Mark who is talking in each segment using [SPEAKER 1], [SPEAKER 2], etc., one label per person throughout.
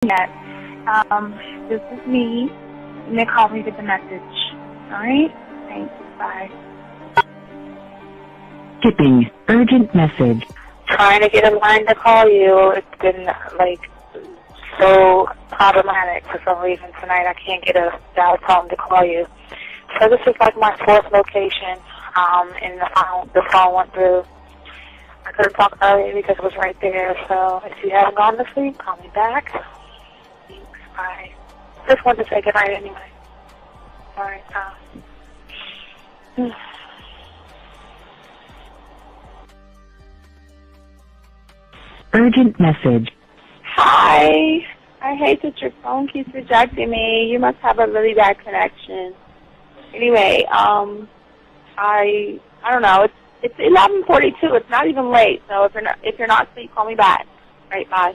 [SPEAKER 1] yet. This is me. You may call me with the message. Alright? Thanks. Bye.
[SPEAKER 2] Skipping urgent message.
[SPEAKER 1] Trying to get a line to call you. It's been, so problematic for some reason tonight. I can't get a dial tone to call you. So this is my fourth location, and the phone went through. I could have talked earlier because it was right there. So if you haven't gone to sleep, call me back. Thanks. Bye. Just wanted to say goodnight anyway. All right.
[SPEAKER 2] Urgent message.
[SPEAKER 3] Hi. I hate that your phone keeps rejecting me. You must have a really bad connection. Anyway, I don't know. It's 11:42. It's not even late. So if you're not asleep, call me back. All right, bye.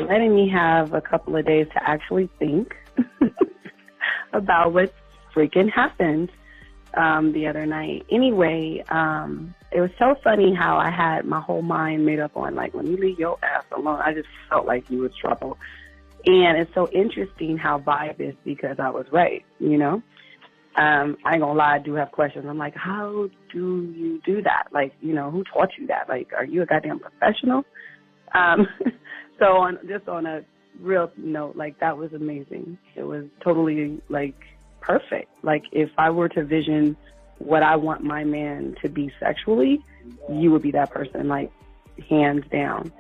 [SPEAKER 4] Letting me have a couple of days to actually think about what freaking happened the other night. Anyway, it was so funny how I had my whole mind made up on, when you leave your ass alone, I just felt like you was trouble. And it's so interesting how vibe is because I was right, I ain't gonna lie, I do have questions. I'm like, how do you do that? Who taught you that? Are you a goddamn professional? So on a real note, that was amazing. It was totally, perfect. If I were to vision what I want my man to be sexually, you would be that person, hands down.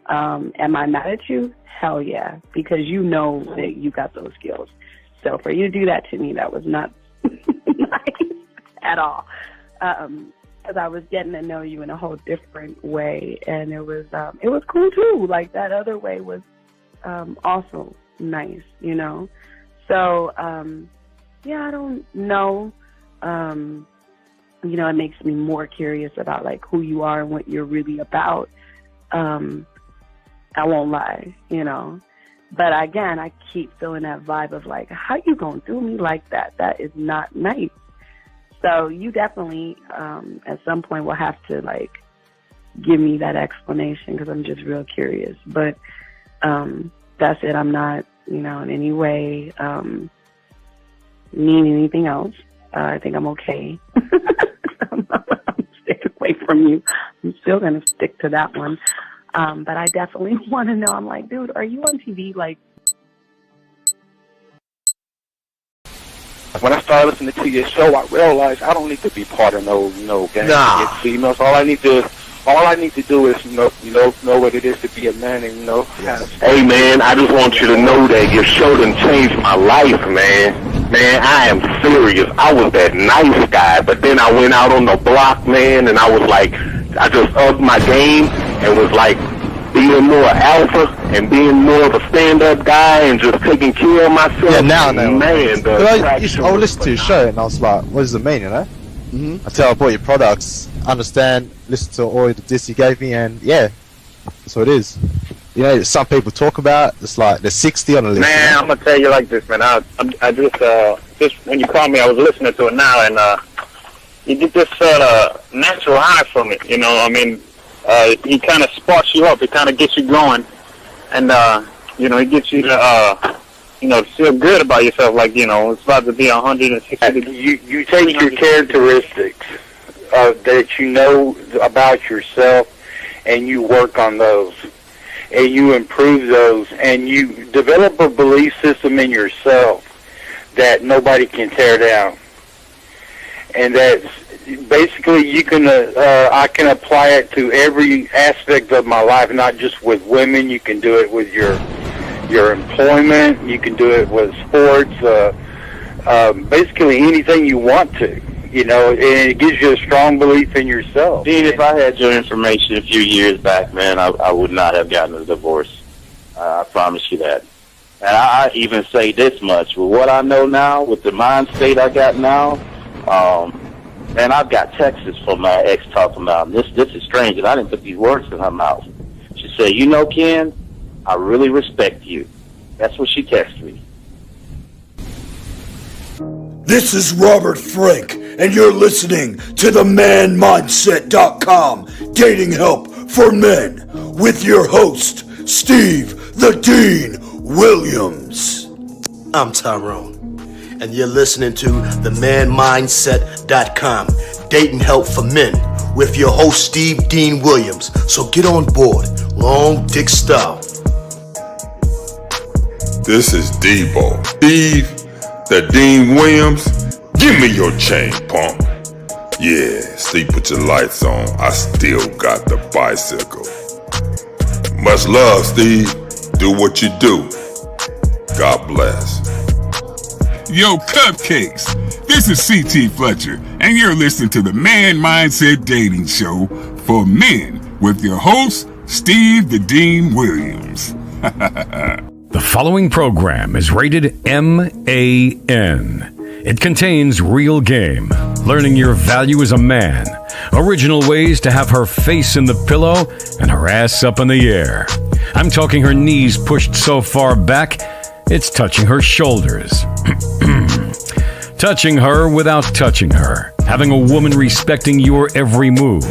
[SPEAKER 4] Am I mad at you? Hell yeah, because you know that you got those skills. So for you to do that to me, that was not nice at all. Because I was getting to know you in a whole different way, and it was cool too. That other way was also nice, So yeah, I don't know. It makes me more curious about who you are and what you're really about. I won't lie, But again, I keep feeling that vibe of how you gonna do me like that? That is not nice. So you definitely, at some point, will have to give me that explanation because I'm just real curious. But that's it. I'm not, in any way mean anything else. I think I'm okay. I'm staying away from you. I'm still gonna stick to that one. But I definitely want to know. I'm like, dude, are you on TV?
[SPEAKER 5] When I started listening to your show, I realized I don't need to be part of no gang to get females. All I need to do is know what it is to be a man and
[SPEAKER 6] Hey man, I just want you to know that your show done changed my life, man. Man, I am serious. I was that nice guy, but then I went out on the block, man, and I was I just upped my game and was being more alpha and being more of a stand-up guy and just taking care of myself.
[SPEAKER 7] Yeah, now.
[SPEAKER 6] Man,
[SPEAKER 7] I would listen to your show and I was like, what does it mean, Mm-hmm. Until I bought your products, understand, listen to all the discs you gave me, and yeah, that's what it is. Some people talk about it's there's 60 on the list.
[SPEAKER 5] Man, I'm gonna tell you like this, man. I just when you called me, I was listening to it now, and you get this natural high from it. He kind of sparks you up. It kind of gets you going, and it gets you to feel good about yourself. It's about to be 160.
[SPEAKER 8] You take your characteristics that you know about yourself, and you work on those, and you improve those, and you develop a belief system in yourself that nobody can tear down, and that's basically you can. I can apply it to every aspect of my life, not just with women. You can do it with your employment. You can do it with sports. Basically anything you want to. And it gives you a strong belief in yourself.
[SPEAKER 6] Dean, if I had your information a few years back, man, I would not have gotten a divorce. I promise you that. And I even say this much, with what I know now, with the mind state I got now, man, I've got texts from my ex talking about, this is strange, and I didn't put these words in her mouth. She said, Ken, I really respect you. That's what she texted me.
[SPEAKER 9] This is Robert Frank, and you're listening to the manmindset.com dating help for men with your host, Steve the Dean Williams.
[SPEAKER 10] I'm Tyrone, and you're listening to the manmindset.com dating help for men with your host, Steve Dean Williams. So get on board, long dick style.
[SPEAKER 11] This is Debo. Steve the Dean Williams. Give me your chain, punk. Yeah, sleep with your lights on. I still got the bicycle. Much love, Steve. Do what you do. God bless.
[SPEAKER 12] Yo, cupcakes. This is C.T. Fletcher, and you're listening to the Man Mindset Dating Show for men with your host, Steve the Dean Williams.
[SPEAKER 13] The following program is rated MAN. It contains real game, learning your value as a man, original ways to have her face in the pillow and her ass up in the air. I'm talking her knees pushed so far back, it's touching her shoulders. Touching her without touching her. Having a woman respecting your every move.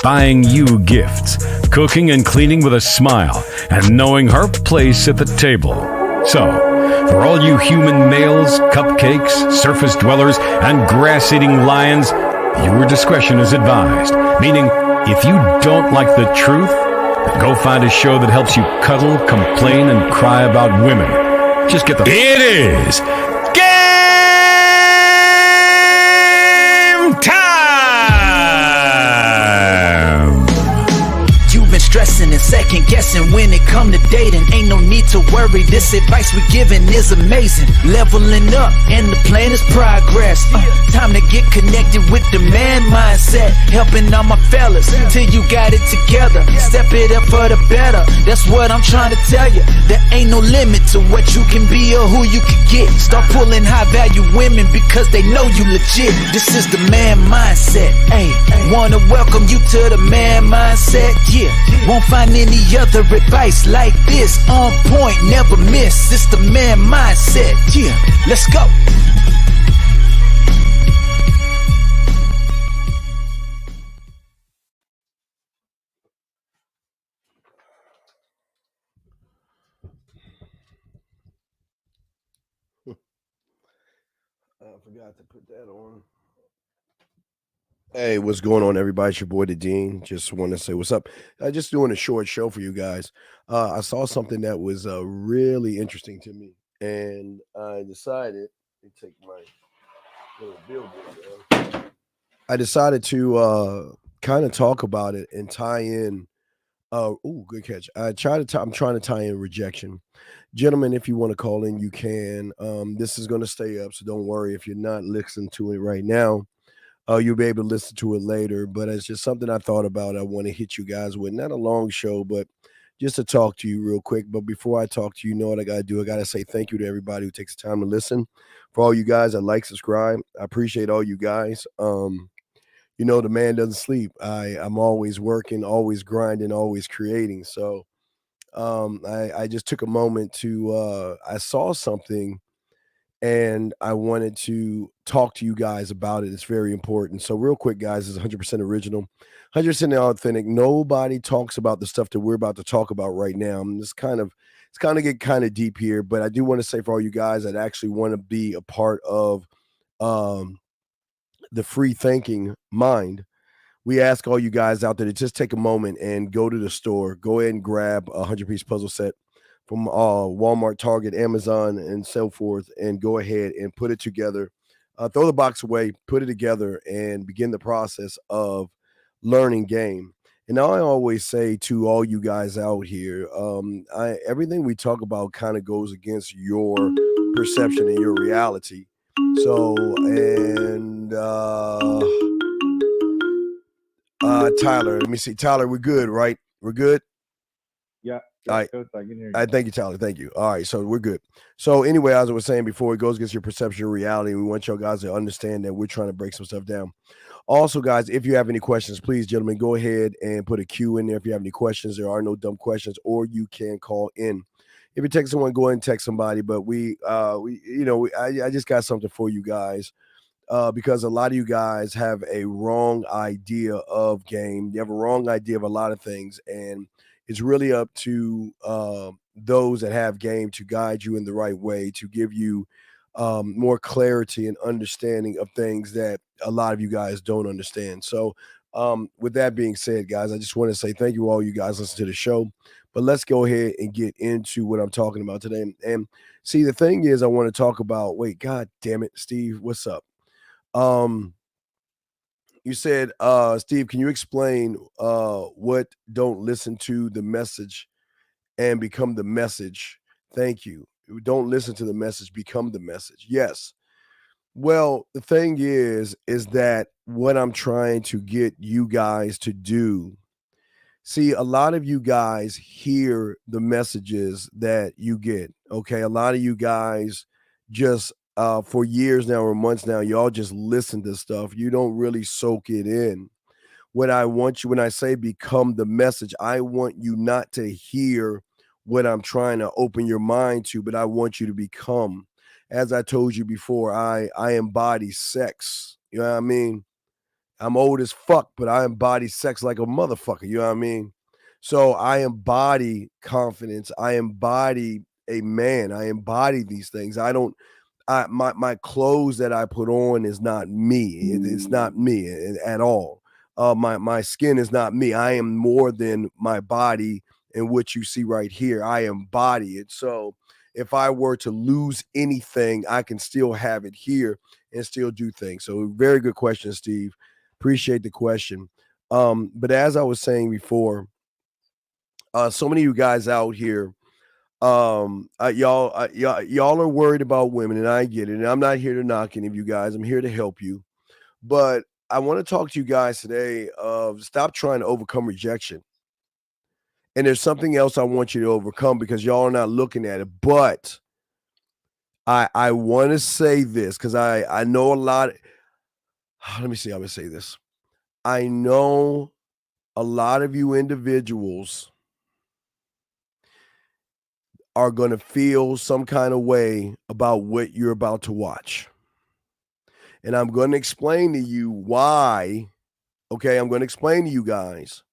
[SPEAKER 13] Buying you gifts. Cooking and cleaning with a smile. And knowing her place at the table. So, for all you human males, cupcakes, surface dwellers, and grass-eating lions, your discretion is advised. Meaning, if you don't like the truth, then go find a show that helps you cuddle, complain, and cry about women. Just get the... It is game time!
[SPEAKER 14] You've been stressing and second guessing when it come to dating. Ain't no need to worry, this advice we're giving is amazing. Leveling up and the plan is progress. Time to get connected with the man mindset. Helping all my fellas till you got it together. Step it up for the better, that's what I'm trying to tell you. There ain't no limit to what you can be or who you can get. Start pulling high value women because they know you legit. This is the man mindset. Hey, wanna welcome you to the man mindset. Yeah, won't find any other advice like this. On point, never miss. It's the man mindset. Yeah, let's go.
[SPEAKER 15] I forgot to put that on. Hey, what's going on, everybody? It's your boy, the Dean. Just want to say what's up. Just doing a short show for you guys. I saw something that was really interesting to me, and I decided to take my little billboard. I decided to kind of talk about it and tie in. Good catch. I'm trying to tie in rejection. Gentlemen, if you want to call in, you can. This is going to stay up, so don't worry if you're not listening to it right now. You'll be able to listen to it later, but it's just something I thought about. I want to hit you guys with. Not a long show, but just to talk to you real quick. But before I talk to you, know what I got to do? I got to say thank you to everybody who takes the time to listen. For all you guys that like, subscribe, I appreciate all you guys. The man doesn't sleep. I'm always working, always grinding, always creating. So I just took a moment to I saw something and I wanted to talk to you guys about it. It's very important. So real quick, guys, it's 100% original, 100% authentic. Nobody talks about the stuff that we're about to talk about right now. It's kind of get kind of deep here, but I do want to say for all you guys that actually want to be a part of the free thinking mind, we ask all you guys out there to just take a moment and go to the store. Go ahead and grab a 100-piece puzzle set from Walmart, Target, Amazon, and so forth, and go ahead and put it together. Throw the box away, put it together, and begin the process of learning game. And I always say to all you guys out here, everything we talk about kind of goes against your perception and your reality. So, and Tyler, let me see. Tyler, we're good, right? We're good?
[SPEAKER 16] Yeah.
[SPEAKER 15] All right.
[SPEAKER 16] I can hear you.
[SPEAKER 15] All right, thank you, Tyler. Thank you. All right, so we're good. So anyway, as I was saying before, it goes against your perception of reality. We want y'all guys to understand that we're trying to break some stuff down. Also, guys, if you have any questions, please, gentlemen, go ahead and put a Q in there. If you have any questions, there are no dumb questions, or you can call in. If you text someone, go ahead and text somebody. But I just got something for you guys. because a lot of you guys have a wrong idea of game. You have a wrong idea of a lot of things, and it's really up to those that have game to guide you in the right way, to give you more clarity and understanding of things that a lot of you guys don't understand. So, with that being said, guys, I just want to say thank you all you guys listen to the show. But let's go ahead and get into what I'm talking about today. And see, the thing is, I want to talk about. Wait, God damn it, Steve, what's up? You said, Steve, can you explain what don't listen to the message and become the message? Thank you. Don't listen to the message, become the message. Yes. Well, the thing is that what I'm trying to get you guys to do. See, a lot of you guys hear the messages that you get. Okay. A lot of you guys just for years now or months now, y'all just listen to stuff. You don't really soak it in. When I say become the message, I want you not to hear what I'm trying to open your mind to, but I want you to become. As I told you before, I embody sex. You know what I mean? I'm old as fuck, but I embody sex like a motherfucker. You know what I mean? So I embody confidence. I embody a man. I embody these things. My clothes that I put on is not me. It's not me at all. My skin is not me. I am more than my body and what you see right here. I embody it. So if I were to lose anything, I can still have it here and still do things. So very good question, Steve. Appreciate the question. But as I was saying before, so many of you guys out here, y'all are worried about women, and I get it. And I'm not here to knock any of you guys. I'm here to help you. But I want to talk to you guys today of stop trying to overcome rejection. And there's something else I want you to overcome because y'all are not looking at it. But I want to say this because I know a lot. Let me see how I'm going to say this. I know a lot of you individuals are going to feel some kind of way about what you're about to watch. And I'm going to explain to you why. Okay, I'm going to explain to you guys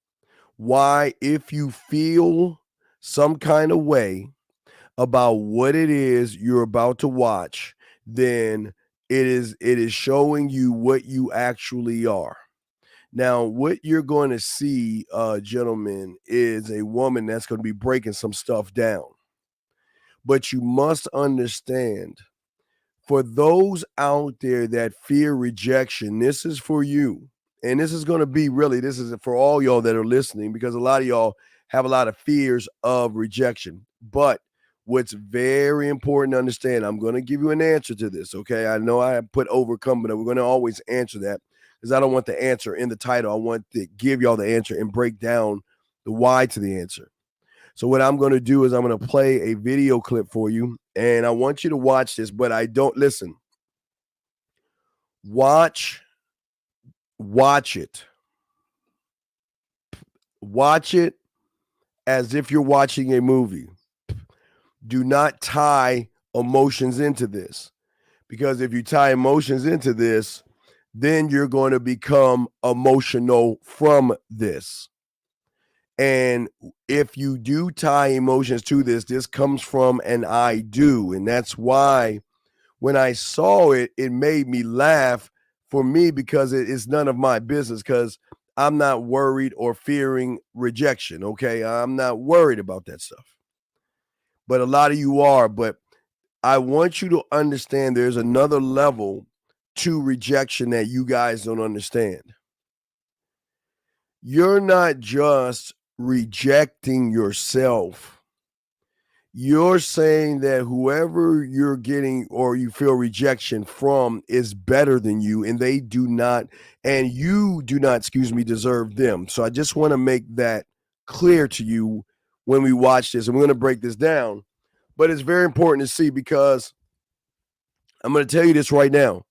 [SPEAKER 15] why, if you feel some kind of way about what it is you're about to watch, then it is showing you what you actually are. Now, what you're going to see, gentlemen, is a woman that's going to be breaking some stuff down. But you must understand, for those out there that fear rejection, this is for you. And this is going to be this is for all y'all that are listening, because a lot of y'all have a lot of fears of rejection. But what's very important to understand, I'm going to give you an answer to this, okay? I know I put overcome, but we're going to always answer that because I don't want the answer in the title. I want to give y'all the answer and break down the why to the answer. So what I'm going to do is I'm going to play a video clip for you, and I want you to watch this, but I don't listen. Watch it. Watch it as if you're watching a movie. Do not tie emotions into this, because if you tie emotions into this, then you're going to become emotional from this. And if you do tie emotions to this comes from an I do. And that's why when I saw it, it made me laugh for me, because it is none of my business, because I'm not worried or fearing rejection. Okay. I'm not worried about that stuff. But a lot of you are. But I want you to understand there's another level to rejection that you guys don't understand. You're not just rejecting yourself. You're saying that whoever you're getting or you feel rejection from is better than you, and they do not, and you do not, deserve them. So I just want to make that clear to you when we watch this, and we're going to break this down. But it's very important to see, because I'm going to tell you this right now.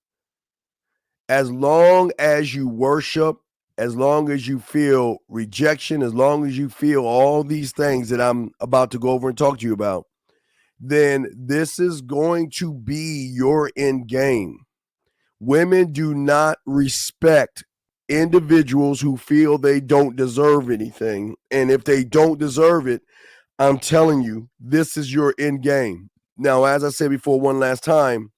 [SPEAKER 15] As long as you worship, as long as you feel rejection, as long as you feel all these things that I'm about to go over and talk to you about, then this is going to be your end game. Women do not respect individuals who feel they don't deserve anything. And if they don't deserve it, I'm telling you, this is your end game. Now, as I said before, one last time,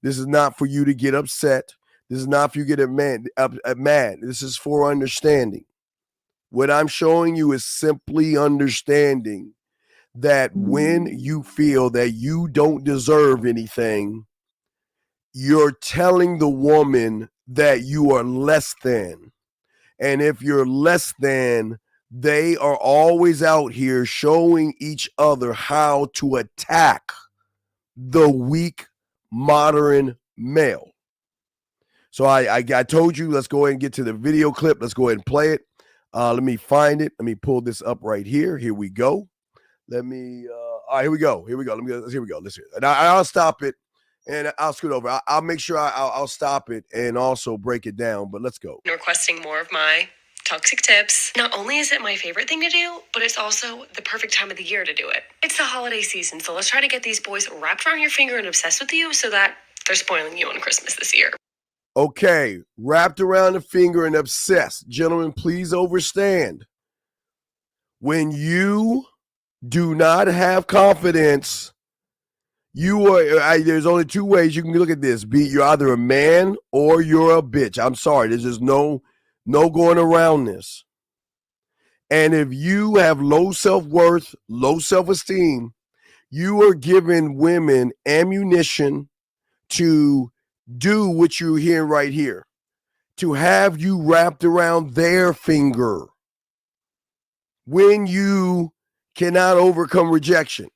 [SPEAKER 15] this is not for you to get upset. This is not for you to get mad. This is for understanding. What I'm showing you is simply understanding that when you feel that you don't deserve anything, you're telling the woman that you are less than. And if you're less than, they are always out here showing each other how to attack the weak modern male. So I told you, let's go ahead and get to the video clip. Let's go ahead and play it. Let me find it. Let me pull this up right here. Here we go. Let me, all right, here we go. Here we go. Here we go. Let's hear it. And I'll stop it and I'll scoot over. I'll make sure I'll stop it and also break it down, but let's go.
[SPEAKER 16] Requesting more of my toxic tips. Not only is it my favorite thing to do, but it's also the perfect time of the year to do it. It's the holiday season, so let's try to get these boys wrapped around your finger and obsessed with you so that they're spoiling you on Christmas this year.
[SPEAKER 15] Okay, wrapped around the finger and obsessed. Gentlemen, please understand. When you do not have confidence, you are, there's only two ways you can look at this. You're either a man or you're a bitch. I'm sorry. There's just no going around this. And if you have low self-worth, low self-esteem, you are giving women ammunition to do what you're hearing right here, to have you wrapped around their finger when you cannot overcome rejection.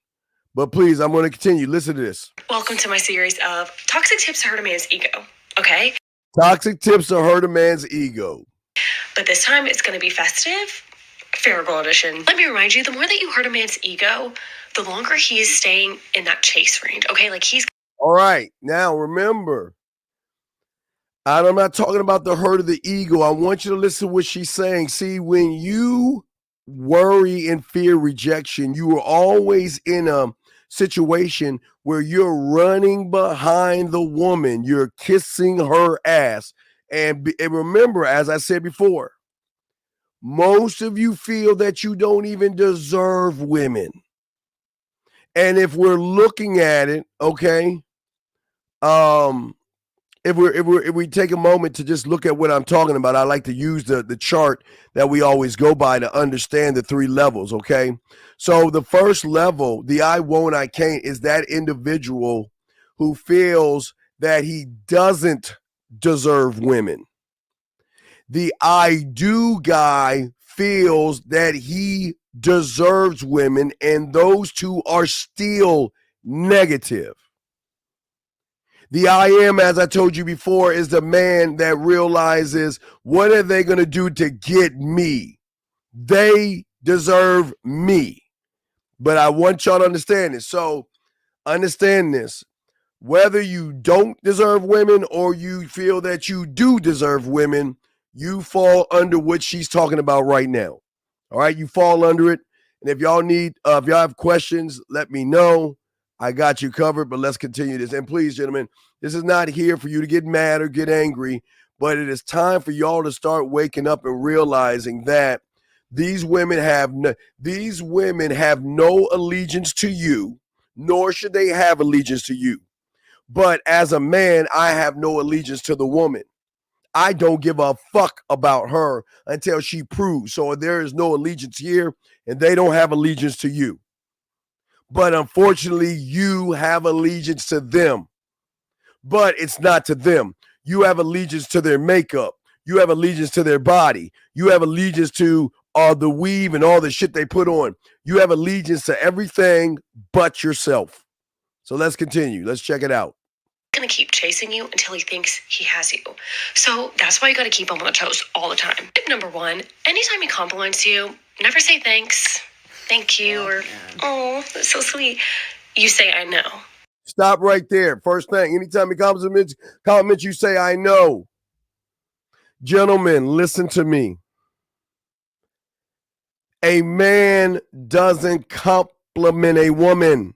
[SPEAKER 15] But please, I'm going to continue. Listen to this.
[SPEAKER 16] Welcome to my series of toxic tips to hurt a man's ego, okay?
[SPEAKER 15] Toxic tips to hurt a man's ego.
[SPEAKER 16] But this time it's going to be festive, fair girl edition. Let me remind you, the more that you hurt a man's ego, the longer he is staying in that chase range, okay? Like he's...
[SPEAKER 15] All right, now remember, I'm not talking about the hurt of the ego. I want you to listen to what she's saying. See, when you worry and fear rejection, you are always in a situation where you're running behind the woman. You're kissing her ass. And remember, as I said before, most of you feel that you don't even deserve women. And if we're looking at it, okay, if we take a moment to just look at what I'm talking about, I like to use the chart that we always go by to understand the three levels, okay? So the first level, the I won't, I can't, is that individual who feels that he doesn't deserve women. The I do guy feels that he deserves women, and those two are still negative. The I am, as I told you before, is the man that realizes, what are they going to do to get me? They deserve me. But I want y'all to understand this. So understand this. Whether you don't deserve women or you feel that you do deserve women, you fall under what she's talking about right now. All right, you fall under it. And if y'all have questions, let me know. I got you covered, but let's continue this. And please, gentlemen, this is not here for you to get mad or get angry, but it is time for y'all to start waking up and realizing that these women have no allegiance to you, nor should they have allegiance to you. But as a man, I have no allegiance to the woman. I don't give a fuck about her until she proves. So there is no allegiance here, and they don't have allegiance to you. But unfortunately, you have allegiance to them. But it's not to them. You have allegiance to their makeup. You have allegiance to their body. You have allegiance to the weave and all the shit they put on. You have allegiance to everything but yourself. So let's continue. Let's check it out.
[SPEAKER 16] Gonna keep chasing you until he thinks he has you. So that's why you gotta keep him on the toes all the time. Tip number one, anytime he compliments you, never say thanks, thank you, or oh, that's so sweet. You say I know.
[SPEAKER 15] Stop right there. First thing, anytime he compliments you, say I know. Gentlemen, listen to me. A man doesn't compliment a woman.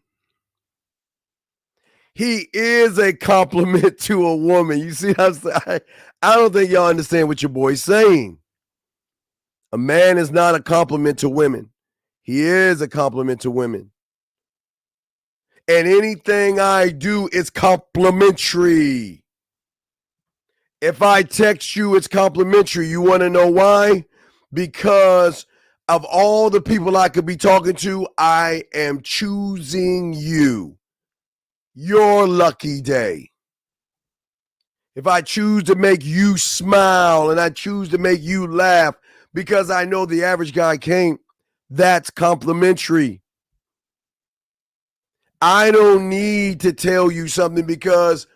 [SPEAKER 15] He is a compliment to a woman. You see how I don't think y'all understand what your boy's saying. A man is not a compliment to women. He is a compliment to women. And anything I do is complimentary. If I text you, it's complimentary. You want to know why? Because of all the people I could be talking to, I am choosing you. Your lucky day. If I choose to make you smile and I choose to make you laugh because I know the average guy can't, that's complimentary. I don't need to tell you something because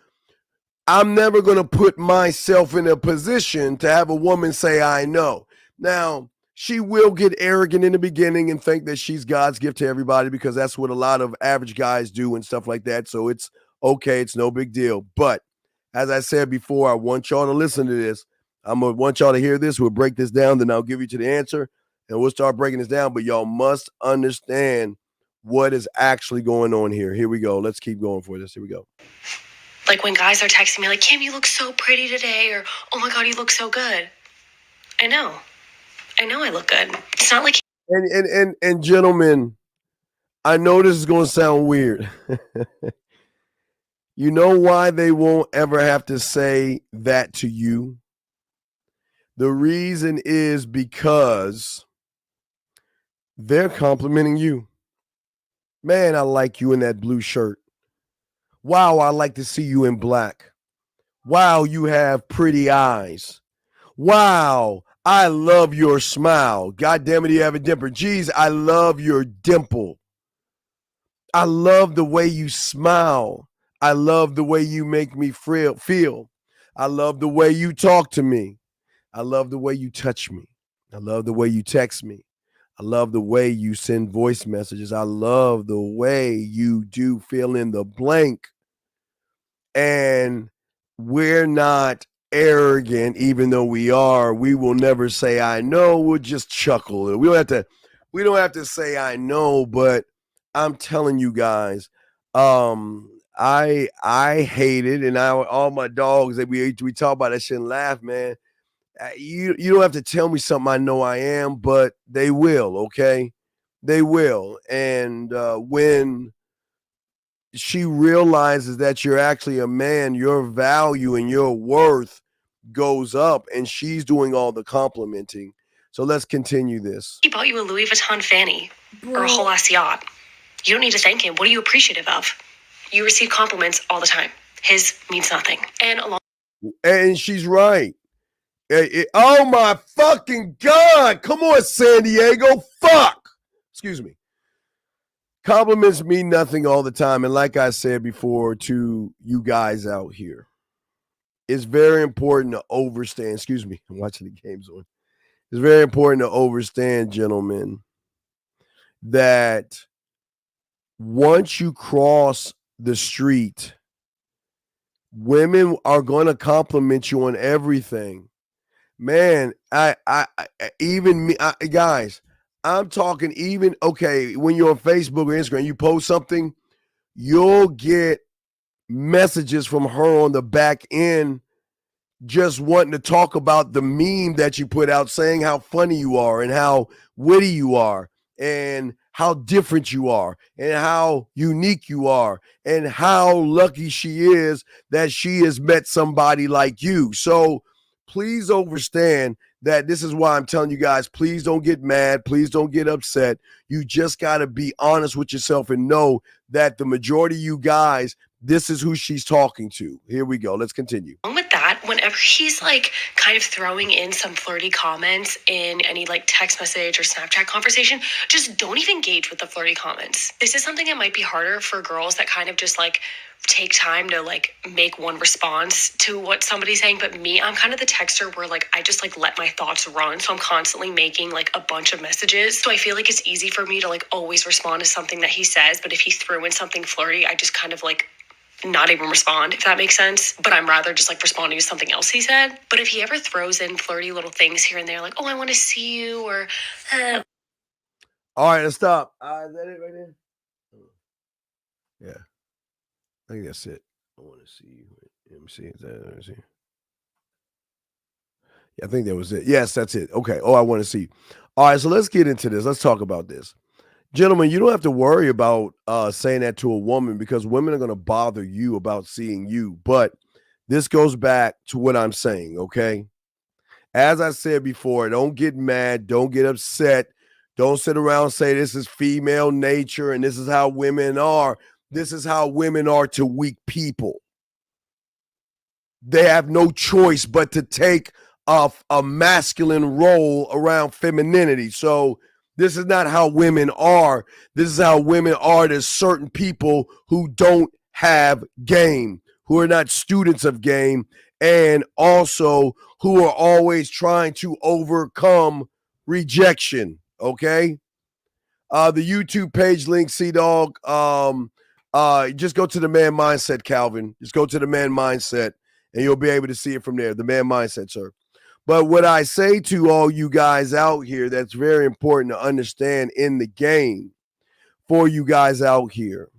[SPEAKER 15] I'm never going to put myself in a position to have a woman say, I know. Now, she will get arrogant in the beginning and think that she's God's gift to everybody because that's what a lot of average guys do and stuff like that. So it's okay. It's no big deal. But as I said before, I want y'all to listen to this. I'm going to want y'all to hear this. We'll break this down. Then I'll give you to the answer and we'll start breaking this down. But y'all must understand what is actually going on here. Here we go. Let's keep going for this. Here we go.
[SPEAKER 16] Like when guys are texting me like, Kim, you look so pretty today, or oh my God, you look so good. I know I look good. It's not like
[SPEAKER 15] and gentlemen, I know this is going to sound weird. You know why they won't ever have to say that to you? The reason is because they're complimenting you. Man, I like you in that blue shirt. Wow, I like to see you in black. Wow, you have pretty eyes. Wow, I love your smile. God damn it, you have a dimple. Geez, I love your dimple. I love the way you smile. I love the way you make me feel. I love the way you talk to me. I love the way you touch me. I love the way you text me. I love the way you send voice messages. I love the way you do fill in the blank. And we're not arrogant, even though we are. We will never say, I know. We'll just chuckle. We don't have to say, I know, but I'm telling you guys, I hate it. And all my dogs that we talk about that shit and laugh, man. You don't have to tell me something I know I am, but they will, okay? They will. And when she realizes that you're actually a man, your value and your worth goes up, and she's doing all the complimenting. So let's continue this.
[SPEAKER 16] he bought you a Louis Vuitton fanny or a whole ass yacht. You don't need to thank him. What are you appreciative of? You receive compliments all the time. His means nothing.
[SPEAKER 15] And she's right. Oh my fucking God. Come on, San Diego. Fuck. Excuse me. Compliments mean nothing all the time. And like I said before to you guys out here, it's very important to overstand. Excuse me. I'm watching the games on. It's very important to overstand, gentlemen, that once you cross the street, women are going to compliment you on everything. Man, guys, I'm talking even, okay, when you're on Facebook or Instagram, you post something, you'll get messages from her on the back end just wanting to talk about the meme that you put out, saying how funny you are and how witty you are and how different you are and how unique you are and how lucky she is that she has met somebody like you. So please understand that this is why I'm telling you guys, please don't get mad. Please don't get upset. You just got to be honest with yourself and know that the majority of you guys, this is who she's talking to. Here we go. Let's continue.
[SPEAKER 16] With that, whenever he's like kind of throwing in some flirty comments in any like text message or Snapchat conversation, just don't even engage with the flirty comments. This is something that might be harder for girls that kind of just like take time to like make one response to what somebody's saying. But me, I'm kind of the texter where like I just like let my thoughts run. So I'm constantly making like a bunch of messages. So I feel like it's easy for me to like always respond to something that he says. But if he threw in something flirty, I just kind of like not even respond, if that makes sense. But I'm rather just like responding to something else he said. But if he ever throws in flirty little things here and there, like, oh, I want to see you, or
[SPEAKER 15] all right, let's stop. Is that it right there? Yeah. I think that's it. I want to see. Let me see. Let me see. Yeah, I think that was it. Yes, that's it. Okay. Oh, I want to see. All right, so let's get into this. Let's talk about this. Gentlemen, you don't have to worry about saying that to a woman because women are going to bother you about seeing you. But this goes back to what I'm saying, okay? As I said before, don't get mad, don't get upset. Don't sit around and say this is female nature and this is how women are. This is how women are to weak people. They have no choice but to take a masculine role around femininity. So this is not how women are. This is how women are to certain people who don't have game, who are not students of game, and also who are always trying to overcome rejection. Okay. The YouTube page link, C-Dog. Just go to the Man Mindset, Calvin. Just go to the Man Mindset, and you'll be able to see it from there. The Man Mindset, sir. But what I say to all you guys out here that's very important to understand in the game for you guys out here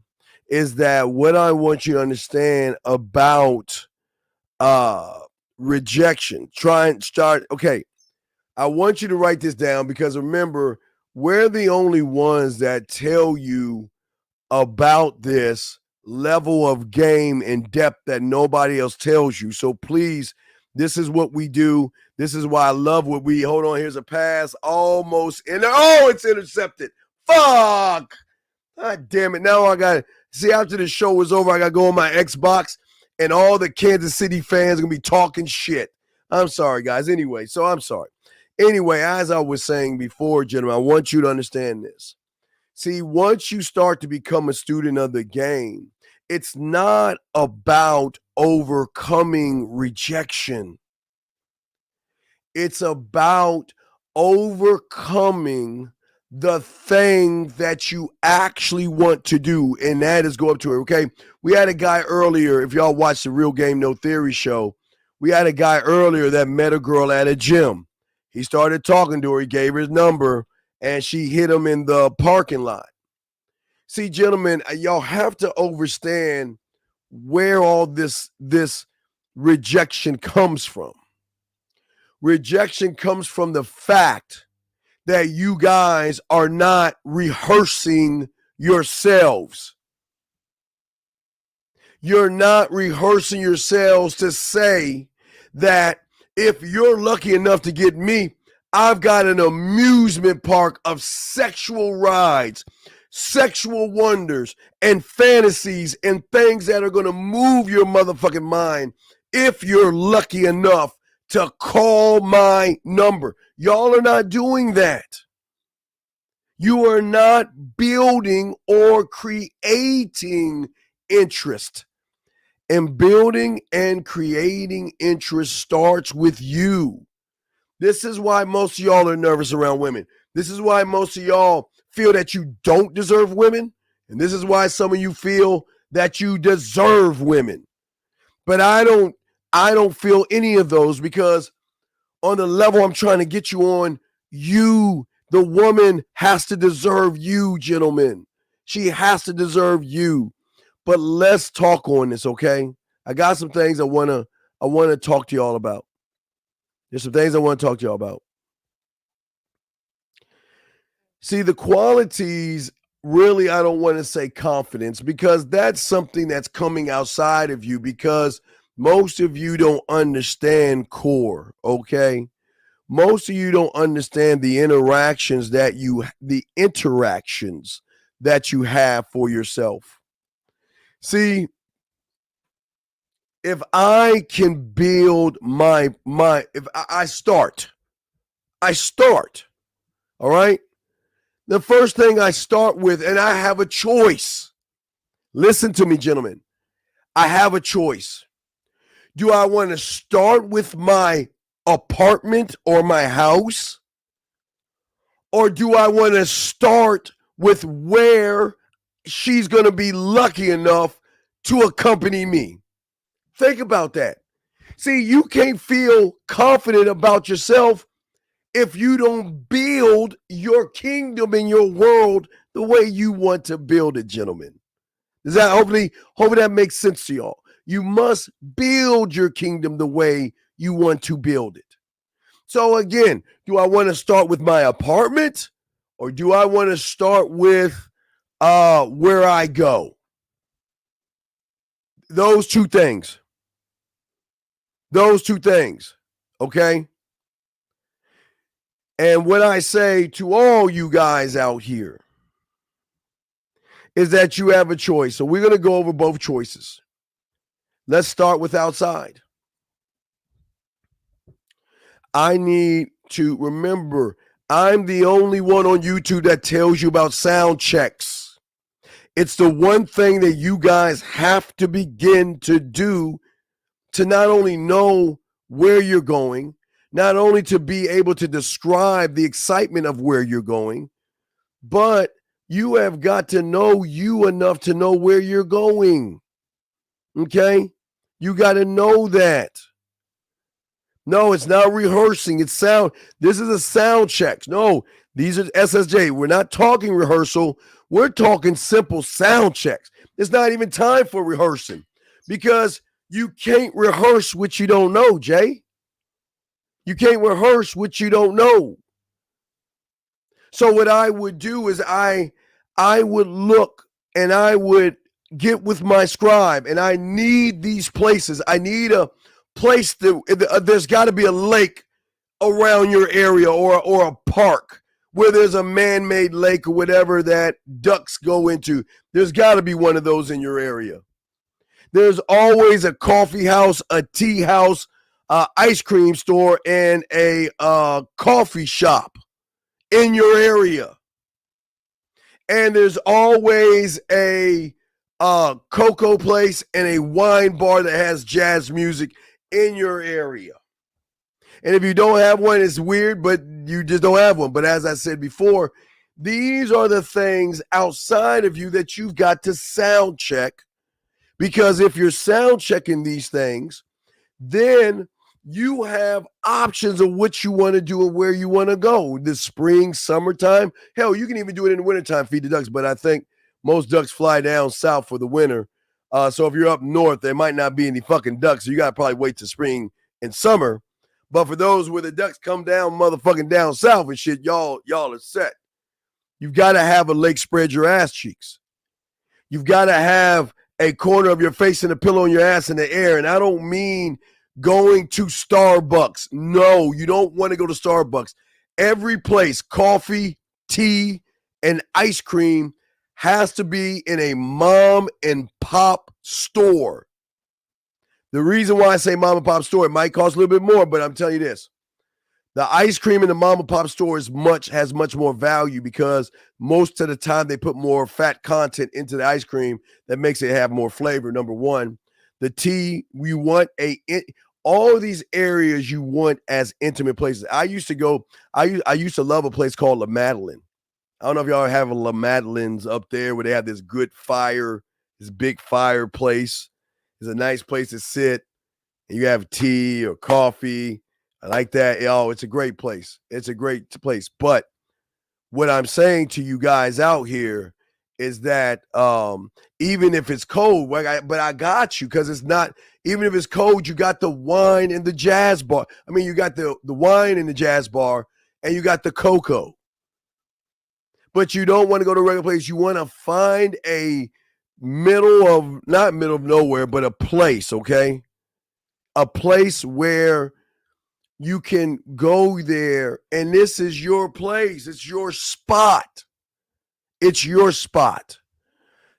[SPEAKER 15] is that what I want you to understand about rejection. Try and start. Okay, I want you to write this down because remember, we're the only ones that tell you about this level of game and depth that nobody else tells you. So please, this is what we do. This is why I love what we hold on. Here's a pass, almost in there. Oh, it's intercepted. Fuck. God damn it. Now I got to see after the show is over, I got to go on my Xbox and all the Kansas City fans are going to be talking shit. I'm sorry, guys. Anyway, so I'm sorry. Anyway, as I was saying before, gentlemen, I want you to understand this. See, once you start to become a student of the game, it's not about overcoming rejection. It's about overcoming the thing that you actually want to do, and that is go up to her, okay? We had a guy earlier, if y'all watched the Real Game No Theory show, we had a guy earlier that met a girl at a gym. He started talking to her, he gave her his number, and she hit him in the parking lot. See, gentlemen, y'all have to understand where all this rejection comes from. Rejection comes from the fact that you guys are not rehearsing yourselves. You're not rehearsing yourselves to say that if you're lucky enough to get me, I've got an amusement park of sexual rides, sexual wonders, and fantasies and things that are going to move your motherfucking mind if you're lucky enough to call my number. Y'all are not doing that. You are not building or creating interest. And building and creating interest starts with you. This is why most of y'all are nervous around women. This is why most of y'all feel that you don't deserve women. And this is why some of you feel that you deserve women. But I don't feel any of those because on the level I'm trying to get you on, you, the woman, has to deserve you, gentlemen. She has to deserve you. But let's talk on this, okay? I got some things I wanna talk to y'all about. There's some things I want to talk to y'all about. See, the qualities, really, I don't want to say confidence because that's something that's coming outside of you because most of you don't understand core, okay? Most of you don't understand the interactions that you have for yourself. See, if I can build if I start, all right? The first thing I start with, and I have a choice. Listen to me, gentlemen. I have a choice. Do I want to start with my apartment or my house? Or do I want to start with where she's going to be lucky enough to accompany me? Think about that. See, you can't feel confident about yourself if you don't build your kingdom in your world the way you want to build it, gentlemen. Does that hopefully that makes sense to y'all? You must build your kingdom the way you want to build it. So again, do I want to start with my apartment, or do I want to start with where I go? Those two things. Okay? And what I say to all you guys out here is that you have a choice. So we're going to go over both choices. Let's start with outside. I need to remember, I'm the only one on YouTube that tells you about sound checks. It's the one thing that you guys have to begin to do to not only know where you're going, not only to be able to describe the excitement of where you're going, but you have got to know you enough to know where you're going. Okay? You got to know that. No, it's not rehearsing. It's sound. This is a sound check. No, these are SSJ. We're not talking rehearsal. We're talking simple sound checks. It's not even time for rehearsing because you can't rehearse what you don't know, Jay. You can't rehearse what you don't know. So what I would do is I would look and I would get with my scribe, and I need these places. I need a place that there's got to be a lake around your area or a park where there's a man-made lake or whatever that ducks go into. There's got to be one of those in your area. There's always a coffee house, a tea house, ice cream store, and a coffee shop in your area. And there's always a cocoa place and a wine bar that has jazz music in your area. And if you don't have one, it's weird, but you just don't have one. But as I said before, these are the things outside of you that you've got to sound check. Because if you're sound checking these things, then you have options of what you want to do and where you want to go. This spring, summertime. Hell, you can even do it in the wintertime, feed the ducks. But I think most ducks fly down south for the winter. So if you're up north, there might not be any fucking ducks. So you got to probably wait till spring and summer. But for those where the ducks come down, motherfucking down south and shit, y'all are set. You've got to have a lake spread your ass cheeks. You've got to have a corner of your face and a pillow on your ass in the air. And I don't mean going to Starbucks. No, you don't want to go to Starbucks. Every place, coffee, tea, and ice cream has to be in a mom and pop store. The reason why I say mom and pop store, it might cost a little bit more, but I'm telling you this. The ice cream in the mom and pop store has much more value because most of the time they put more fat content into the ice cream that makes it have more flavor. Number one, the tea, we want all of these areas you want as intimate places. I used to love a place called La Madeleine. I don't know if y'all have a La Madeleine's up there where they have this good fire, this big fireplace. It's a nice place to sit and you have tea or coffee. I like that. Oh, it's a great place. It's a great place. But what I'm saying to you guys out here is that even if it's cold, but I got you because it's not, even if it's cold, you got the wine and the jazz bar. I mean, you got the wine and the jazz bar and you got the cocoa. But you don't want to go to a regular place. You want to find a not middle of nowhere, but a place, okay? A place where you can go there, and this is your place. It's your spot. It's your spot.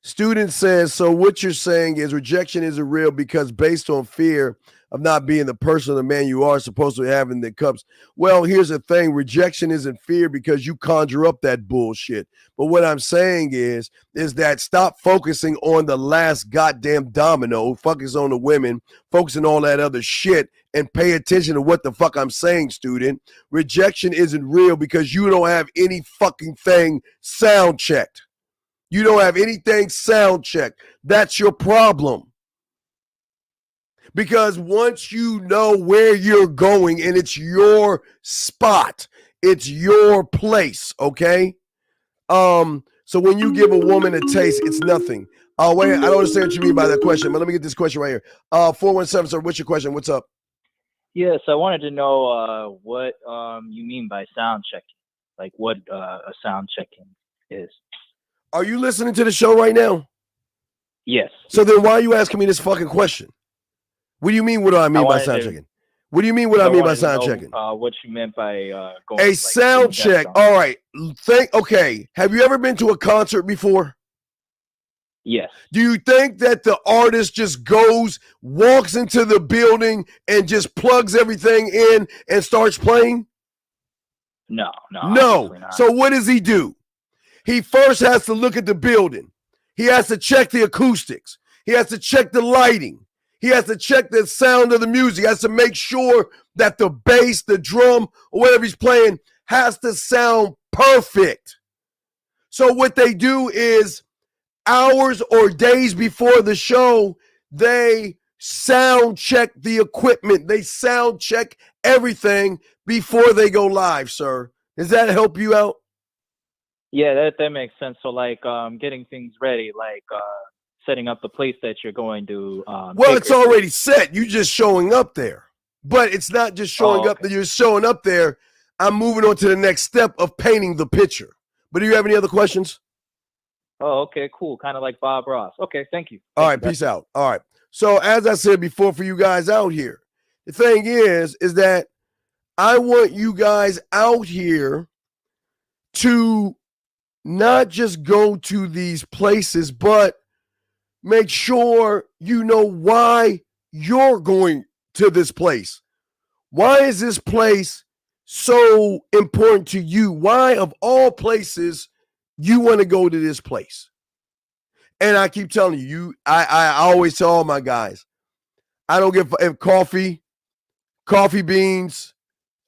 [SPEAKER 15] Student says, so what you're saying is rejection isn't real because based on fear of not being the person or the man you are supposed to have in the cups. Well, here's the thing. Rejection isn't fear because you conjure up that bullshit. But what I'm saying is that stop focusing on the last goddamn domino, focus on the women, focus on all that other shit, and pay attention to what the fuck I'm saying, student. Rejection isn't real because you don't have any fucking thing sound checked. You don't have anything sound checked. That's your problem. Because once you know where you're going and it's your spot, it's your place, okay? So when you give a woman a taste, it's nothing. Wait, I don't understand what you mean by that question, but let me get this question right here. 417, sir, what's your question? What's up?
[SPEAKER 17] Yes, I wanted to know what you mean by sound checking, like what a sound checking is.
[SPEAKER 15] Are you listening to the show right now?
[SPEAKER 17] Yes.
[SPEAKER 15] So then why are you asking me this fucking question? What do you mean, what do I mean by sound checking? What do you mean, what I mean by sound checking?
[SPEAKER 17] What you meant by going
[SPEAKER 15] A sound check. All right. Okay. Have you ever been to a concert before?
[SPEAKER 17] Yes.
[SPEAKER 15] Do you think that the artist just walks into the building and just plugs everything in and starts playing?
[SPEAKER 17] No.
[SPEAKER 15] No. So what does he do? He first has to look at the building. He has to check the acoustics. He has to check the lighting. He has to check the sound of the music. He has to make sure that the bass, the drum, or whatever he's playing has to sound perfect. So what they do is hours or days before the show, they sound check the equipment. They sound check everything before they go live, sir. Does that help you out?
[SPEAKER 17] Yeah, that makes sense. So like getting things ready, like setting up the place that you're going to
[SPEAKER 15] well, it's already set. You just showing up there. But it's not just showing up that you're showing up there. I'm moving on to the next step of painting the picture. But do you have any other questions?
[SPEAKER 17] Oh, okay, cool. Kind of like Bob Ross. Okay, thank you.
[SPEAKER 15] All right, peace out. All right. So as I said before for you guys out here, the thing is that I want you guys out here to not just go to these places, but make sure you know why you're going to this place. Why is this place so important to you? Why, of all places, you want to go to this place? And I keep telling you, I always tell all my guys, I don't give if coffee beans,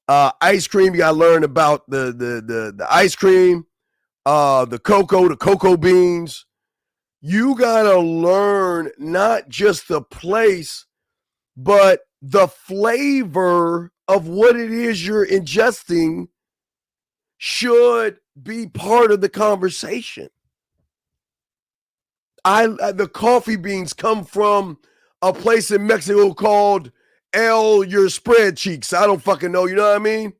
[SPEAKER 15] ice cream. You got to learn about the ice cream, the cocoa beans. You got to learn not just the place, but the flavor of what it is you're ingesting should be part of the conversation. The coffee beans come from a place in Mexico called your spread cheeks. I don't fucking know, you know what I mean?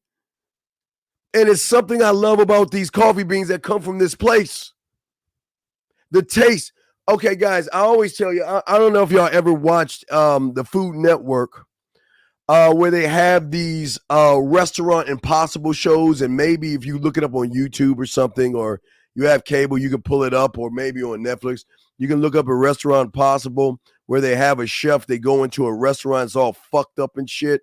[SPEAKER 15] And it's something I love about these coffee beans that come from this place. The taste. Okay, guys, I always tell you, I don't know if y'all ever watched the Food Network where they have these Restaurant Impossible shows, and maybe if you look it up on YouTube or something, or you have cable, you can pull it up, or maybe on Netflix, you can look up a Restaurant Impossible where they have a chef, they go into a restaurant, it's all fucked up and shit,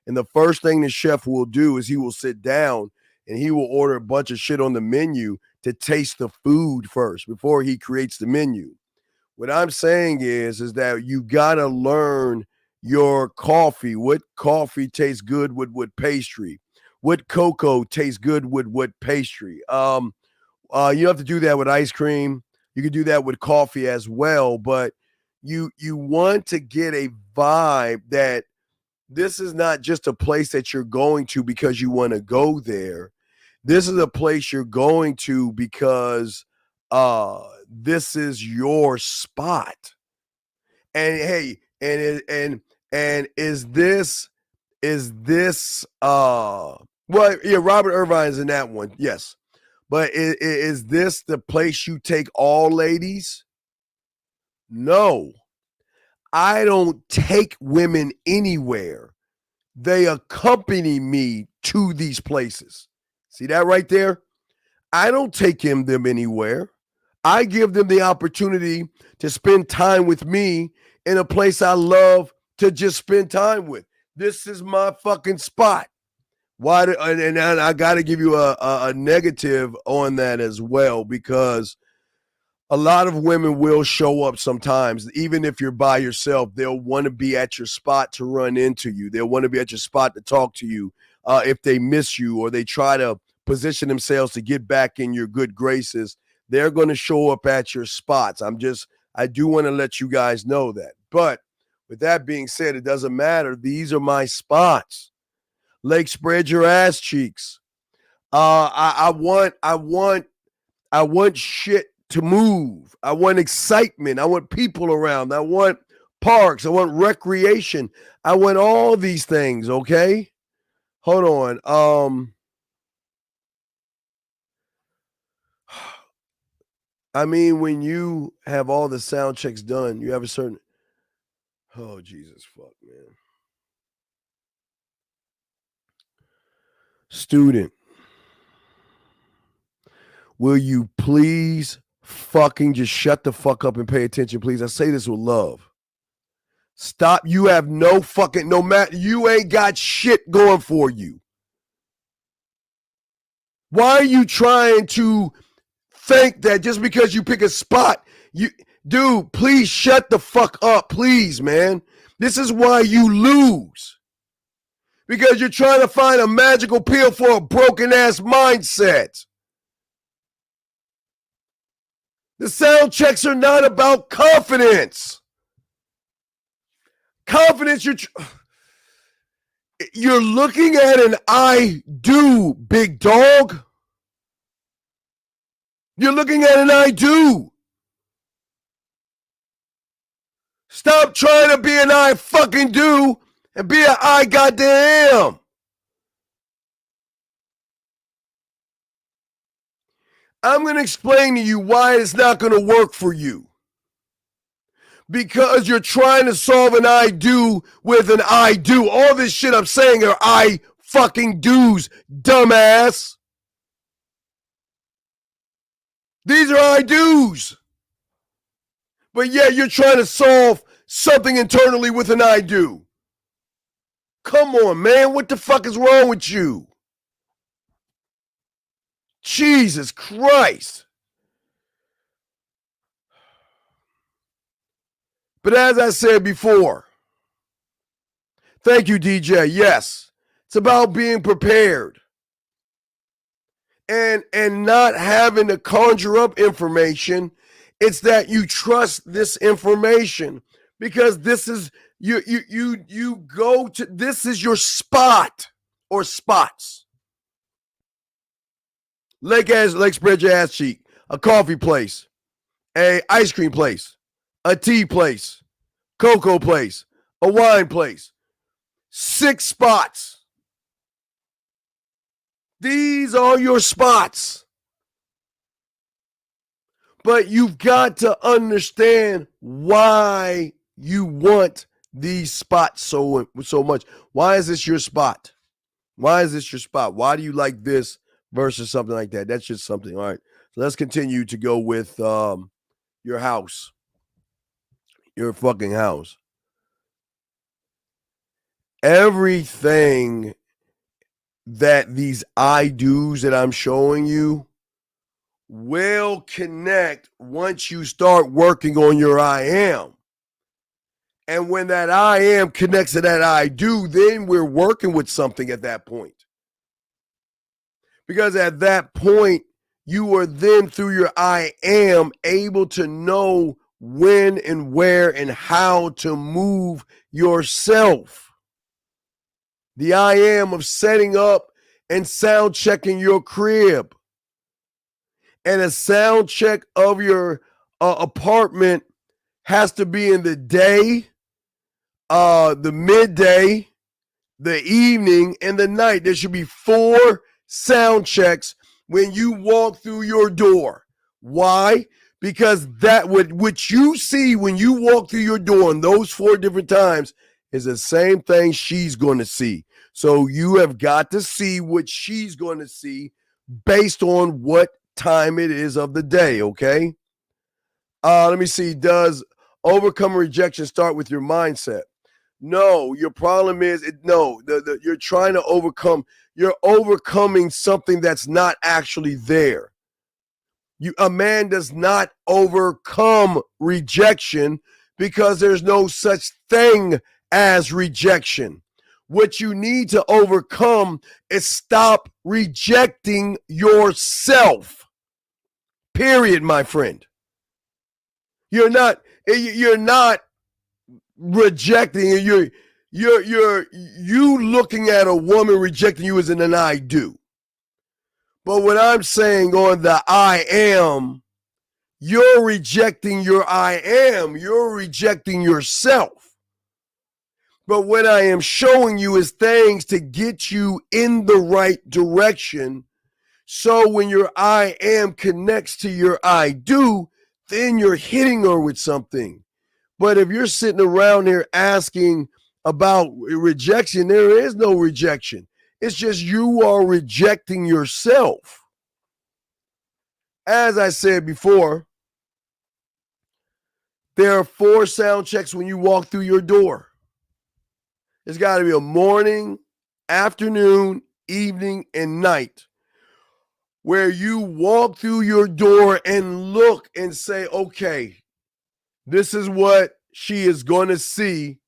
[SPEAKER 15] and the first thing the chef will do is he will sit down and he will order a bunch of shit on the menu to taste the food first before he creates the menu. What I'm saying is that you got to learn your coffee. What coffee tastes good with what pastry? What cocoa tastes good with what pastry? You have to do that with ice cream. You can do that with coffee as well. But you want to get a vibe that this is not just a place that you're going to because you want to go there. This is a place you're going to because this is your spot. And hey, and is this well, yeah, Robert Irvine is in that one, yes. But is this the place you take all ladies? No. I don't take women anywhere. They accompany me to these places. See that right there? I don't take them anywhere. I give them the opportunity to spend time with me in a place I love to just spend time with. This is my fucking spot. Why? And I got to give you a negative on that as well, because a lot of women will show up sometimes, even if you're by yourself. They'll want to be at your spot to run into you. They'll want to be at your spot to talk to you if they miss you, or they try to position themselves to get back in your good graces. They're going to show up at your spots. I do want to let you guys know that. But with that being said, it doesn't matter. These are my spots. Lake, spread your ass cheeks. I want I want shit to move. I want excitement. I want people around. I want parks. I want recreation. I want all these things, okay? Hold on. I mean, when you have all the sound checks done, you have a certain. Oh, Jesus, fuck, man. Student, will you please fucking just shut the fuck up and pay attention, please? I say this with love. Stop. You have no fucking, no matter, you ain't got shit going for you. Why are you trying to think that just because you pick a spot, dude, please shut the fuck up, please, man. This is why you lose. Because you're trying to find a magical pill for a broken ass mindset. The sound checks are not about confidence. Confidence, you're looking at an I do, big dog. You're looking at an I do. Stop trying to be an I fucking do and be an I goddamn. I'm going to explain to you why it's not going to work for you. Because you're trying to solve an I do with an I do. All this shit I'm saying are I fucking do's, dumbass. These are I do's. But yeah, you're trying to solve something internally with an I do. Come on, man. What the fuck is wrong with you? Jesus Christ. But as I said before, thank you, DJ. Yes, it's about being prepared and not having to conjure up information. It's that you trust this information because this is you go to, this is your spot or spots. Leg spread your ass cheek, a coffee place, a ice cream place, a tea place, cocoa place, a wine place. 6 spots. These are your spots. But you've got to understand why you want these spots so much. Why is this your spot? Why is this your spot? Why do you like this versus something like that? That's just something. All right. So let's continue to go with your house. Your fucking house. Everything that these I do's that I'm showing you will connect once you start working on your I am. And when that I am connects to that I do, then we're working with something at that point. Because at that point, you are then through your I am able to know when and where and how to move yourself. The I am of setting up and sound checking your crib. And a sound check of your apartment has to be in the day, the midday, the evening, and the night. There should be 4 sound checks when you walk through your door. Why? Because that what you see when you walk through your door in those 4 different times is the same thing she's going to see. So you have got to see what she's going to see based on what time it is of the day, okay? Let me see. Does overcoming rejection start with your mindset? No, your problem is, you're trying to overcome, you're overcoming something that's not actually there. A man does not overcome rejection because there's no such thing as rejection. What you need to overcome is stop rejecting yourself. Period, my friend. You're not rejecting. You looking at a woman rejecting you as an I do. But what I'm saying on the I am, you're rejecting your I am. You're rejecting yourself. But what I am showing you is things to get you in the right direction. So when your I am connects to your I do, then you're hitting her with something. But if you're sitting around here asking about rejection, there is no rejection. It's just you are rejecting yourself. As I said before, there are 4 sound checks when you walk through your door. There's got to be a morning, afternoon, evening, and night where you walk through your door and look and say, okay, this is what she is going to see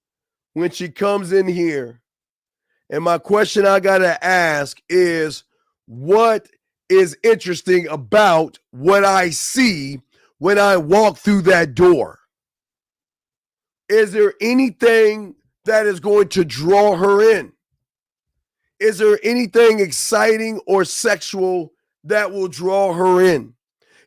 [SPEAKER 15] when she comes in here. And my question I got to ask is, what is interesting about what I see when I walk through that door? Is there anything that is going to draw her in? Is there anything exciting or sexual that will draw her in?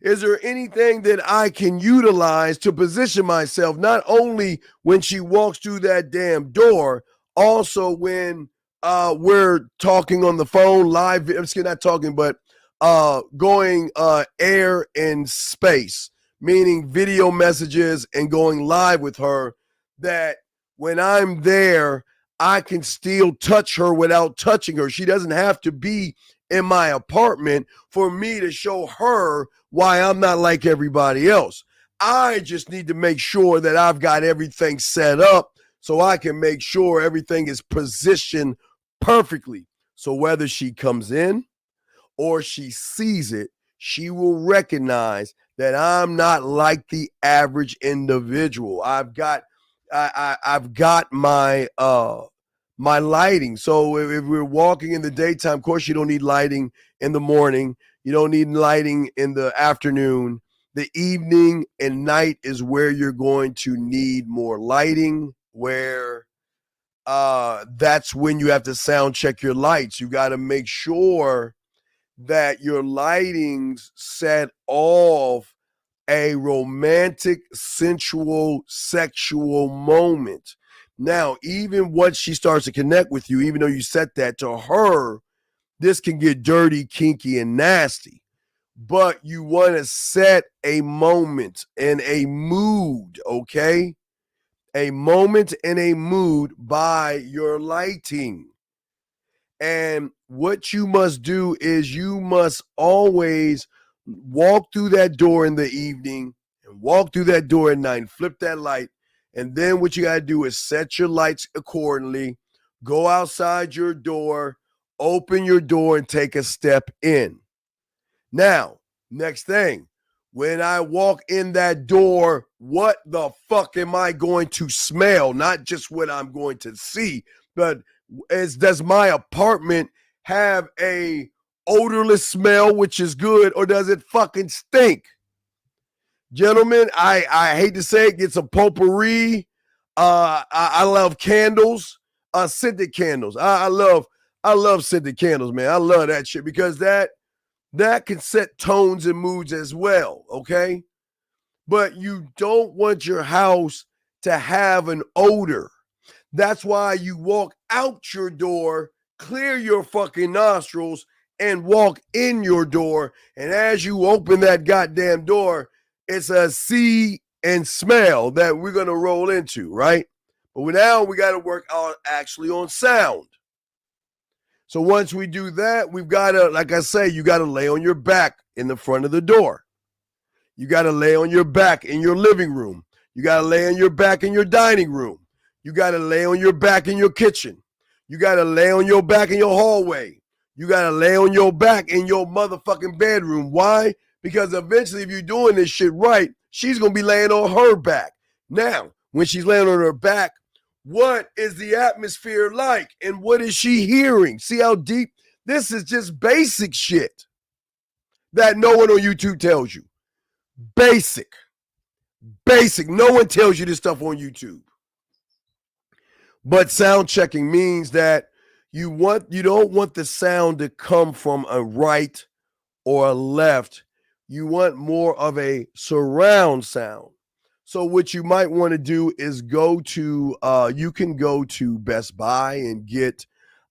[SPEAKER 15] Is there anything that I can utilize to position myself, not only when she walks through that damn door, also when we're talking on the phone live, not talking, but going air and space, meaning video messages and going live with her, that when I'm there, I can still touch her without touching her. She doesn't have to be in my apartment for me to show her why I'm not like everybody else. I just need to make sure that I've got everything set up so I can make sure everything is positioned perfectly. So whether she comes in or she sees it, she will recognize that I'm not like the average individual. I've got my my lighting. So if we're walking in the daytime, of course you don't need lighting in the morning. You don't need lighting in the afternoon. The evening and night is where you're going to need more lighting, where that's when you have to sound check your lights. You got to make sure that your lighting's set off a romantic, sensual, sexual moment. Now, even once she starts to connect with you, even though you set that to her, this can get dirty, kinky, and nasty. But you want to set a moment and a mood, okay? A moment and a mood by your lighting. And what you must do is you must always walk through that door in the evening and walk through that door at night and flip that light. And then what you got to do is set your lights accordingly, go outside your door, open your door, and take a step in. Now, next thing, when I walk in that door, what the fuck am I going to smell? Not just what I'm going to see, but does my apartment have a odorless smell, which is good, or does it fucking stink? Gentlemen, I hate to say it, gets a potpourri. I love candles, scented candles. I love scented candles, man. I love that shit because that can set tones and moods as well, okay? But you don't want your house to have an odor. That's why you walk out your door, clear your fucking nostrils, and walk in your door. And as you open that goddamn door, it's a see and smell that we're going to roll into, right? But now we got to work on actually on sound. So once we do that, we've got to, like I say, you got to lay on your back in the front of the door. You got to lay on your back in your living room. You got to lay on your back in your dining room. You got to lay on your back in your kitchen. You got to lay on your back in your hallway. You got to lay on your back in your motherfucking bedroom. Why? Because eventually if you're doing this shit right, she's going to be laying on her back. Now, when she's laying on her back, what is the atmosphere like? And what is she hearing? See how deep? This is just basic shit that no one on YouTube tells you. Basic. No one tells you this stuff on YouTube. But sound checking means that you don't want the sound to come from a right or a left. You want more of a surround sound. So what you might want to do is go to you can go to Best Buy and get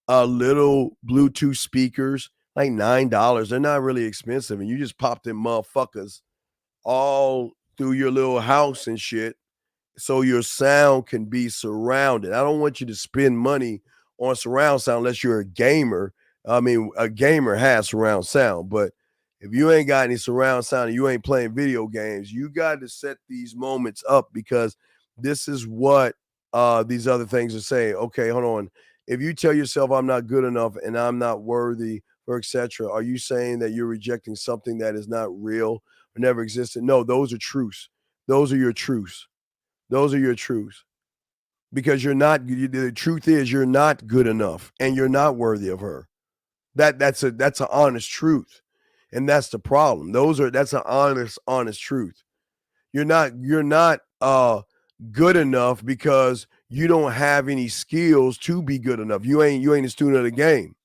[SPEAKER 15] little Bluetooth speakers, like $9. They're not really expensive, and you just pop them motherfuckers all through your little house and shit, so your sound can be surrounded. I don't want you to spend money on surround sound unless you're a gamer. I mean, a gamer has surround sound, but if you ain't got any surround sound and you ain't playing video games, you got to set these moments up, because this is what these other things are saying. Okay, hold on. If you tell yourself I'm not good enough and I'm not worthy, or etc., are you saying that you're rejecting something that is not real or never existed? No, those are truths. Those are your truths. Those are your truths. Because the truth is you're not good enough and you're not worthy of her. That's an honest truth. And that's the problem. That's an honest truth. You're not good enough because you don't have any skills to be good enough. You ain't a student of the game.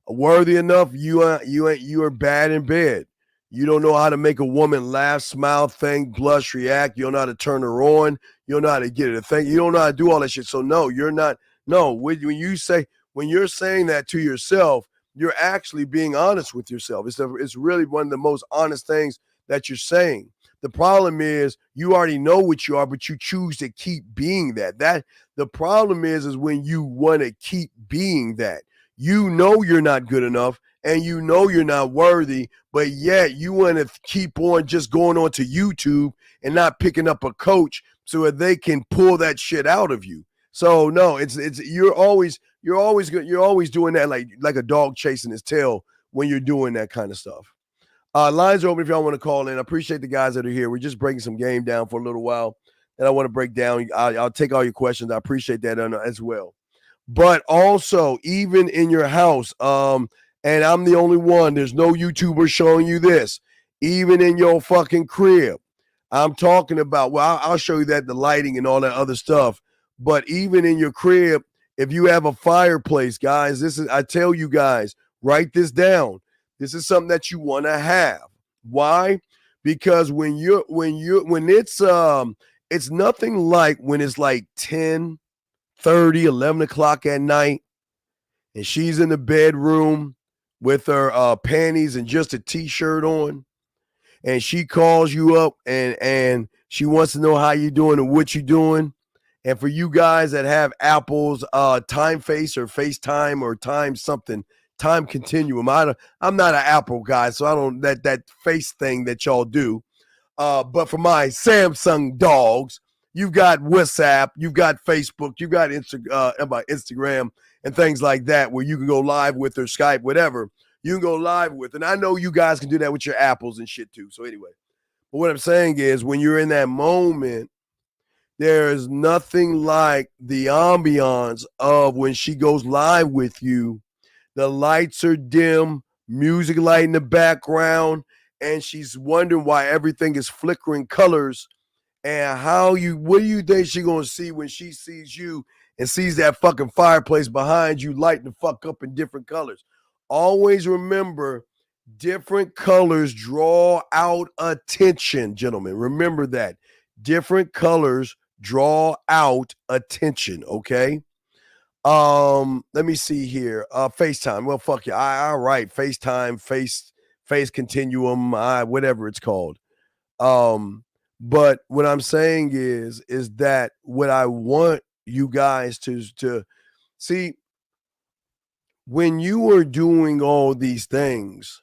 [SPEAKER 15] Worthy enough, you are bad in bed. You don't know how to make a woman laugh, smile, think, blush, react. You don't know how to turn her on. You don't know how to get her to think. You don't know how to do all that shit. So no, you're not. No, when you're saying that to yourself, you're actually being honest with yourself. It's really one of the most honest things that you're saying. The problem is you already know what you are, but you choose to keep being that. The problem is when you want to keep being that. You know you're not good enough and you know you're not worthy, but yet you want to keep on just going on to YouTube and not picking up a coach so that they can pull that shit out of you. So no, it's you're always doing that like a dog chasing his tail when you're doing that kind of stuff. Lines are open if y'all want to call in. I appreciate the guys that are here. We're just breaking some game down for a little while that I want to break down. I'll take all your questions. I appreciate that as well. But also, even in your house, and I'm the only one, there's no YouTuber showing you this. Even in your fucking crib, I'm talking about, well, I'll show you that, the lighting and all that other stuff. But even in your crib, if you have a fireplace, guys, I tell you guys, write this down. This is something that you want to have. Why? Because when it's nothing like when it's like 10, 30, 11 o'clock at night, and she's in the bedroom with her panties and just a t-shirt on, and she calls you up and she wants to know how you doing and what you doing. And for you guys that have Apple's Time Face or FaceTime or Time Continuum, I'm not an Apple guy, so I don't that face thing that y'all do. But for my Samsung dogs, you've got WhatsApp, you've got Facebook, you've got Instagram and things like that where you can go live with, or Skype, whatever. You can go live with. And I know you guys can do that with your Apples and shit too. So anyway, but what I'm saying is when you're in that moment, there is nothing like the ambiance of when she goes live with you. The lights are dim, music light in the background, and she's wondering why everything is flickering colors. And what do you think she's gonna see when she sees you and sees that fucking fireplace behind you lighting the fuck up in different colors? Always remember, different colors draw out attention, gentlemen. Remember that. Different colors draw out attention, okay? Let me see here. FaceTime. Well, fuck you. All right. FaceTime, face continuum, whatever it's called. But what I'm saying is that what I want you guys to see, when you are doing all these things,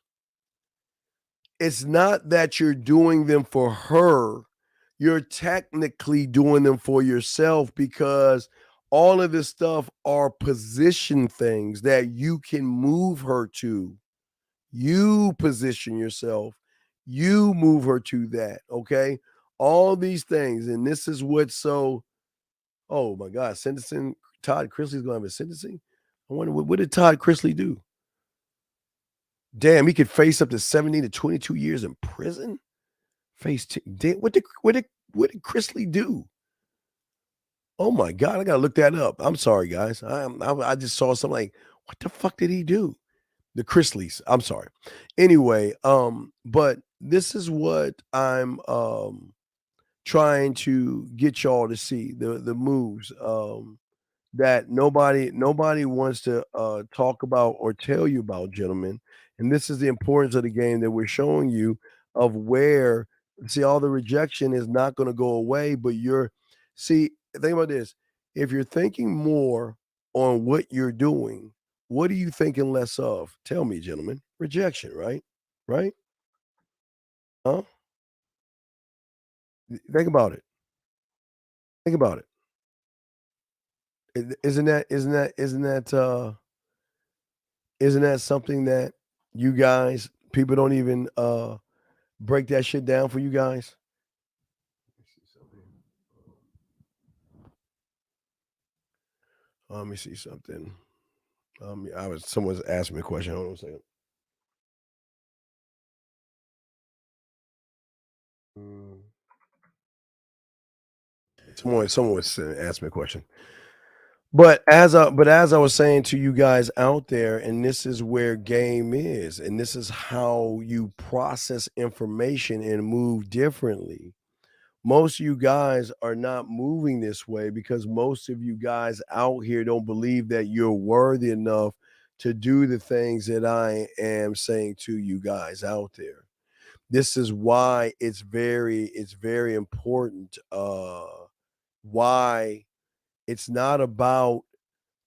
[SPEAKER 15] it's not that you're doing them for her. You're technically doing them for yourself, because all of this stuff are position things that you can move her to. You position yourself. You move her to that, okay? All these things. And this is what's so, oh my God, sentencing. Todd Chrisley's going to have a sentencing? I wonder, what did Todd Chrisley do? Damn, he could face up to 17 to 22 years in prison? What did Chrisley do? Oh my God, I gotta look that up. I'm sorry, guys. I just saw something like, what the fuck did he do? The Chrisleys. I'm sorry. Anyway, but this is what I'm trying to get y'all to see the moves that nobody wants to talk about or tell you about, gentlemen. And this is the importance of the game that we're showing you of where see all the rejection is not going to go away, but think about this. If you're thinking more on what you're doing, what are you thinking less of? Tell me, gentlemen. Rejection, right? Right? Huh? Think about it. Think about it. Isn't that something that you guys people don't even break that shit down for you guys? Let me see something. Someone's asking me a question. Hold on a second. Someone was asking me a question. But as I was saying to you guys out there, and this is where game is, and this is how you process information and move differently. Most of you guys are not moving this way because most of you guys out here don't believe that you're worthy enough to do the things that I am saying to you guys out there. This is why it's very important why it's not about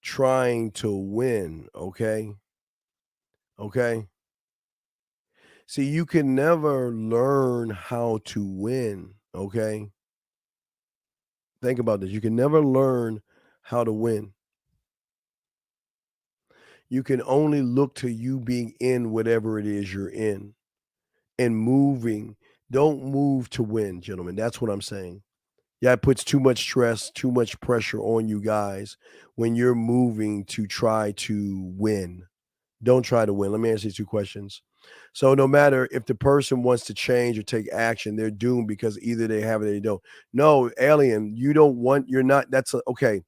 [SPEAKER 15] trying to win, okay? Okay? See, you can never learn how to win, okay? Think about this. You can never learn how to win. You can only look to you being in whatever it is you're in and moving. Don't move to win, gentlemen. That's what I'm saying. Yeah, it puts too much stress, too much pressure on you guys when you're moving to try to win. Don't try to win. Let me answer these two questions. So no matter if the person wants to change or take action, they're doomed because either they have it or they don't. No, alien, you're not, okay.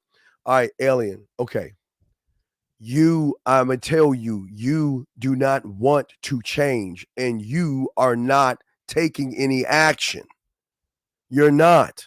[SPEAKER 15] All right, alien. Okay. I'm going to tell you, you do not want to change and you are not taking any action. You're not.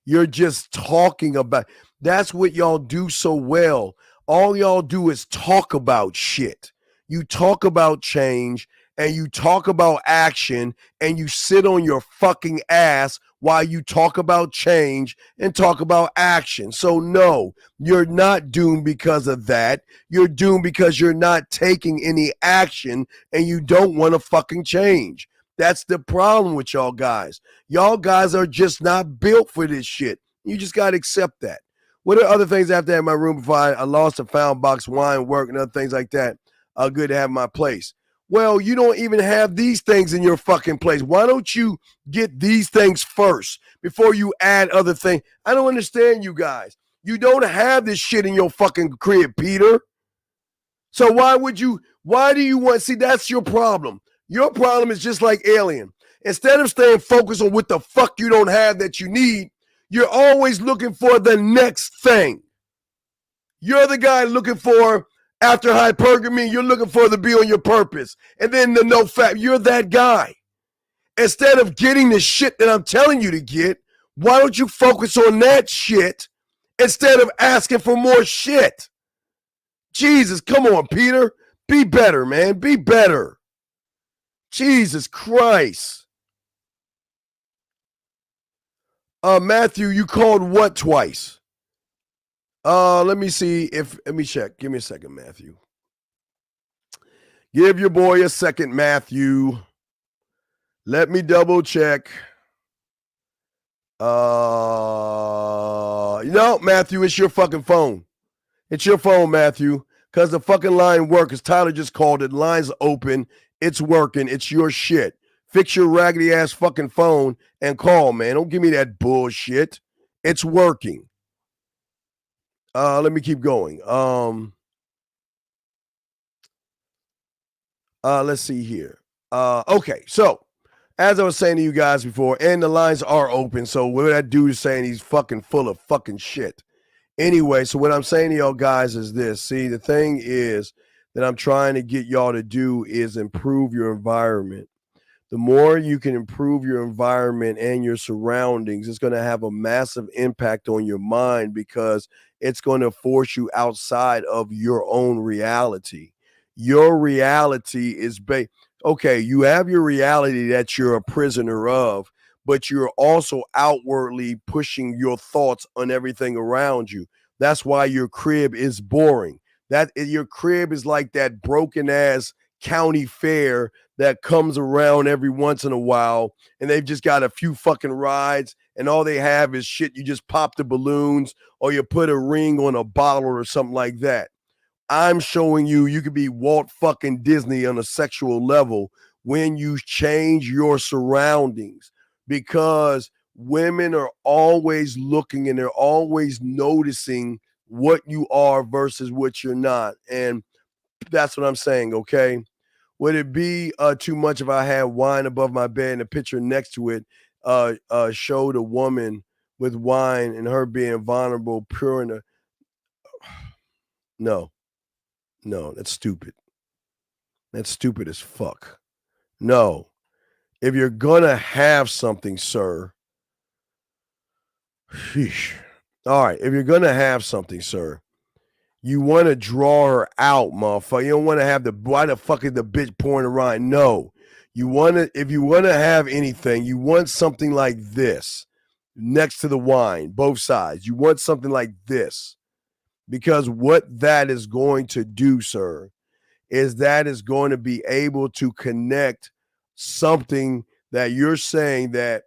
[SPEAKER 15] You're just talking about. That's what y'all do so well. All y'all do is talk about shit. You talk about change and you talk about action and you sit on your fucking ass while you talk about change and talk about action. So no, you're not doomed because of that. You're doomed because you're not taking any action and you don't want to fucking change. That's the problem with y'all guys. Y'all guys are just not built for this shit. You just got to accept that. What are other things I have to have in my room before I lost and found box, wine, work, and other things like that are good to have in my place? Well, you don't even have these things in your fucking place. Why don't you get these things first before you add other things? I don't understand you guys. You don't have this shit in your fucking crib, Peter. So why do you want, see, that's your problem. Your problem is just like Alien. Instead of staying focused on what the fuck you don't have that you need, you're always looking for the next thing. You're the guy looking for, after hypergamy, you're looking for the be on your purpose. And then the no fat, you're that guy. Instead of getting the shit that I'm telling you to get, why don't you focus on that shit instead of asking for more shit? Jesus, come on, Peter. Be better, man. Be better. Jesus Christ. Matthew, you called what twice? Let me check. Give me a second, Matthew. Give your boy a second, Matthew. Let me double check. No, Matthew, it's your fucking phone. It's your phone, Matthew. Because the fucking line works. Tyler just called it. Line's open. It's working. It's your shit. Fix your raggedy ass fucking phone and call, man. Don't give me that bullshit. It's working. Let me keep going. Let's see here. Okay, so as I was saying to you guys before, and the lines are open, so what that dude is saying, he's fucking full of fucking shit. Anyway, so what I'm saying to y'all guys is this. See, the thing is that I'm trying to get y'all to do is improve your environment. The more you can improve your environment and your surroundings, it's going to have a massive impact on your mind because it's going to force you outside of your own reality. Your reality is okay, you have your reality that you're a prisoner of, but you're also outwardly pushing your thoughts on everything around you. That's why your crib is boring. That your crib is like that broken ass county fair that comes around every once in a while, and they've just got a few fucking rides, and all they have is shit. You just pop the balloons, or you put a ring on a bottle or something like that. I'm showing you could be Walt fucking Disney on a sexual level when you change your surroundings, because women are always looking and they're always noticing what you are versus what you're not. And that's what I'm saying, okay? Would it be too much if I had wine above my bed and a picture next to it showed a woman with wine and her being vulnerable, pure in a... No, that's stupid. That's stupid as fuck. No. If you're gonna have something, sir. Sheesh. All right, if you're gonna have something, sir, you want to draw her out, motherfucker. You don't want to have why the fuck is the bitch pouring around? No. You want to, if you want to have anything, you want something like this next to the wine, both sides. You want something like this, because what that is going to do, sir, is that is going to be able to connect something that you're saying that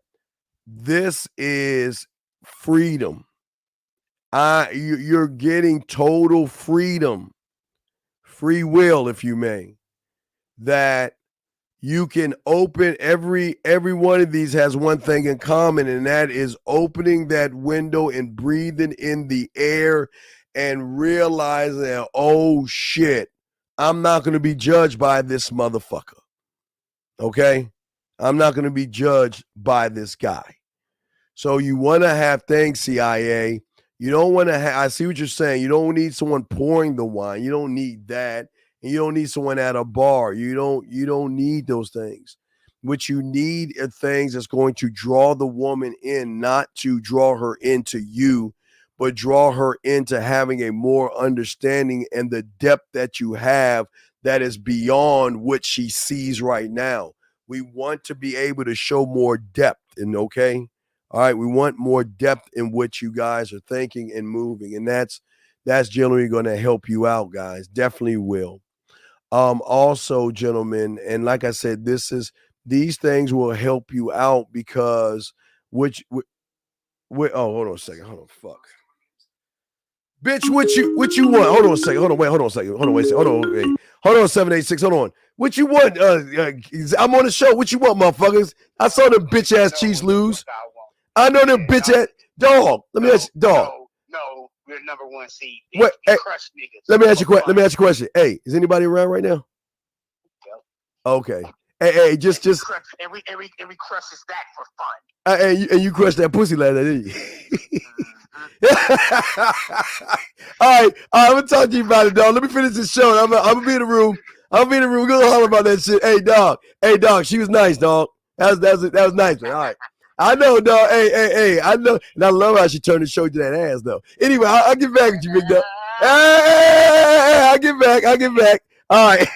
[SPEAKER 15] this is freedom. You're getting total freedom, free will, if you may, that you can open. Every one of these has one thing in common, and that is opening that window and breathing in the air and realizing that, oh shit, I'm not going to be judged by this motherfucker. Okay? I'm not going to be judged by this guy. So you want to have things, CIA. You don't want to have, I see what you're saying. You don't need someone pouring the wine. You don't need that. And you don't need someone at a bar. You don't need those things. What you need are things that's going to draw the woman in, not to draw her into you, but draw her into having a more understanding and the depth that you have that is beyond what she sees right now. We want to be able to show more depth, and okay? All right, we want more depth in what you guys are thinking and moving, and that's generally going to help you out, guys. Definitely will. Also, gentlemen, and like I said, these things will help you out because oh, hold on a second. Hold on, fuck. Bitch, what you want? Hold on a second. Hold on, wait, hold on a second. Hold on, wait a second. Hold on, wait. Hold on, 786. Hold on. What you want? I'm on the show. What you want, motherfuckers? I saw them bitch ass Chiefs lose. I know them bitch ass dog. Let me ask you, dog.
[SPEAKER 18] No, we're number one seed.
[SPEAKER 15] What? Hey,
[SPEAKER 18] crush niggas.
[SPEAKER 15] Let me ask you a question. Hey, is anybody around right now? Okay. Hey, just
[SPEAKER 18] every crush is that for fun.
[SPEAKER 15] And you crushed that pussy last night, didn't you? All right, I'm gonna talk to you about it, dog. Let me finish this show. I'm gonna be in the room. We're gonna holler about that shit. Hey, dog. She was nice, dog. That was nice, man. All right. I know, dog. Hey. I know, and I love how she turned and showed you that ass, though. Anyway, I'll get back with you, big dog. Hey, I'll get back. All right.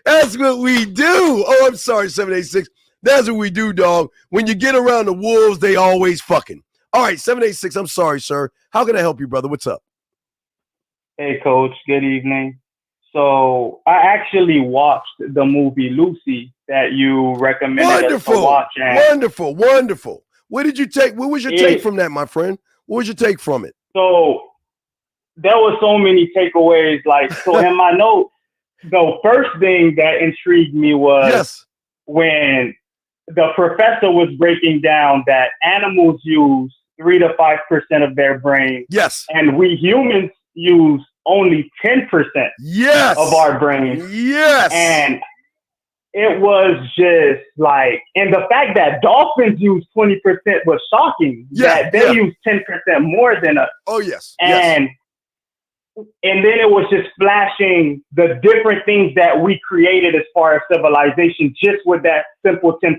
[SPEAKER 15] That's what we do. Oh, I'm sorry, 786. That's what we do, dog. When you get around the wolves, they always fucking. All right, 786. I'm sorry, sir. How can I help you, brother? What's up?
[SPEAKER 19] Hey, Coach. Good evening. So I actually watched the movie Lucy that you recommended us to watch.
[SPEAKER 15] Wonderful. What did you take? What was your take from that, my friend? What was your take from it?
[SPEAKER 19] So there were so many takeaways. So in my notes, the first thing that intrigued me was when the professor was breaking down that animals use 3 to 5% of their brain.
[SPEAKER 15] Yes.
[SPEAKER 19] And we humans use only 10% of our brain.
[SPEAKER 15] Yes.
[SPEAKER 19] And it was just and the fact that dolphins use 20% was shocking. That they use 10% more than us.
[SPEAKER 15] Oh, yes.
[SPEAKER 19] And and then it was just flashing the different things that we created as far as civilization, just with that simple 10%.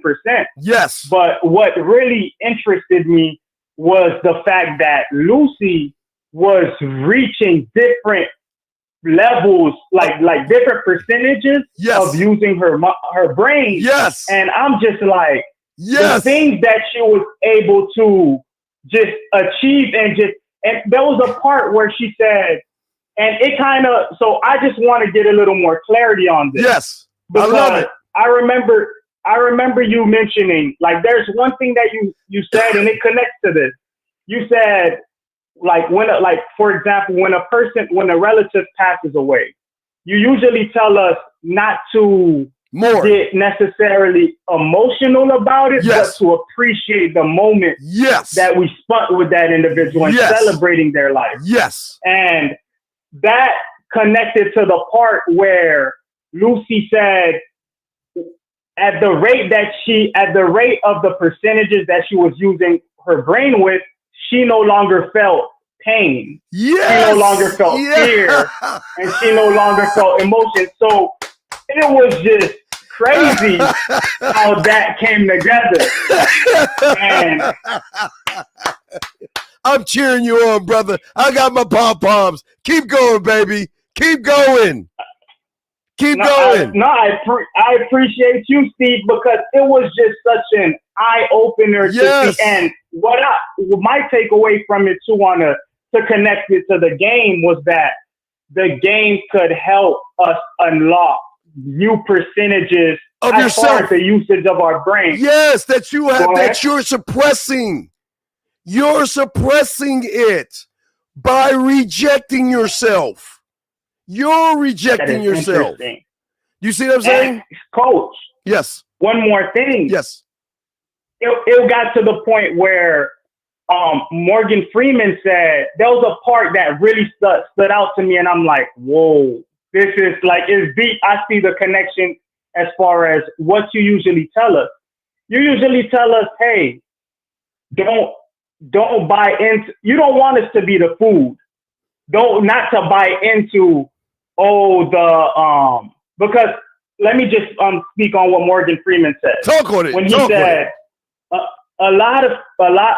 [SPEAKER 15] Yes.
[SPEAKER 19] But what really interested me was the fact that Lucy was reaching different levels, like different percentages of using her brain.
[SPEAKER 15] Yes.
[SPEAKER 19] And I'm just like,
[SPEAKER 15] yes,
[SPEAKER 19] the things that she was able to just achieve, and there was a part where she said, and it kind of, so I just want to get a little more clarity on this.
[SPEAKER 15] Yes.
[SPEAKER 19] Because
[SPEAKER 15] I love it.
[SPEAKER 19] I remember you mentioning, like, there's one thing that you said, and it connects to this. You said, like, for example, when a relative passes away, you usually tell us not to get necessarily emotional about it, but to appreciate the moment that we spent with that individual and celebrating their life.
[SPEAKER 15] Yes.
[SPEAKER 19] And that connected to the part where Lucy said, at the rate of the percentages that she was using her brain with, she no longer felt pain.
[SPEAKER 15] Yes.
[SPEAKER 19] She no longer felt fear, and she no longer felt emotion. So it was just crazy how that came together. And
[SPEAKER 15] I'm cheering you on, brother. I got my pom-poms. Keep going, baby. Keep going. Keep going.
[SPEAKER 19] I appreciate you, Steve, because it was just such an eye-opener to see. And my takeaway from it too, to connect it to the game, was that the game could help us unlock new percentages
[SPEAKER 15] of
[SPEAKER 19] as
[SPEAKER 15] yourself,
[SPEAKER 19] far as the usage of our brain.
[SPEAKER 15] Yes, that you're suppressing. You're suppressing it by rejecting yourself. You're rejecting yourself. You see what I'm saying?
[SPEAKER 19] Coach.
[SPEAKER 15] Yes.
[SPEAKER 19] One more thing.
[SPEAKER 15] Yes.
[SPEAKER 19] It got to the point where Morgan Freeman said, there was a part that really stood out to me, and I'm like, whoa, this is like, it's deep. I see the connection as far as what you usually tell us. You usually tell us, hey, don't buy into, you don't want us to be the food. Not to buy into, because let me just speak on what Morgan Freeman said.
[SPEAKER 15] Talk on it.
[SPEAKER 19] When he said,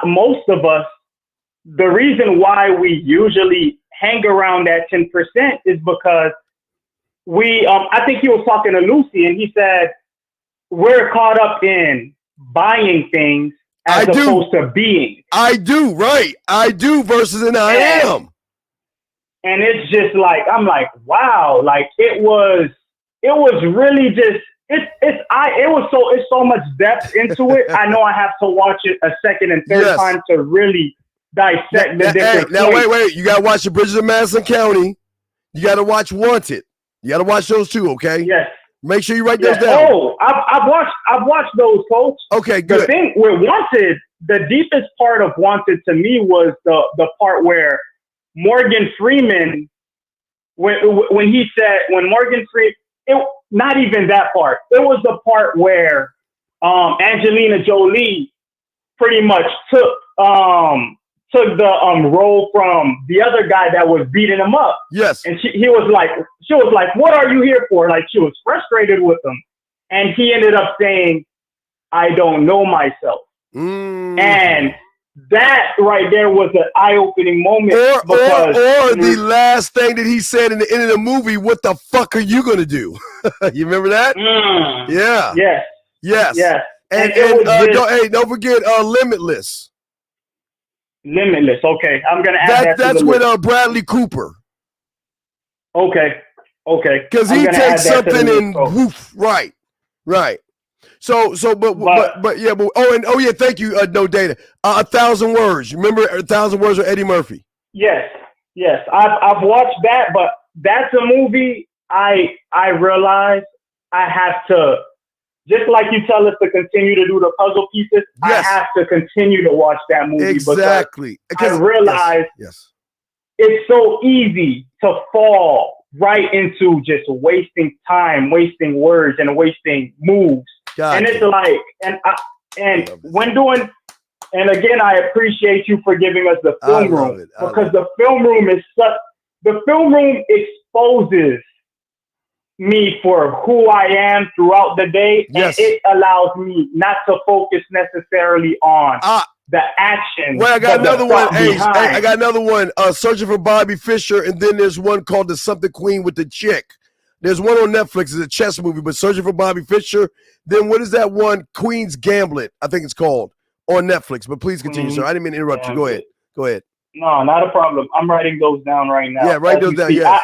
[SPEAKER 19] most of us, the reason why we usually hang around that 10% is because I think he was talking to Lucy, and he said, we're caught up in buying things as opposed to being.
[SPEAKER 15] I do, right. I do versus an I am.
[SPEAKER 19] And it's just like, I'm like, wow, like it was really just, it's so much depth into it. I know I have to watch it a second and third time to really dissect the different
[SPEAKER 15] Now, wait. You got to watch The Bridges of Madison County. You got to watch Wanted. You got to watch those two, okay?
[SPEAKER 19] Yes.
[SPEAKER 15] Make sure you write those down.
[SPEAKER 19] Oh, I've watched those, Coach.
[SPEAKER 15] Okay, good.
[SPEAKER 19] The thing with Wanted, the deepest part of Wanted to me was the part where Morgan Freeman, when Morgan Freeman, not even that part. It was the part where Angelina Jolie pretty much took the role from the other guy that was beating him up.
[SPEAKER 15] Yes.
[SPEAKER 19] And she was like, what are you here for? Like, she was frustrated with him. And he ended up saying, I don't know myself. And that right there was an eye-opening moment.
[SPEAKER 15] Or the last thing that he said in the end of the movie, what the fuck are you going to do? You remember that? Yeah.
[SPEAKER 19] Yes.
[SPEAKER 15] And don't forget Limitless.
[SPEAKER 19] Limitless. Okay. I'm going to add that.
[SPEAKER 15] That's with Bradley Cooper.
[SPEAKER 19] Okay.
[SPEAKER 15] Because he takes something and woof. Right. Thank you. No Data. 1,000 Words. Remember 1,000 Words with Eddie Murphy?
[SPEAKER 19] Yes. I've watched that, but that's a movie I realize I have to, just like you tell us to continue to do the puzzle pieces, I have to continue to watch that movie.
[SPEAKER 15] Exactly.
[SPEAKER 19] Because I realize it's so easy to fall right into just wasting time, wasting words, and wasting moves. And it's like, and when doing, and again, I appreciate you for giving us the film room, because the film room is the film room exposes me for who I am throughout the day, and it allows me not to focus necessarily on the action.
[SPEAKER 15] Well, I got another one. Hey, I got another one. Searching for Bobby Fischer, and then there's one called The Something Queen with the chick. There's one on Netflix. It's a chess movie, but Searching for Bobby Fischer. Then what is that one? Queen's Gambit, I think it's called, on Netflix. But please continue, sir. I didn't mean to interrupt you. Go ahead. Go ahead.
[SPEAKER 19] No, not a problem. I'm writing those down right now.
[SPEAKER 15] Yeah, write those down. Yeah.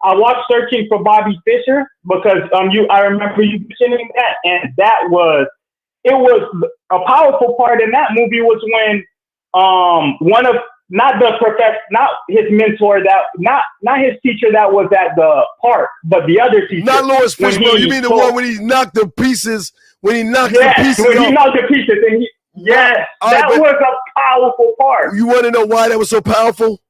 [SPEAKER 19] I watched Searching for Bobby Fischer because I remember you mentioning that, and it was a powerful part in that movie was when not his mentor, not his teacher that was at the park, but the other teacher.
[SPEAKER 15] Not Lawrence Fishburne. You mean the one when he knocked the pieces? When he knocked the pieces
[SPEAKER 19] when he knocked the pieces, and that was a powerful part.
[SPEAKER 15] You want to know why that was so powerful?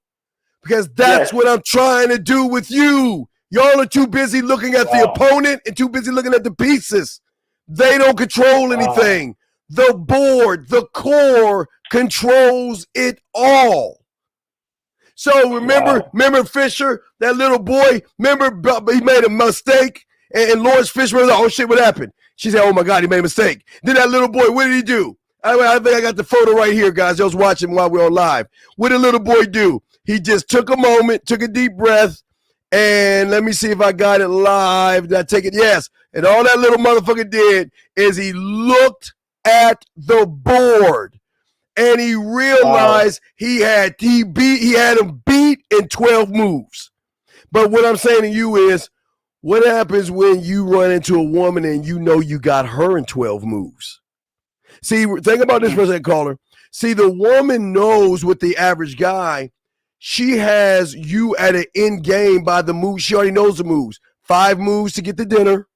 [SPEAKER 15] Because that's what I'm trying to do with you. Y'all are too busy looking at the opponent and too busy looking at the pieces. They don't control anything. The board, the core controls it all. So remember Fisher, that little boy, remember he made a mistake and Lawrence Fishburne was like, oh shit, what happened? She said, oh my God, he made a mistake. Then that little boy, what did he do? I think I got the photo right here, guys. I was watching while we were on live. What did little boy do? He just took a moment, took a deep breath, and let me see if I got it live. Did I take it? Yes. And all that little motherfucker did is he looked at the board and he realized he had him beat in 12 moves. But what I'm saying to you is, what happens when you run into a woman and you know you got her in 12 moves? See, think about this for a second, caller. See, the woman knows with the average guy, she has you at an end game by the moves. She already knows the moves. 5 moves to get the dinner,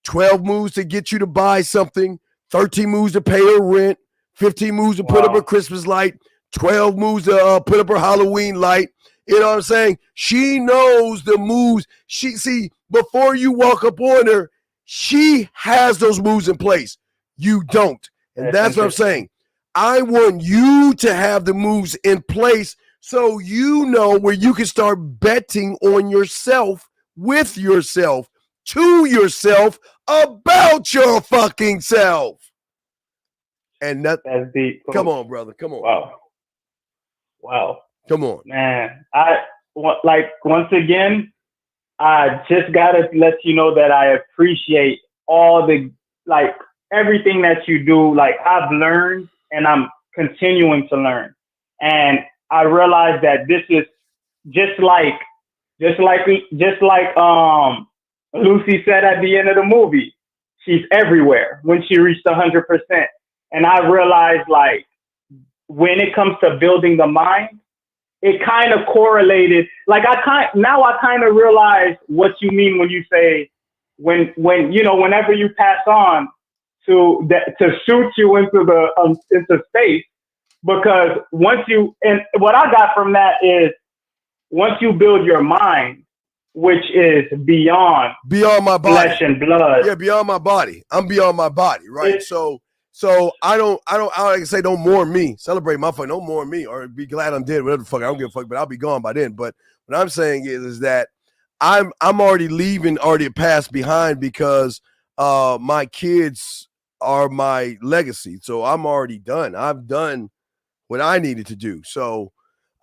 [SPEAKER 15] 12 moves to get you to buy something, 13 moves to pay her rent, 15 moves to put up her Christmas light, 12 moves to put up her Halloween light. You know what I'm saying? She knows the moves. Before you walk up on her, she has those moves in place. You don't. And that's what I'm saying. I want you to have the moves in place so you know where you can start betting on yourself, with yourself, to yourself, about your fucking self. And that's
[SPEAKER 19] deep.
[SPEAKER 15] Come on, brother. Come on.
[SPEAKER 19] Wow.
[SPEAKER 15] Come on.
[SPEAKER 19] Man, once again, I just got to let you know that I appreciate all the, everything that you do. I've learned and I'm continuing to learn. And I realize that this is just like Lucy said at the end of the movie, she's everywhere when she reached 100%. And I realized when it comes to building the mind, it kind of correlated. Now I kind of realize what you mean when you say, whenever you pass on to shoot you into space, because what I got from that is once you build your mind, which is beyond
[SPEAKER 15] my body,
[SPEAKER 19] flesh and blood.
[SPEAKER 15] Yeah, beyond my body. I'm beyond my body, right? So I don't like to say no more me. Celebrate my fuck, no more me, or be glad I'm dead, whatever the fuck. I don't give a fuck, but I'll be gone by then. But what I'm saying is that I'm already leaving, already a past behind, because my kids are my legacy. So I'm already done. I've done what I needed to do. So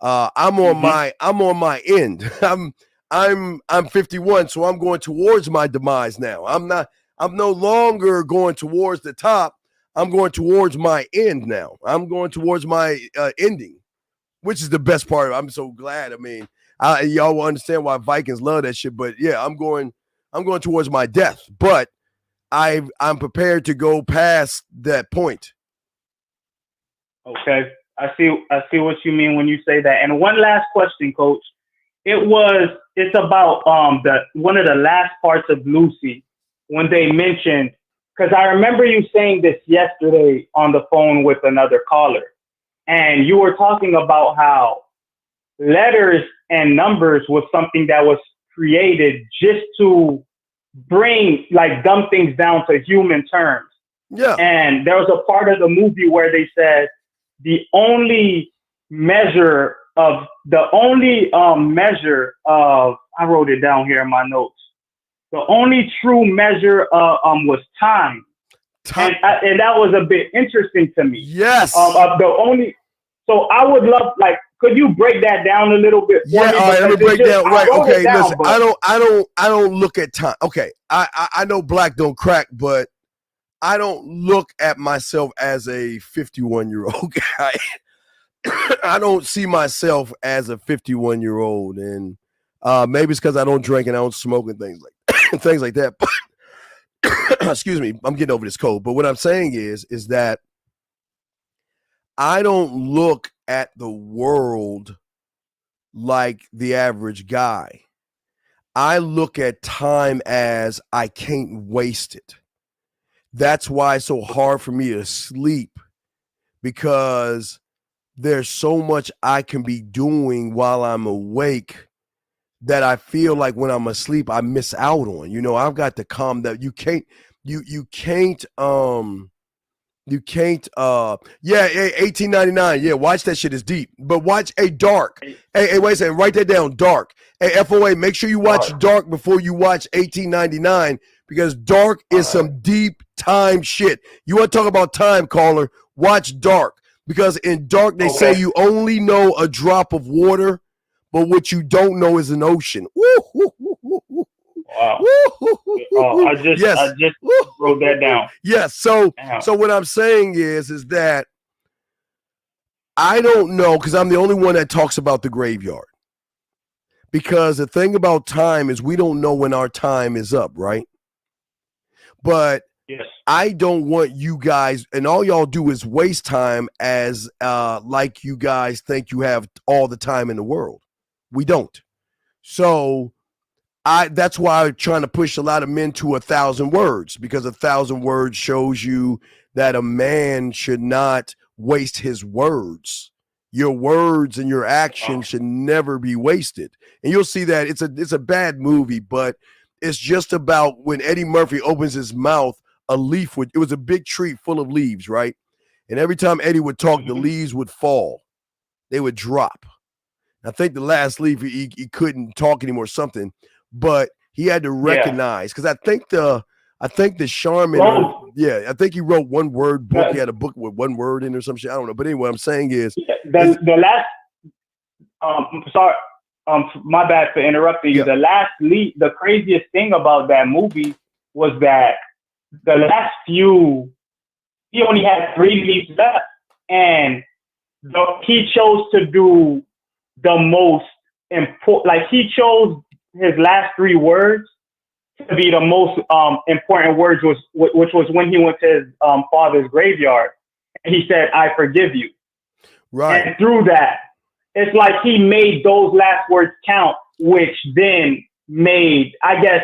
[SPEAKER 15] I'm on my end. I'm 51, so I'm going towards my demise now. I'm no longer going towards the top. I'm going towards my end now. I'm going towards my ending, which is the best part. I'm so glad. I mean, y'all will understand why Vikings love that shit. But yeah, I'm going towards my death. But I'm prepared to go past that point.
[SPEAKER 19] Okay, I see what you mean when you say that. And one last question, Coach. It's about one of the last parts of Lucy when they mentioned, because I remember you saying this yesterday on the phone with another caller, and you were talking about how letters and numbers was something that was created just to bring dumb things down to human terms.
[SPEAKER 15] Yeah.
[SPEAKER 19] And there was a part of the movie where they said the only measure of the only measure of, I wrote it down here in my notes. The only true measure was time. And that was a bit interesting to me.
[SPEAKER 15] Yes.
[SPEAKER 19] So I would love, like, could you break that down a little bit?
[SPEAKER 15] Yeah, all right, let me break down. Right, okay, listen, I don't look at time. Okay, I know black don't crack, but I don't look at myself as a 51-year-old guy. I don't see myself as a 51-year-old, and maybe it's because I don't drink and I don't smoke and things like that. But excuse me, I'm getting over this cold. But what I'm saying is that I don't look at the world like the average guy. I look at time as I can't waste it. That's why it's so hard for me to sleep, because there's so much I can be doing while I'm awake that I feel like when I'm asleep, I miss out on. You know, I've got to calm that. You can't, yeah, 1899. Yeah, watch that shit is deep. But watch Dark. Hey, wait a second, write that down. Dark. Hey, FOA, make sure you watch Dark before you watch 1899, because Dark is some deep time shit. You want to talk about time, caller? Watch Dark. Because in Dark, they say you only know a drop of water, but what you don't know is an ocean.
[SPEAKER 19] Wow. I just wrote that down.
[SPEAKER 15] Yes. So what I'm saying is that I don't know, because I'm the only one that talks about the graveyard. Because the thing about time is we don't know when our time is up, right? But
[SPEAKER 19] yes.
[SPEAKER 15] I don't want you guys, and all y'all do is waste time as like you guys think you have all the time in the world. We don't. So that's why I'm trying to push a lot of men to 1,000 words, because 1,000 words shows you that a man should not waste his words. Your words and your actions should never be wasted. And you'll see that it's a bad movie, but it's just about when Eddie Murphy opens his mouth, it was a big tree full of leaves, right? And every time Eddie would talk, the leaves would fall. They would drop. I think the last leaf, he couldn't talk anymore or something, but he had to recognize, because I think the Charmin, I think he wrote one word book. He had a book with one word in or some shit. I don't know. But anyway, what I'm saying is
[SPEAKER 19] the last, sorry, my bad for interrupting you. The last leaf, the craziest thing about that movie was that the last few, he only had 3 leaves left, and he chose to do the most important, like he chose his last 3 words to be the most important words, which was when he went to his father's graveyard, and he said, "I forgive you."
[SPEAKER 15] Right.
[SPEAKER 19] And through that, it's like he made those last words count, which then made, I guess,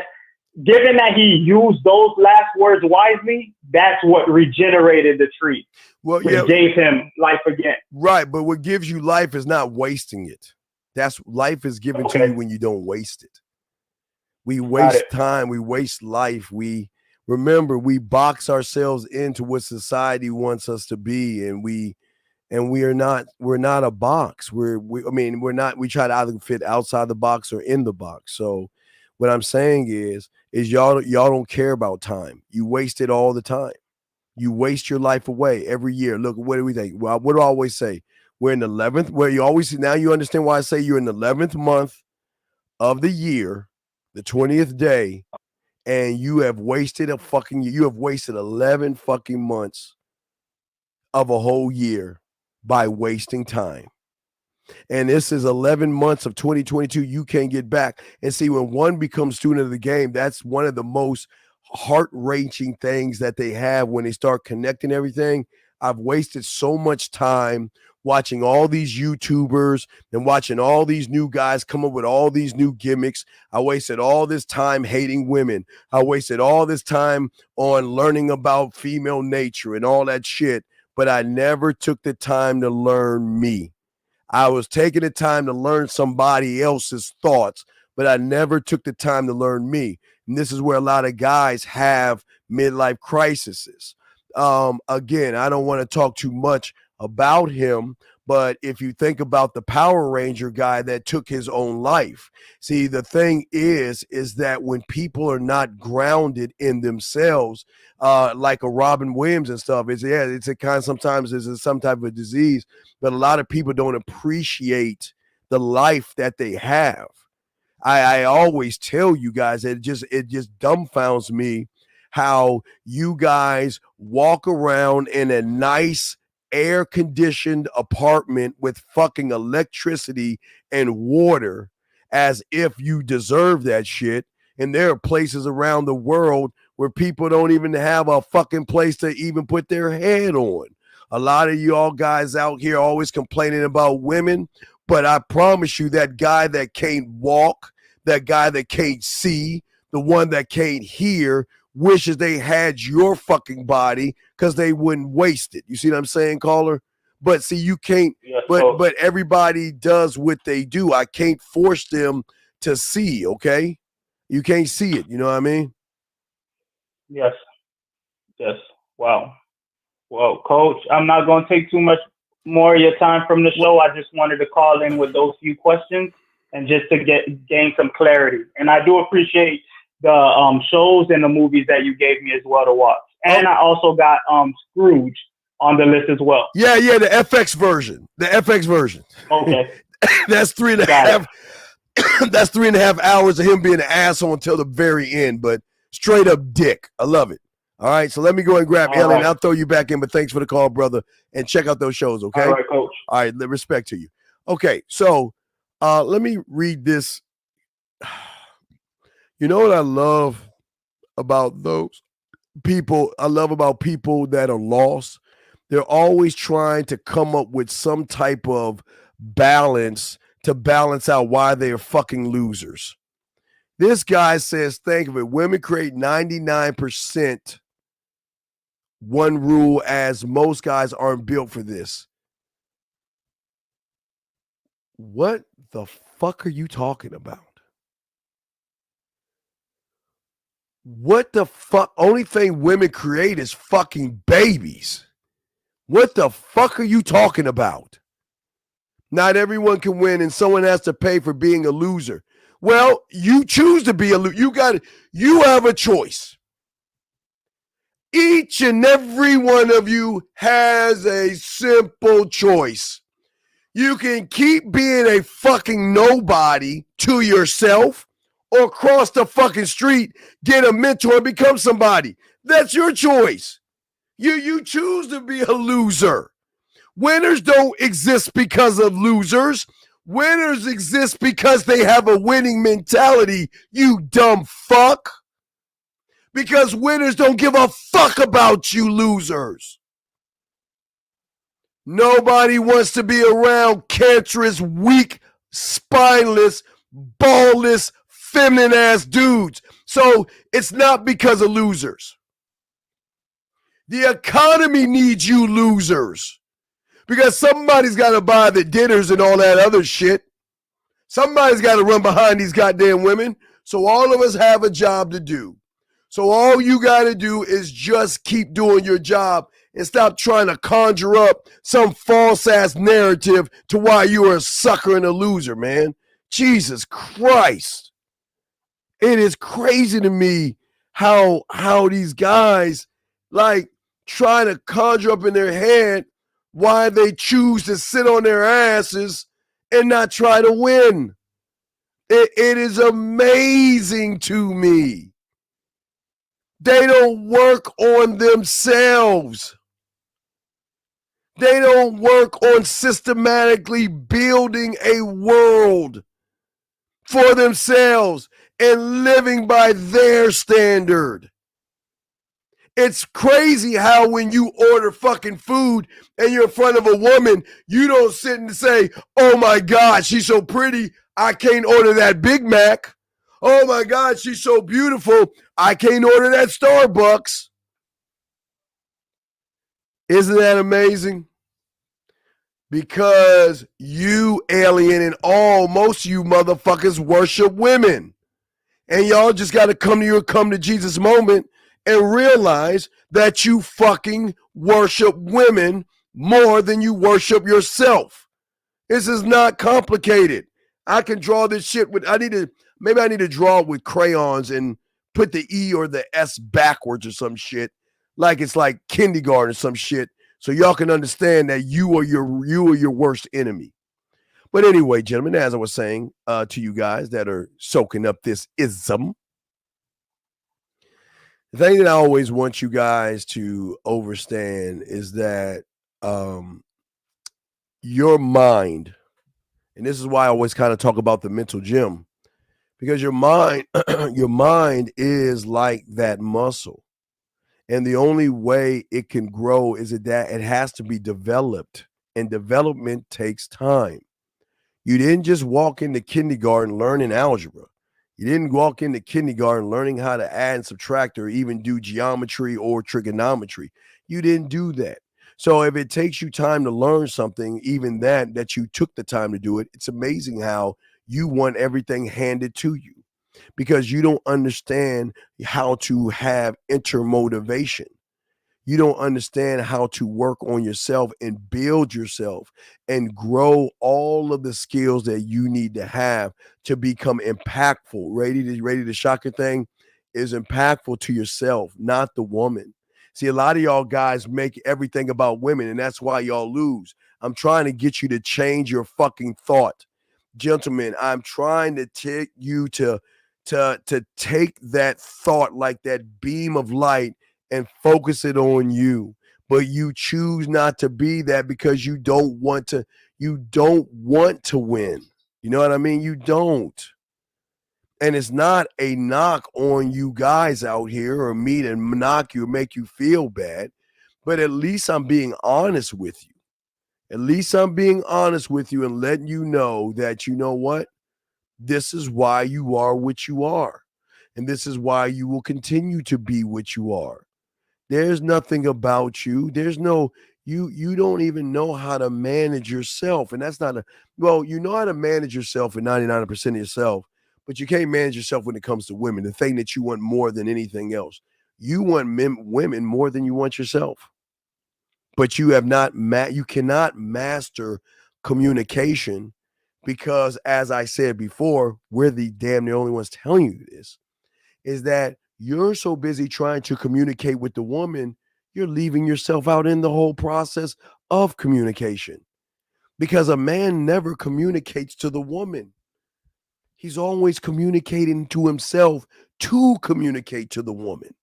[SPEAKER 19] given that he used those last words wisely, that's what regenerated the tree.
[SPEAKER 15] Well,
[SPEAKER 19] which gave him life again.
[SPEAKER 15] Right, but what gives you life is not wasting it. That's life is given to you when you don't waste it. We waste time, we waste life. We box ourselves into what society wants us to be, and we're not a box. We try to either fit outside the box or in the box. So what I'm saying is y'all don't care about time. You waste it all the time. You waste your life away every year. Look, what do we think? Well, what do I always say? We're in the 11th, where now you understand why I say you're in the 11th month of the year, the 20th day, and you have wasted 11 fucking months of a whole year by wasting time. And this is 11 months of 2022 you can't get back. And see, when one becomes student of the game, that's one of the most heart-wrenching things that they have when they start connecting everything. I've wasted so much time watching all these YouTubers and watching all these new guys come up with all these new gimmicks. I wasted all this time hating women. I wasted all this time on learning about female nature and all that shit, but I never took the time to learn me. I was taking the time to learn somebody else's thoughts, but I never took the time to learn me. And this is where a lot of guys have midlife crises. Again, I don't want to talk too much about him, But if you think about the Power Ranger guy that took his own life, see, the thing is that when people are not grounded in themselves, like a Robin Williams and stuff, it's a kind of, sometimes it's some type of disease, but a lot of people don't appreciate the life that they have. I always tell you guys that it just dumbfounds me how you guys walk around in a nice air-conditioned apartment with fucking electricity and water as if you deserve that shit. And there are places around the world where people don't even have a fucking place to even put their head on. A lot of y'all guys out here always complaining about women, but I promise you that guy that can't walk, that guy that can't see, the one that can't hear, wishes they had your fucking body because they wouldn't waste it. You see what I'm saying, caller? But see, you can't, but everybody does what they do. I can't force them to see, okay? You can't see it, you know what I mean?
[SPEAKER 19] Yes. Wow. Well, Coach, I'm not going to take too much more of your time from the show. I just wanted to call in with those few questions and just to gain some clarity. And I do appreciate the shows and the movies that you gave me as well to watch. And I also got Scrooge on the list as well.
[SPEAKER 15] Yeah, the FX version. The FX version.
[SPEAKER 19] Okay.
[SPEAKER 15] That's 3.5. That's 3.5 hours of him being an asshole until the very end, but straight up dick. I love it. All right, so let me go and grab Alien. Right. I'll throw you back in, but thanks for the call, brother, and check out those shows, okay?
[SPEAKER 19] All right, Coach.
[SPEAKER 15] All right, respect to you. Okay, so let me read this. You know what I love about those people? I love about people that are lost. They're always trying to come up with some type of balance to balance out why they are fucking losers. This guy says, think of it, women create 99%. One rule, as most guys aren't built for this. What the fuck are you talking about? What the fuck? Only thing women create is fucking babies. What the fuck are you talking about? Not everyone can win and someone has to pay for being a loser. Well, you choose to be a loser. You have a choice. Each and every one of you has a simple choice. You can keep being a fucking nobody to yourself or cross the fucking street, get a mentor, and become somebody. That's your choice. You choose to be a loser. Winners don't exist because of losers. Winners exist because they have a winning mentality, you dumb fuck. Because winners don't give a fuck about you losers. Nobody wants to be around cancerous, weak, spineless, ballless, feminine-ass dudes. So it's not because of losers. The economy needs you losers. Because somebody's got to buy the dinners and all that other shit. Somebody's got to run behind these goddamn women. So all of us have a job to do. So all you got to do is just keep doing your job and stop trying to conjure up some false-ass narrative to why you are a sucker and a loser, man. Jesus Christ. It is crazy to me how these guys, like, try to conjure up in their head why they choose to sit on their asses and not try to win. It is amazing to me. They don't work on themselves. They don't work on systematically building a world for themselves and living by their standard. It's crazy how when you order fucking food and you're in front of a woman, you don't sit and say, oh my God, she's so pretty, I can't order that Big Mac. Oh my God, she's so beautiful, I can't order that Starbucks. Isn't that amazing? Because you, alien, and most of you motherfuckers worship women. And y'all just got to come to Jesus moment and realize that you fucking worship women more than you worship yourself. This is not complicated. I can draw this shit with, maybe I need to draw with crayons and put the E or the S backwards or some shit. Like it's like kindergarten or some shit. So y'all can understand that you are your worst enemy. But anyway, gentlemen, as I was saying to you guys that are soaking up this ism, the thing that I always want you guys to understand is that your mind, and this is why I always kind of talk about the mental gym, because your mind, your mind is like that muscle. And the only way it can grow is that it has to be developed, and development takes time. You didn't just walk into kindergarten learning algebra. You didn't walk into kindergarten learning how to add and subtract or even do geometry or trigonometry. You didn't do that. So if it takes you time to learn something, even that you took the time to do it, it's amazing how you want everything handed to you because you don't understand how to have intermotivation. You don't understand how to work on yourself and build yourself and grow all of the skills that you need to have to become impactful. Ready to shock your thing is impactful to yourself, not the woman. See, a lot of y'all guys make everything about women, and that's why y'all lose. I'm trying to get you to change your fucking thought. Gentlemen, I'm trying to take you to take that thought like that beam of light and focus it on you. But you choose not to be that because you don't want to win. You know what I mean? You don't. And it's not a knock on you guys out here or me to knock you or make you feel bad, but at least I'm being honest with you. At least I'm being honest with you and letting you know that, you know what? This is why you are what you are. And this is why you will continue to be what you are. There's nothing about you. There's no, you don't even know how to manage yourself. And that's not you know how to manage yourself in 99% of yourself, but you can't manage yourself when it comes to women. The thing that you want more than anything else. You want women more than you want yourself. But you have not you cannot master communication because, as I said before, we're the only ones telling you this, is that you're so busy trying to communicate with the woman, you're leaving yourself out in the whole process of communication. Because a man never communicates to the woman. He's always communicating to himself to communicate to the woman.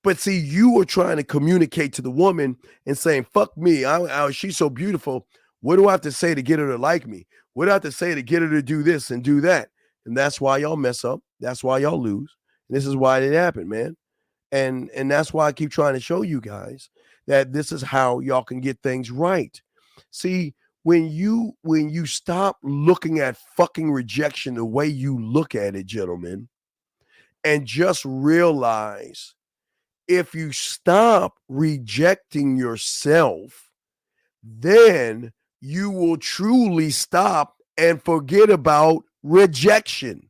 [SPEAKER 15] But see, you are trying to communicate to the woman and saying, fuck me, she's so beautiful. What do I have to say to get her to like me? What do I have to say to get her to do this and do that? And that's why y'all mess up. That's why y'all lose. And this is why it happened, man. And that's why I keep trying to show you guys that this is how y'all can get things right. See, when you stop looking at fucking rejection the way you look at it, gentlemen, and just realize if you stop rejecting yourself, then you will truly stop and forget about rejection.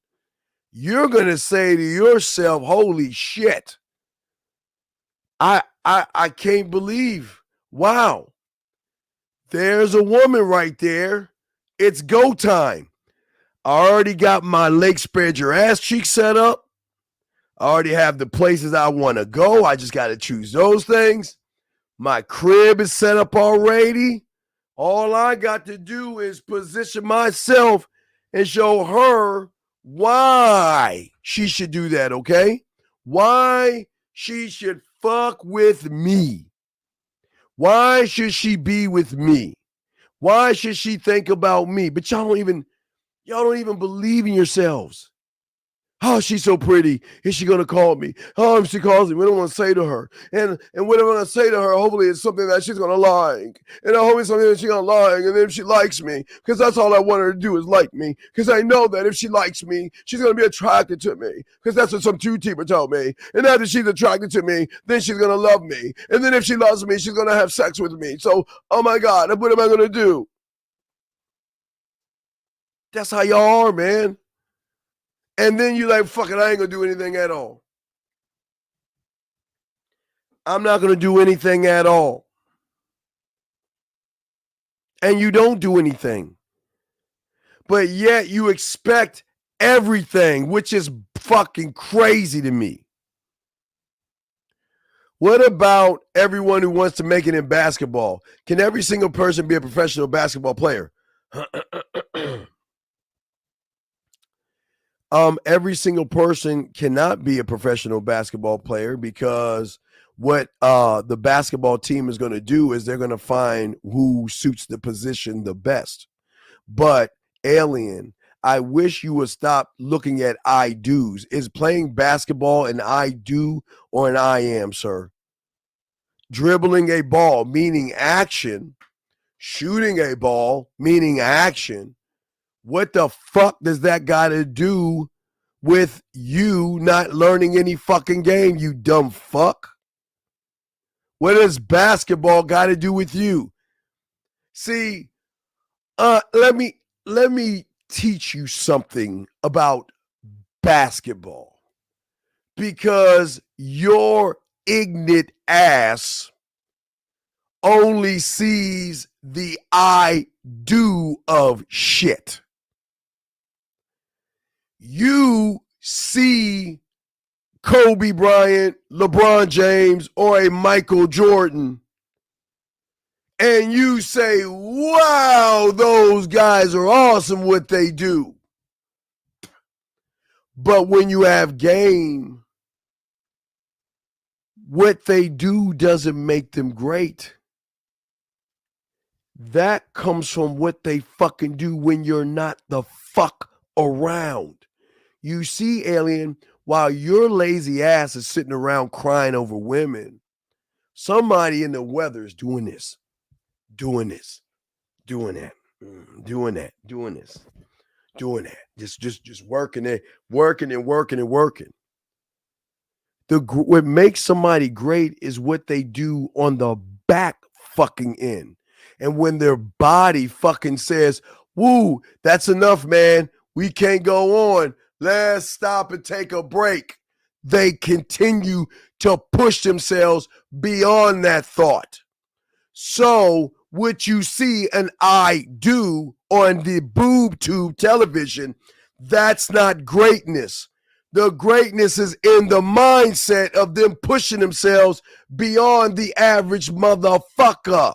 [SPEAKER 15] You're going to say to yourself, holy shit, I can't believe, wow, there's a woman right there. It's go time. I already got my leg spread your ass cheek set up. I already have the places I want to go. I just got to choose those things. My crib is set up already. All I got to do is position myself and show her why she should do that, okay? Why she should fuck with me. Why should she be with me? Why should she think about me? But y'all don't even believe in yourselves. Oh, she's so pretty. Is she gonna call me? Oh, if she calls me, what do I want to say to her? And what I'm gonna say to her, hopefully it's something that she's gonna like. And I hope it's something that she's gonna like. And then if she likes me, because that's all I want her to do is like me. Because I know that if she likes me, she's gonna be attracted to me. Because that's what some people told me. And after she's attracted to me, then she's gonna love me. And then if she loves me, she's gonna have sex with me. So, oh my God, what am I gonna do? That's how y'all are, man. And then you're like, fuck it, I ain't gonna do anything at all. I'm not gonna do anything at all. and you don't do anything. But yet you expect everything, which is fucking crazy to me. What about everyone who wants to make it in basketball? Can every single person be a professional basketball player? Every single person cannot be a professional basketball player because what the basketball team is going to do is they're going to find who suits the position the best. But Alien, I wish you would stop looking at I do's. Is playing basketball an I do or an I am, sir? Dribbling a ball, meaning action. Shooting a ball, meaning action. What the fuck does that got to do with you not learning any fucking game, you dumb fuck? What does basketball got to do with you? See, let me teach you something about basketball, because your ignorant ass only sees the I do of shit. You see Kobe Bryant, LeBron James, or a Michael Jordan, and you say, wow, those guys are awesome what they do. But when you have game, what they do doesn't make them great. That comes from what they fucking do when you're not the fuck around. You see, Alien, while your lazy ass is sitting around crying over women, somebody in the weather is doing this, doing this, doing that, doing that, doing this, doing that. Just working it, working and working and working. What makes somebody great is what they do on the back fucking end. And when their body fucking says, woo, that's enough, man. We can't go on. Let's stop and take a break. They continue to push themselves beyond that thought. So what you see an I do on the boob tube television, that's not greatness. The greatness is in the mindset of them pushing themselves beyond the average motherfucker.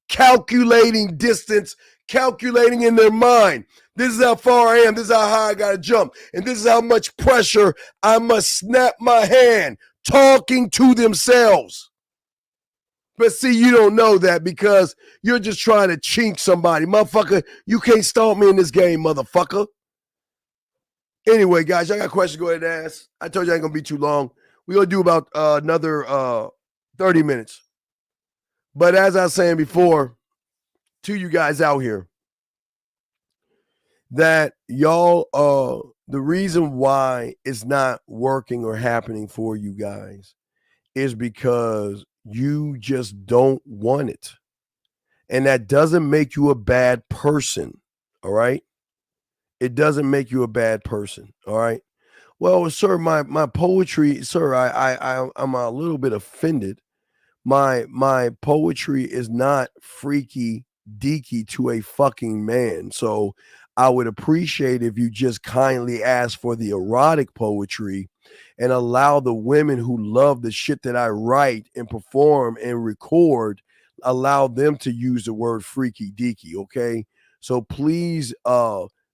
[SPEAKER 15] Calculating distance, calculating in their mind. This is how far I am. This is how high I got to jump. And this is how much pressure I must snap my hand. Talking to themselves. But see, you don't know that because you're just trying to chink somebody. Motherfucker, you can't stomp me in this game, motherfucker. Anyway, guys, y'all got questions, go ahead and ask. I told you I ain't going to be too long. We're going to do about another 30 minutes. But as I was saying before, to you guys out here, that y'all, the reason why it's not working or happening for you guys is because you just don't want it. And that doesn't make you a bad person, all right? It doesn't make you a bad person, all right? Well, sir, my poetry, sir, I'm a little bit offended. My poetry is not freaky deaky to a fucking man. So I would appreciate if you just kindly ask for the erotic poetry and allow the women who love the shit that I write and perform and record, allow them to use the word freaky deaky, okay? So please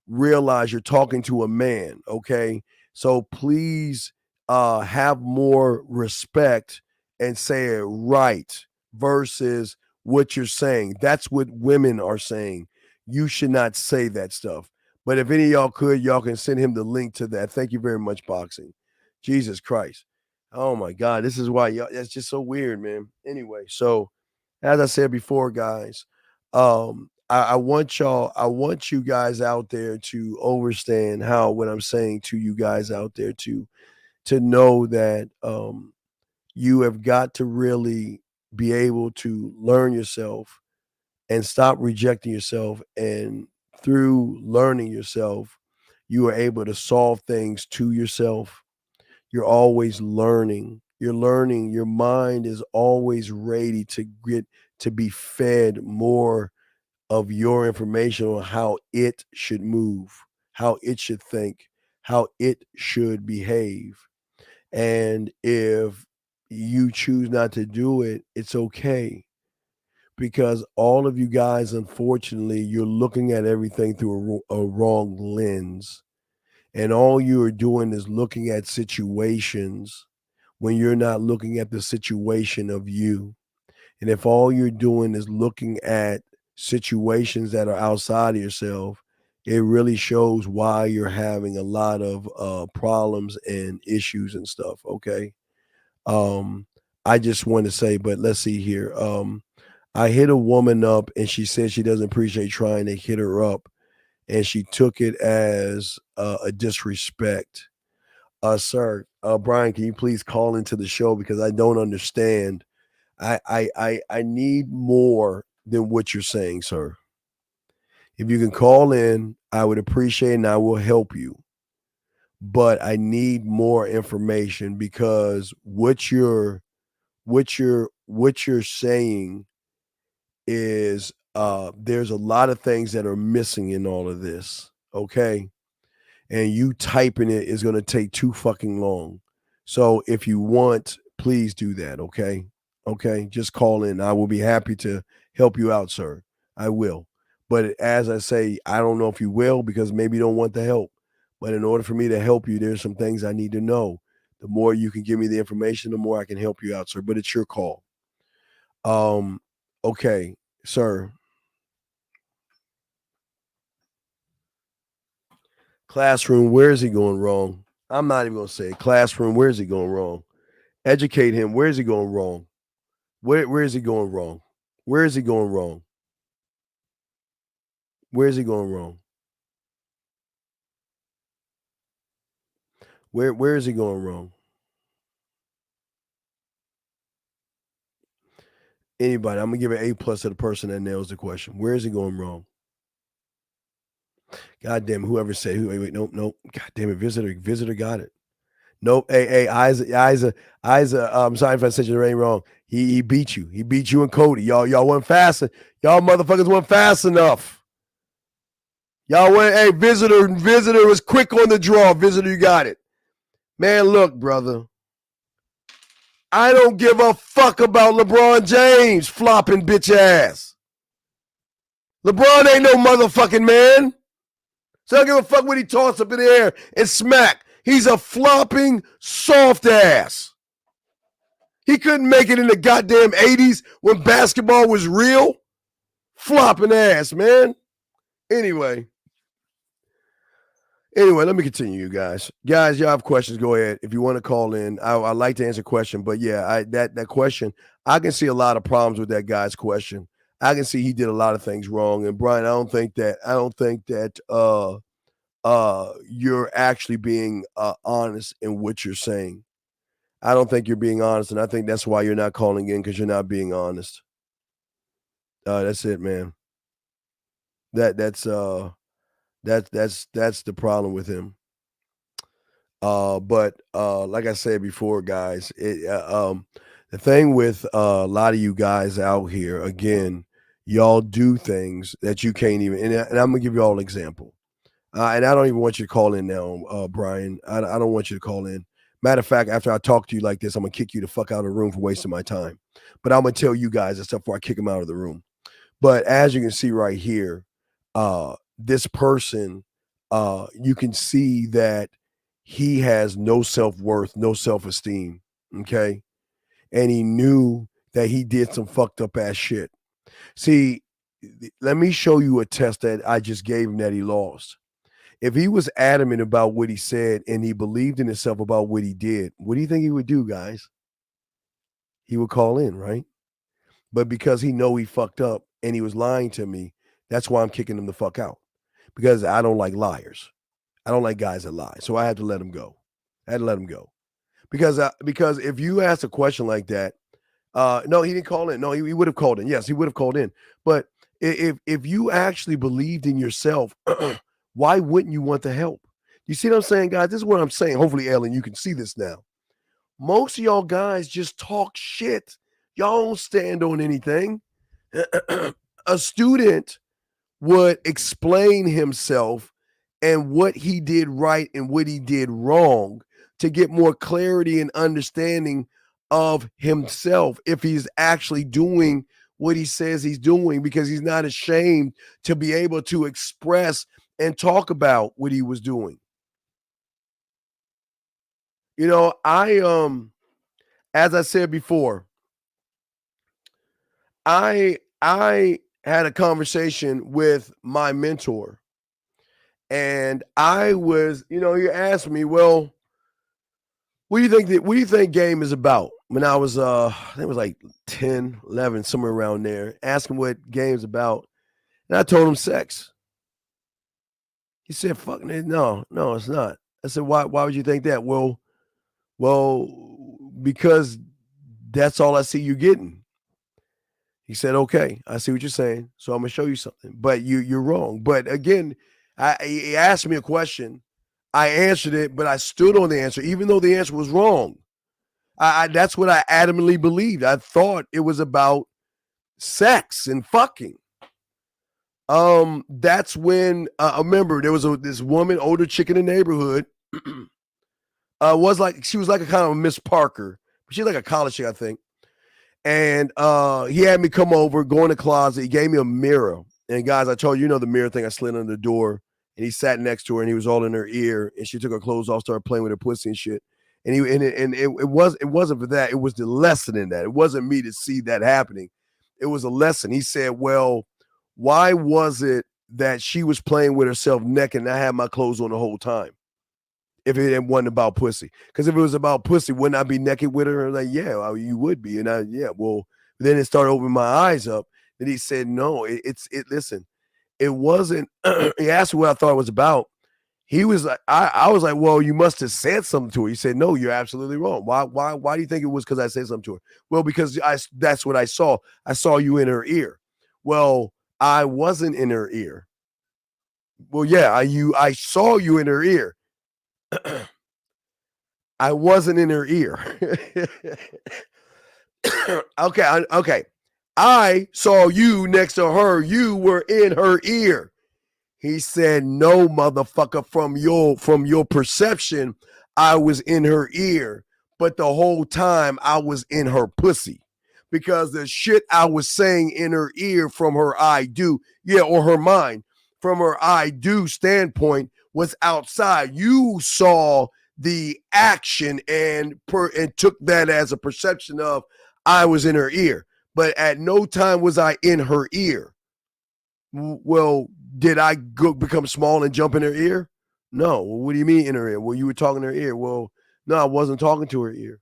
[SPEAKER 15] realize you're talking to a man, okay? So please have more respect and say it right versus what you're saying. That's what women are saying. You should not say that stuff. But if any of y'all could, y'all can send him the link to that. Thank you very much, Boxing. Jesus Christ. Oh my God. This is why y'all, that's just so weird, man. Anyway, so as I said before, guys, I want you guys out there to understand how what I'm saying to you guys out there to know that you have got to really be able to learn yourself and stop rejecting yourself. And through learning yourself, you are able to solve things to yourself. You're always learning. You're learning. Your mind is always ready to get to be fed more of your information on how it should move, how it should think, how it should behave. And if you choose not to do it, it's okay. Because all of you guys, unfortunately, you're looking at everything through a wrong lens. And all you're doing is looking at situations when you're not looking at the situation of you. And if all you're doing is looking at situations that are outside of yourself, it really shows why you're having a lot of problems and issues and stuff. Okay. I just want to say, but let's see here. I hit a woman up and she said she doesn't appreciate trying to hit her up. And she took it as a disrespect. Sir, Brian, can you please call into the show because I don't understand. I need more than what you're saying, sir. If you can call in, I would appreciate it and I will help you. But I need more information because what you're saying is there's a lot of things that are missing in all of this. Okay. And you typing it is going to take too fucking long. So if you want, please do that. Okay. Okay. Just call in. I will be happy to help you out, sir. I will. But as I say, I don't know if you will because maybe you don't want the help. But in order for me to help you, there's some things I need to know. The more you can give me the information, the more I can help you out, sir. But it's your call. Okay, sir. Classroom, where is he going wrong? I'm not even going to say it. Classroom, where is he going wrong? Educate him. Where is he going wrong? Where is he going wrong? Where is he going wrong? Where is he going wrong? Where is he going wrong? Anybody, I'm gonna give an A+ to the person that nails the question. Where is he going wrong? God damn, whoever said wait, nope. God damn it, visitor got it. Nope. Hey, Isa, I'm sorry if I said your name wrong. He beat you. He beat you and Cody. Y'all weren't fast. Y'all motherfuckers weren't fast enough. Y'all went, hey, visitor was quick on the draw. Visitor, you got it. Man, look, brother. I don't give a fuck about LeBron James flopping bitch ass. LeBron ain't no motherfucking man. So I don't give a fuck what he toss up in the air and smack. He's a flopping soft ass. He couldn't make it in the goddamn 80s when basketball was real. Flopping ass, man. Anyway, let me continue, you guys. Guys, y'all have questions, go ahead. If you want to call in, I like to answer a question. But yeah, that question, I can see a lot of problems with that guy's question. I can see he did a lot of things wrong. And Brian, I don't think that you're actually being honest in what you're saying. I don't think you're being honest, and I think that's why you're not calling in because you're not being honest. That's it, man. That's the problem with him. But like I said before, guys, the thing with a lot of you guys out here, again, y'all do things that you can't even. And I'm gonna give you all an example. And I don't even want you to call in now, Brian. I don't want you to call in. Matter of fact, after I talk to you like this, I'm gonna kick you the fuck out of the room for wasting my time. But I'm gonna tell you guys this stuff before I kick him out of the room. But as you can see right here, this person, you can see that he has no self-worth, no self-esteem. Okay. And he knew that he did some fucked up ass shit. See, let me show you a test that I just gave him that he lost. If he was adamant about what he said and he believed in himself about what he did, what do you think he would do, guys? He would call in, right? But because he know he fucked up and he was lying to me, that's why I'm kicking him the fuck out. Because I don't like liars. I don't like guys that lie. So I had to let him go. Because if you ask a question like that, no, he didn't call in. No, he would have called in. Yes, he would have called in. But if you actually believed in yourself, why wouldn't you want the help? You see what I'm saying, guys? This is what I'm saying. Hopefully, Ellen, you can see this now. Most of y'all guys just talk shit. Y'all don't stand on anything. A student would explain himself and what he did right and what he did wrong to get more clarity and understanding of himself if he's actually doing what he says he's doing, because he's not ashamed to be able to express and talk about what he was doing. You know, as I said before, I had a conversation with my mentor, and I was, you know, he asked me, well, what do you think game is about? When I was I think it was like 10, 11, somewhere around there, asking what game's about. And I told him sex. He said, fuck, no, it's not. I said, why would you think that? Well, because that's all I see you getting. He said, okay, I see what you're saying. So I'm gonna show you something. But you're wrong. But again, he asked me a question. I answered it, but I stood on the answer, even though the answer was wrong. That's what I adamantly believed. I thought it was about sex and fucking. That's when I remember there was this woman, older chick in the neighborhood. She was like a kind of a Miss Parker. She's like a college chick, I think. And he had me come over, go in the closet. He gave me a mirror. And guys, I told you, the mirror thing I slid under the door. And he sat next to her, and he was all in her ear. And she took her clothes off, started playing with her pussy and shit. And it wasn't for that. It was the lesson in that. It wasn't me to see that happening. It was a lesson. He said, well, why was it that she was playing with herself naked and I had my clothes on the whole time? If it wasn't about pussy. Because if it was about pussy, wouldn't I be naked with her? Like, yeah, well, you would be. And then it started opening my eyes up. And he said, no, listen, it wasn't. He asked me what I thought it was about. He was like, I was like, well, you must have said something to her. He said, no, you're absolutely wrong. Why do you think it was because I said something to her? Well, because that's what I saw. I saw you in her ear. Well, I wasn't in her ear. Well, yeah, I saw you in her ear. I wasn't in her ear. Okay. I saw you next to her. You were in her ear. He said, no, motherfucker, from your perception, I was in her ear. But the whole time I was in her pussy. Because the shit I was saying in her ear from her I do, or her mind, from her I do standpoint was outside. You saw the action and took that as a perception of I was in her ear. But at no time was I in her ear. Well, did I become small and jump in her ear? No. Well, what do you mean in her ear? Well, you were talking to her ear. Well, no, I wasn't talking to her ear.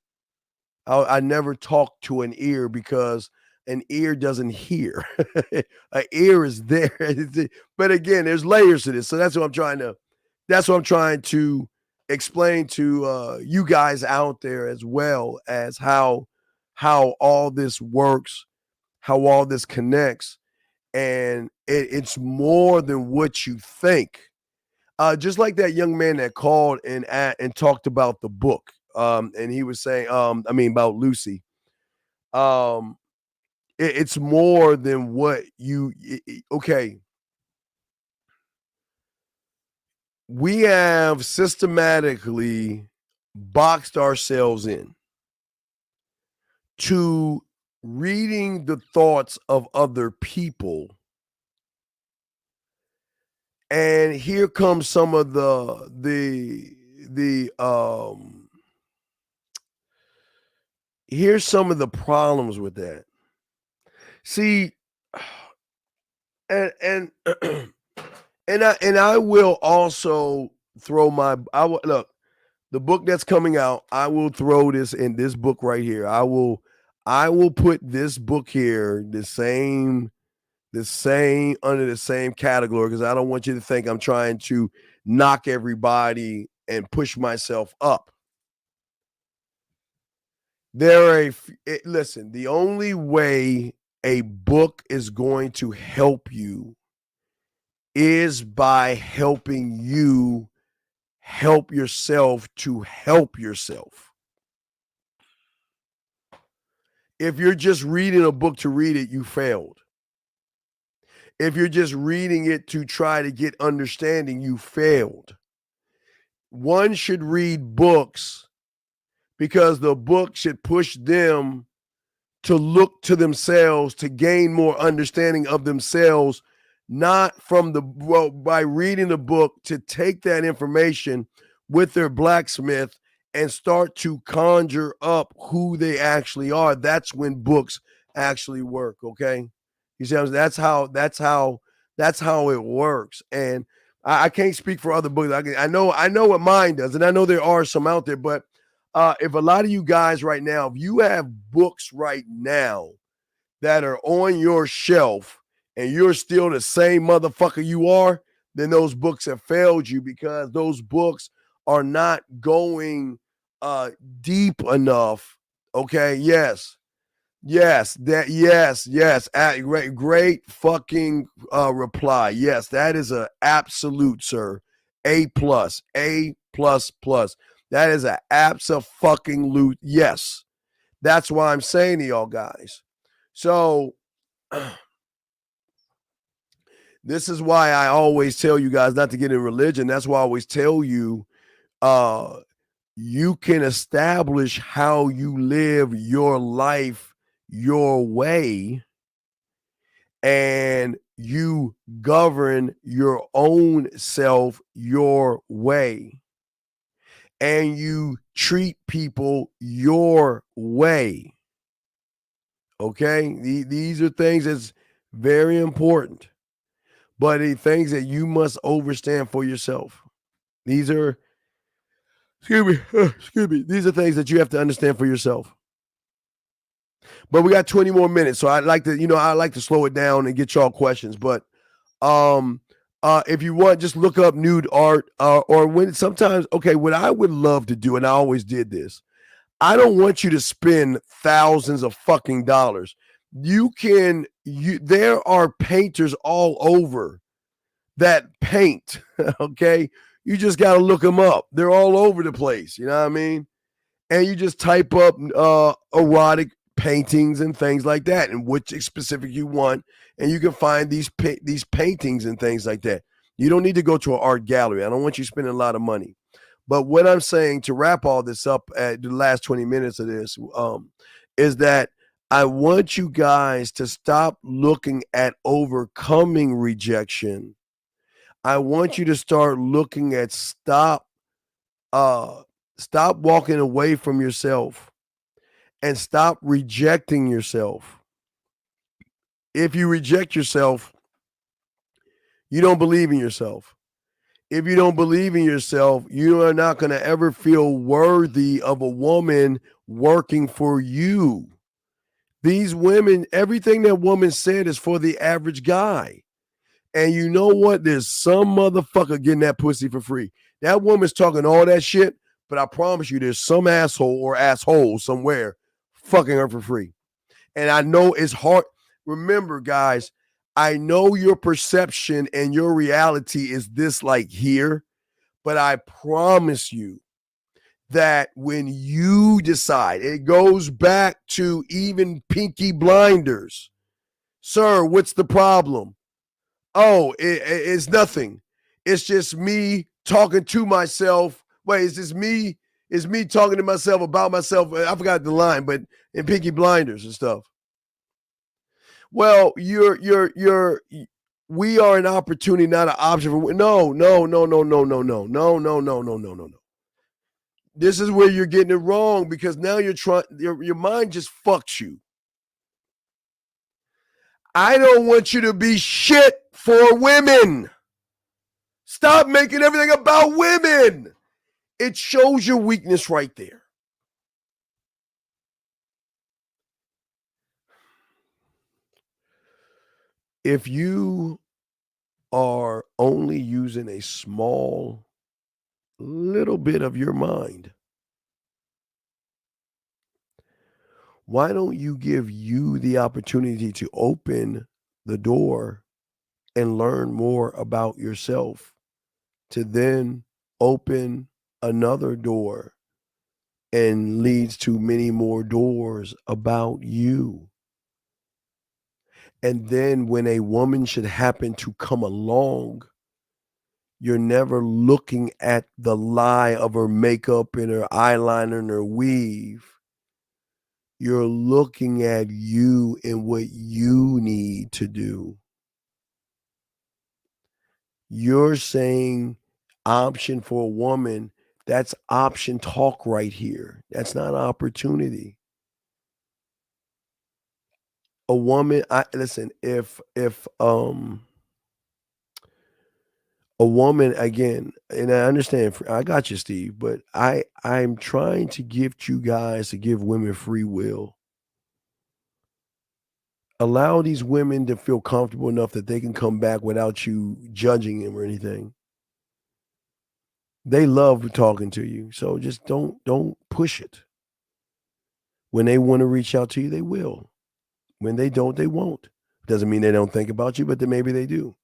[SPEAKER 15] I never talked to an ear because an ear doesn't hear. An ear is there. But again, there's layers to this. So that's what I'm trying to explain to you guys out there, as well as how all this works, how all this connects. And it's more than what you think. Just like that young man that called and talked about the book. And he was saying, about Lucy. It's more than what okay. We have systematically boxed ourselves in to reading the thoughts of other people. And here comes some of here's some of the problems with that. See, and I will also throw look, the book that's coming out, I will throw this in this book right here. I will put this book here the same under the same category, because I don't want you to think I'm trying to knock everybody and push myself up. Listen, the only way a book is going to help you is by helping you help yourself to help yourself. If you're just reading a book to read it, you failed. If you're just reading it to try to get understanding, you failed. One should read books because the book should push them to look to themselves, to gain more understanding of themselves, not from by reading the book to take that information with their blacksmith and start to conjure up who they actually are. That's when books actually work. Okay. You see, that's how it works. And I can't speak for other books. I know what mine does, and I know there are some out there. But if a lot of you guys right now, if you have books right now that are on your shelf and you're still the same motherfucker you are, then those books have failed you, because those books are not going deep enough. Okay. Yes. Great fucking reply. Yes, that is a absolute, sir. A+. That is a abso-fucking-lute. Yes. That's why I'm saying to y'all guys. So this is why I always tell you guys not to get in religion. That's why I always tell you you can establish how you live your life your way, and you govern your own self your way, and you treat people your way. Okay? These are things that's very important, but the things that you must understand for yourself. These are, excuse me, these are things that you have to understand for yourself. But we got 20 more minutes, so I'd like to slow it down and get y'all questions. But if you want, just look up nude art, or when sometimes, okay, what I would love to do, and I always did this, I don't want you to spend thousands of fucking dollars. There are painters all over that paint, okay? You just got to look them up. They're all over the place, you know what I mean? And you just type up erotic paintings and things like that, and which specific you want, and you can find these paintings and things like that. You don't need to go to an art gallery. I don't want you spending a lot of money. But what I'm saying, to wrap all this up at the last 20 minutes of this, is that I want you guys to stop looking at overcoming rejection. I want you to start looking at stop walking away from yourself and stop rejecting yourself. If you reject yourself, you don't believe in yourself. If you don't believe in yourself, you are not going to ever feel worthy of a woman working for you. These women, everything that woman said is for the average guy. And you know what? There's some motherfucker getting that pussy for free. That woman's talking all that shit, but I promise you there's some asshole or asshole somewhere fucking her for free. And I know it's hard. Remember, guys, I know your perception and your reality is this like here, but I promise you that when you decide, it goes back to even Pinky Blinders. Sir, what's the problem? Oh, it's nothing. It's just me talking to myself. Wait, is this me? It's me talking to myself about myself. I forgot the line, but in Pinky Blinders and stuff. Well, we are an opportunity, not an option. No. This is where you're getting it wrong, because now your mind just fucks you. I don't want you to be shit for women. Stop making everything about women. It shows your weakness right there. If you are only using a small little bit of your mind, why don't you give you the opportunity to open the door and learn more about yourself, to then open another door and leads to many more doors about you. And then when a woman should happen to come along, you're never looking at the lie of her makeup and her eyeliner and her weave. You're looking at you and what you need to do. You're saying option for a woman. That's option talk right here. That's not opportunity. A woman, listen, if a woman, again, and I understand, I got you, Steve, but I'm trying to gift you guys to give women free will. Allow these women to feel comfortable enough that they can come back without you judging them or anything. They love talking to you, so just don't push it. When they want to reach out to you, they will. When they don't, they won't. Doesn't mean they don't think about you, but then maybe they do.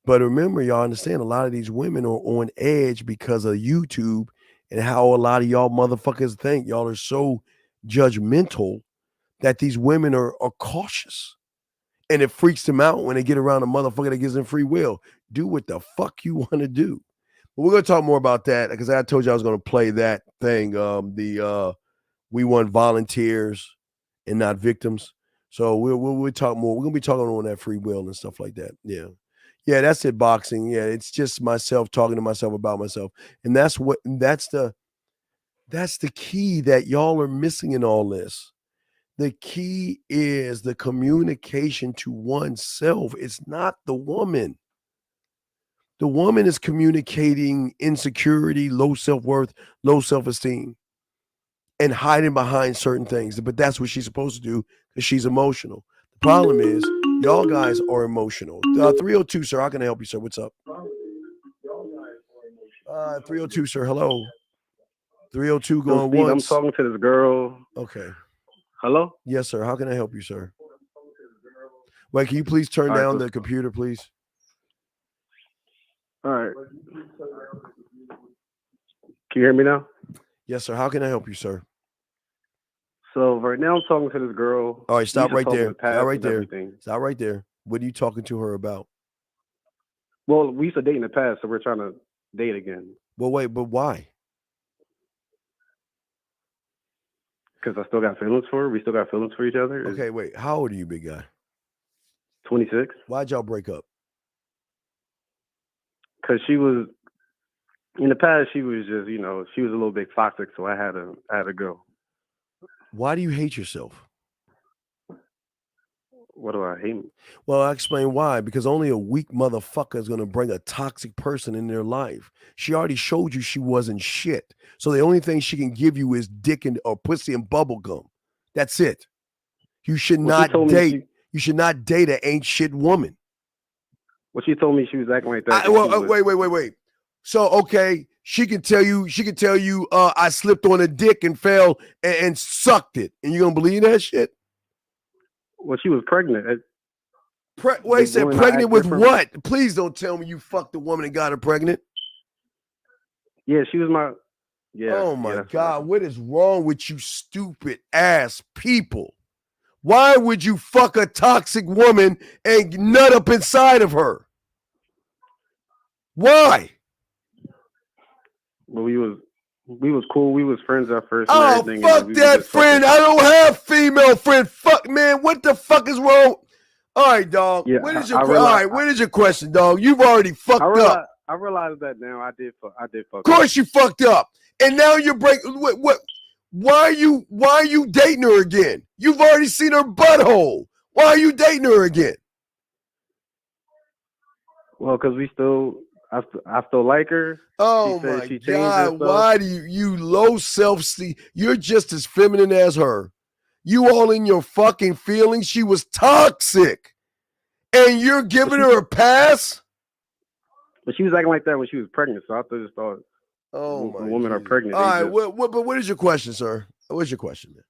[SPEAKER 15] But remember, y'all understand a lot of these women are on edge because of YouTube and how a lot of y'all motherfuckers think. Y'all are so judgmental that these women are cautious. And it freaks them out when they get around a motherfucker that gives them free will. Do what the fuck you want to do. But we're going to talk more about that because I told you I was going to play that thing. We want volunteers and not victims. So we'll talk more. We're going to be talking on that free will and stuff like that. Yeah. Yeah, that's it, boxing. Yeah, it's just myself talking to myself about myself. And that's the key that y'all are missing in all this. The key is the communication to oneself. It's not the woman. The woman is communicating insecurity, low self-worth, low self-esteem, and hiding behind certain things. But that's what she's supposed to do because she's emotional. The problem is, y'all guys are emotional. 302, sir. How can I help you, sir? What's up? 302, sir. Hello. 302 going
[SPEAKER 20] Steve,
[SPEAKER 15] once.
[SPEAKER 20] I'm talking to this girl.
[SPEAKER 15] Okay.
[SPEAKER 20] Hello?
[SPEAKER 15] Yes, sir. How can I help you, sir? Wait, can you please turn down the computer, please?
[SPEAKER 20] All right. Can you hear me now?
[SPEAKER 15] Yes, sir. How can I help you, sir?
[SPEAKER 20] So right now I'm talking to this girl.
[SPEAKER 15] All right, stop right there. Stop right there.
[SPEAKER 20] Everything.
[SPEAKER 15] Stop right there. What are you talking to her about?
[SPEAKER 20] Well, we used to date in the past, so we're trying to date again.
[SPEAKER 15] Well, wait, but why?
[SPEAKER 20] Because I still got feelings for her. We still got feelings for each other.
[SPEAKER 15] Okay, wait. How old are you, big guy?
[SPEAKER 20] 26.
[SPEAKER 15] Why'd y'all break up?
[SPEAKER 20] Because she was, in the past, she was just, she was a little bit toxic, so I had to go.
[SPEAKER 15] Why do you hate yourself?
[SPEAKER 20] What do I hate?
[SPEAKER 15] Well, I'll explain why. Because only a weak motherfucker is going to bring a toxic person in their life. She already showed you she wasn't shit. So the only thing she can give you is dick or pussy and bubble gum. That's it. You should not date. You should not date an ain't shit woman.
[SPEAKER 20] Well, she told me she was acting like that.
[SPEAKER 15] Wait. So, okay, she can tell you, I slipped on a dick and fell and sucked it. And you going to believe that shit?
[SPEAKER 20] Well, she was pregnant.
[SPEAKER 15] Pregnant with what? Please don't tell me you fucked a woman and got her pregnant.
[SPEAKER 20] Yeah, she was my. Yeah.
[SPEAKER 15] Oh my God, what is wrong with you stupid ass people? Why would you fuck a toxic woman and nut up inside of her? Why?
[SPEAKER 20] Well, we was cool. We was friends at first.
[SPEAKER 15] Oh, fuck that friend. I don't have female friend. Fuck, man. What the fuck is wrong? All right, dog.
[SPEAKER 20] Yeah,
[SPEAKER 15] What is your question, dog? You've already fucked up.
[SPEAKER 20] I realize that now. I did fuck.
[SPEAKER 15] Of course you fucked up. And now you're breaking. What? Why are you dating her again? You've already seen her butthole. Why are you dating her again?
[SPEAKER 20] Well, because I still like her.
[SPEAKER 15] Oh my God! Why do you low self-esteem? You're just as feminine as her. You all in your fucking feelings. She was toxic, and you're giving her a pass.
[SPEAKER 20] But she was acting like that when she was pregnant, so I just thought, when women are pregnant.
[SPEAKER 15] All right, but what is your question, sir? What's your question, man?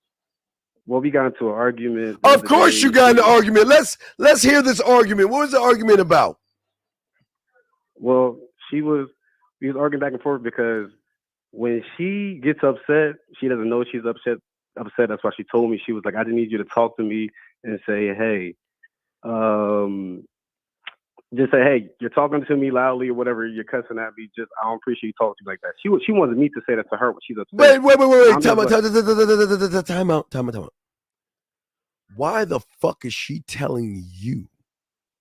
[SPEAKER 20] Well, we got into an argument.
[SPEAKER 15] Of course, you got in an argument. Let's hear this argument. What was the argument about?
[SPEAKER 20] Well, we was arguing back and forth because when she gets upset, she doesn't know she's upset. That's why she told me. She was like, I just need you to talk to me and say, hey, just say, hey, you're talking to me loudly or whatever, you're cussing at me. Just I don't appreciate you talking to me like that. She wanted me to say that to her when she's upset.
[SPEAKER 15] Wait. Time out. Why the fuck is she telling you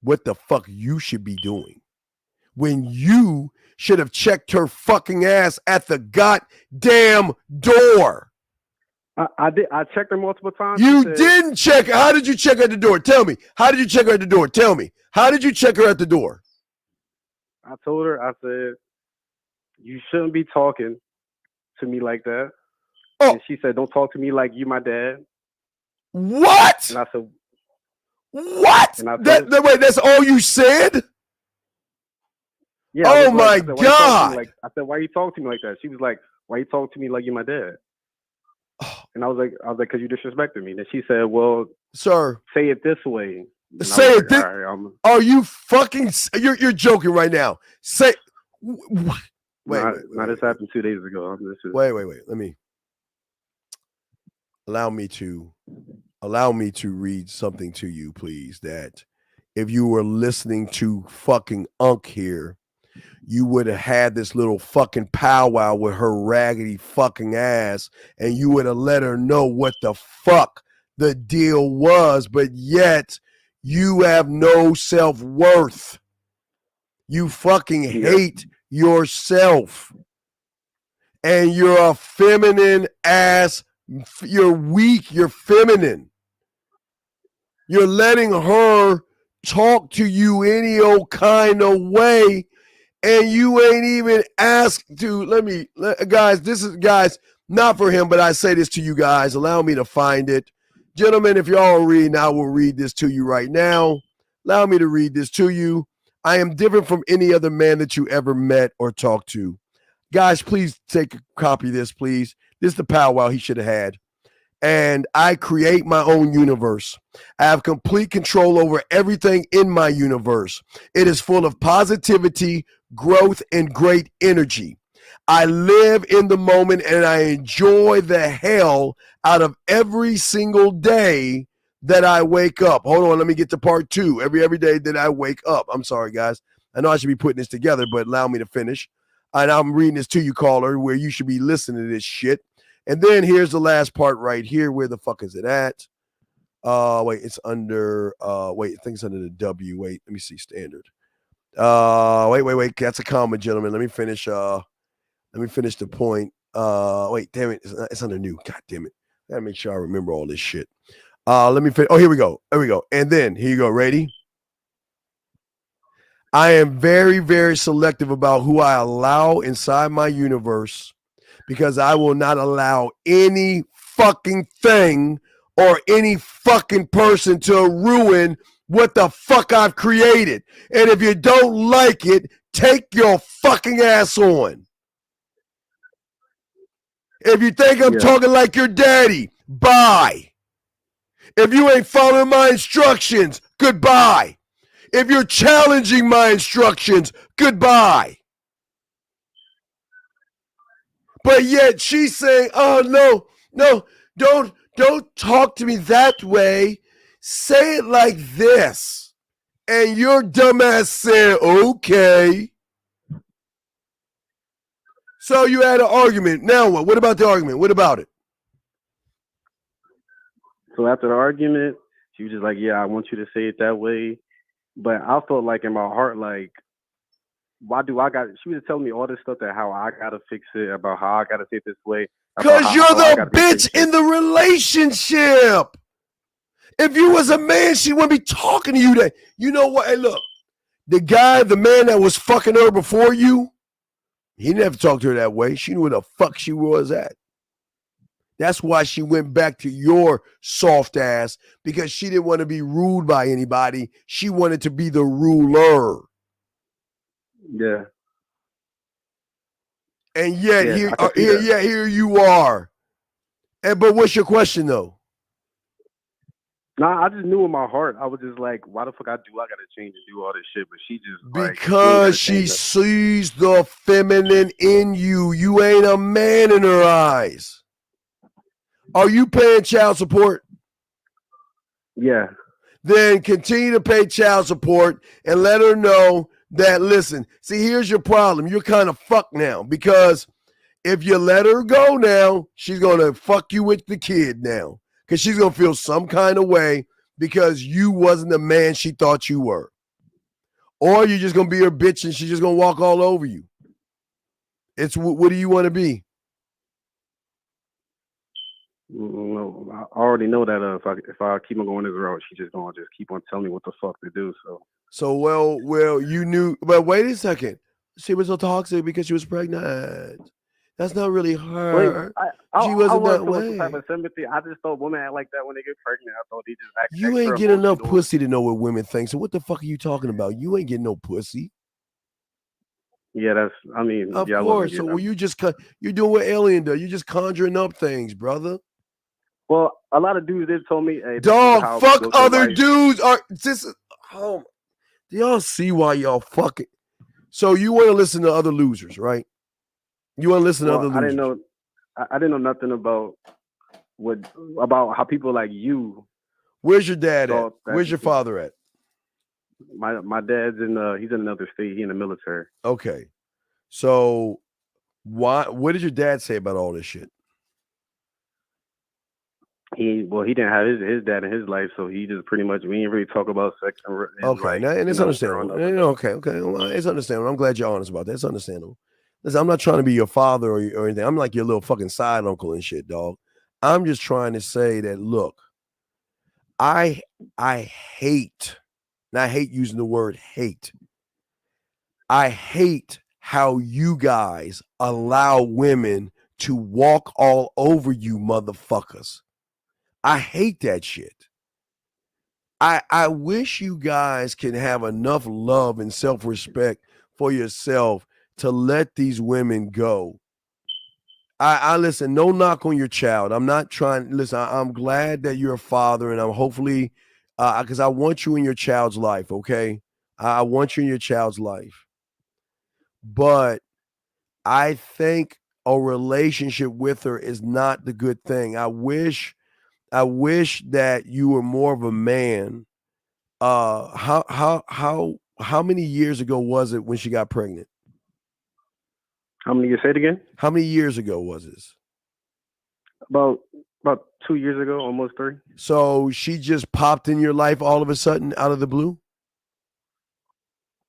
[SPEAKER 15] what the fuck you should be doing when you should have checked her fucking ass at the goddamn door?
[SPEAKER 20] I did. I checked her multiple times.
[SPEAKER 15] You didn't check her. How did you check her at the door? Tell me. How did you check her at the door? Tell me. How did you check her at the door?
[SPEAKER 20] I told her, I said, you shouldn't be talking to me like that. Oh. And she said, don't talk to me like you my dad.
[SPEAKER 15] What?
[SPEAKER 20] And I said,
[SPEAKER 15] what? And wait, that's all you said?
[SPEAKER 20] Yeah.
[SPEAKER 15] Oh my God.
[SPEAKER 20] I said, why you talking to me like that? She was like, why you talking to me like you my dad? And I was like, because you disrespected me. And she said, well,
[SPEAKER 15] sir,
[SPEAKER 20] say it this way. And
[SPEAKER 15] say it this.
[SPEAKER 20] Right,
[SPEAKER 15] are you fucking? You're joking right now. Say. Wait.
[SPEAKER 20] This happened 2 days ago.
[SPEAKER 15] Wait. Let me. Allow me to read something to you, please. That if you were listening to fucking Unk here, you would have had this little fucking powwow with her raggedy fucking ass, and you would have let her know what the fuck the deal was, but yet you have no self-worth. You fucking hate yourself. And you're a feminine ass. You're weak. You're feminine. You're letting her talk to you any old kind of way, and you ain't even asked to. Guys, this is, not for him, but I say this to you guys. Allow me to find it. Gentlemen, if y'all are reading, I will read this to you right now. Allow me to read this to you. I am different from any other man that you ever met or talked to. Guys, please take a copy of this, please. This is the powwow he should have had. And I create my own universe. I have complete control over everything in my universe. It is full of positivity, growth, and great energy. I live in the moment and I enjoy the hell out of every single day that I wake up. Hold on, let me get to part 2. Every day that I wake up. I'm sorry, guys. I know I should be putting this together, but allow me to finish. And I'm reading this to you, caller, where you should be listening to this shit. And then here's the last part right here. Where the fuck is it at? Wait, it's under, I think it's under the W. Wait, let me see, standard. Wait. That's a comma, gentlemen. Let me finish the point. Wait, damn it. It's under new. God damn it. I gotta make sure I remember all this shit. Let me finish. Oh, here we go. And then, here you go. Ready? I am very, very selective about who I allow inside my universe, because I will not allow any fucking thing or any fucking person to ruin what the fuck I've created. And if you don't like it, take your fucking ass on. If you think I'm talking like your daddy, bye. If you ain't following my instructions, goodbye. If you're challenging my instructions, goodbye. But yet she's saying, oh, no, don't talk to me that way. Say it like this. And your dumbass said, okay. So you had an argument. Now what? What about the argument? What about it?
[SPEAKER 20] So after the argument, she was just like, yeah, I want you to say it that way. But I felt like in my heart, like, why do I got, she was telling me all this stuff that how I got to fix it, about how I got to say it this way.
[SPEAKER 15] Because you're the bitch in the relationship. If you was a man, she wouldn't be talking to you that. You know what? Hey, look, the man that was fucking her before you, he never talked to her that way. She knew where the fuck she was at. That's why she went back to your soft ass, because she didn't want to be ruled by anybody. She wanted to be the ruler.
[SPEAKER 20] Yeah.
[SPEAKER 15] And yet here you are. But what's your question though?
[SPEAKER 20] Nah, I just knew in my heart. I was just like, why the fuck I gotta change and do all this shit? But she just
[SPEAKER 15] because she sees the feminine in you. You ain't a man in her eyes. Are you paying child support?
[SPEAKER 20] Yeah.
[SPEAKER 15] then continue to pay child support and let her know that, listen, see, here's your problem. You're kind of fucked now because if you let her go now, she's going to fuck you with the kid now because she's going to feel some kind of way because you wasn't the man she thought you were. Or you're just going to be her bitch and she's just going to walk all over you. It's what do you want to be?
[SPEAKER 20] No, I already know that if I keep on going this route, she's just gonna keep on telling me what the fuck to do.
[SPEAKER 15] So well, you knew, but wait a second. She was so toxic because she was pregnant. That's not really her. She wasn't that way.
[SPEAKER 20] Some type of sympathy. I just thought women act like that when they get pregnant. I thought they just act.
[SPEAKER 15] You ain't get enough pussy to know what women think. So what the fuck are you talking about? You ain't getting no pussy.
[SPEAKER 20] Yeah, that's. I mean,
[SPEAKER 15] of
[SPEAKER 20] yeah,
[SPEAKER 15] course. So you just you're doing what Alien does. You're just conjuring up things, brother.
[SPEAKER 20] Well, a lot of dudes did told me, hey,
[SPEAKER 15] dog, fuck other dudes. Are this? Oh, do y'all see why y'all fucking? So you want to listen to other losers, right? You want to listen to other losers.
[SPEAKER 20] I didn't know nothing about how people like you.
[SPEAKER 15] Where's your dad at? Where's your father at?
[SPEAKER 20] My dad's he's in another state. He's in the military.
[SPEAKER 15] Okay, so what did your dad say about all this shit?
[SPEAKER 20] He didn't have his dad in his life, so he just pretty much we didn't really talk about sex.
[SPEAKER 15] Okay, now, and it's understandable. Okay, well, it's understandable. I'm glad you're honest about that. It's understandable. Listen, I'm not trying to be your father or anything. I'm like your little fucking side uncle and shit, dog. I'm just trying to say that, look, I hate, and I hate using the word hate. I hate how you guys allow women to walk all over you motherfuckers. I hate that shit. I wish you guys can have enough love and self-respect for yourself to let these women go. I listen, no knock on your child. I'm not trying, listen, I'm glad that you're a father and I'm hopefully, because I want you in your child's life, okay? I want you in your child's life. But I think a relationship with her is not the good thing. I wish that you were more of a man. How many years ago was it when she got pregnant?
[SPEAKER 20] How many years? Say it again.
[SPEAKER 15] How many years ago was this?
[SPEAKER 20] About 2 years ago, almost 3.
[SPEAKER 15] So she just popped in your life all of a sudden out of the blue?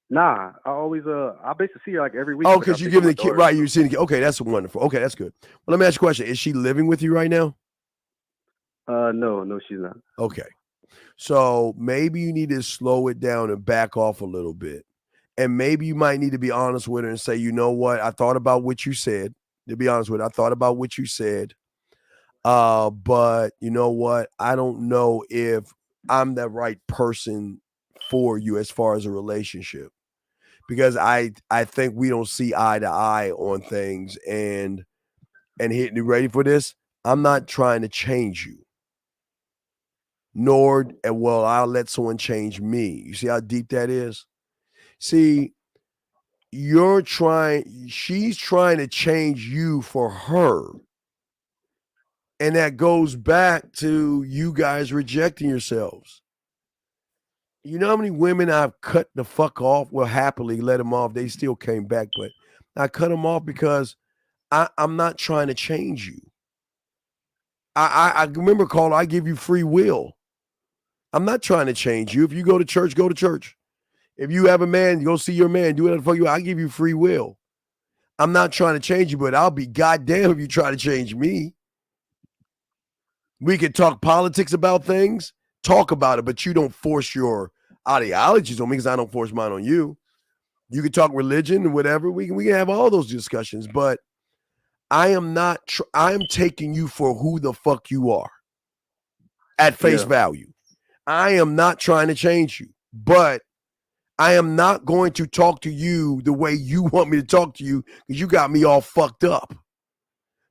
[SPEAKER 20] Nah, I basically see her like every week.
[SPEAKER 15] Oh, because you're giving the kid, right? You're seeing the kid. Okay, that's wonderful. Okay, that's good. Well, let me ask you a question. Is she living with you right now?
[SPEAKER 20] No, she's not.
[SPEAKER 15] Okay. So maybe you need to slow it down and back off a little bit. And maybe you might need to be honest with her and say, you know what? I thought about what you said. To be honest with her, I thought about what you said. But you know what? I don't know if I'm the right person for you as far as a relationship. Because I think we don't see eye to eye on things. And you ready for this? I'm not trying to change you. I'll let someone change me. You see how deep that is? See, she's trying to change you for her. And that goes back to you guys rejecting yourselves. You know how many women I've cut the fuck off? Well, happily let them off. They still came back, but I cut them off because I'm not trying to change you. I remember, Carl, I give you free will. I'm not trying to change you. If you go to church, go to church. If you have a man, go see your man. Do whatever the fuck you want. I give you free will. I'm not trying to change you, but I'll be goddamn if you try to change me. We can talk politics about things, talk about it, but you don't force your ideologies on me because I don't force mine on you. You can talk religion and whatever. We can have all those discussions, but I am not. I'm taking you for who the fuck you are at face value. I am not trying to change you, but I am not going to talk to you the way you want me to talk to you because you got me all fucked up.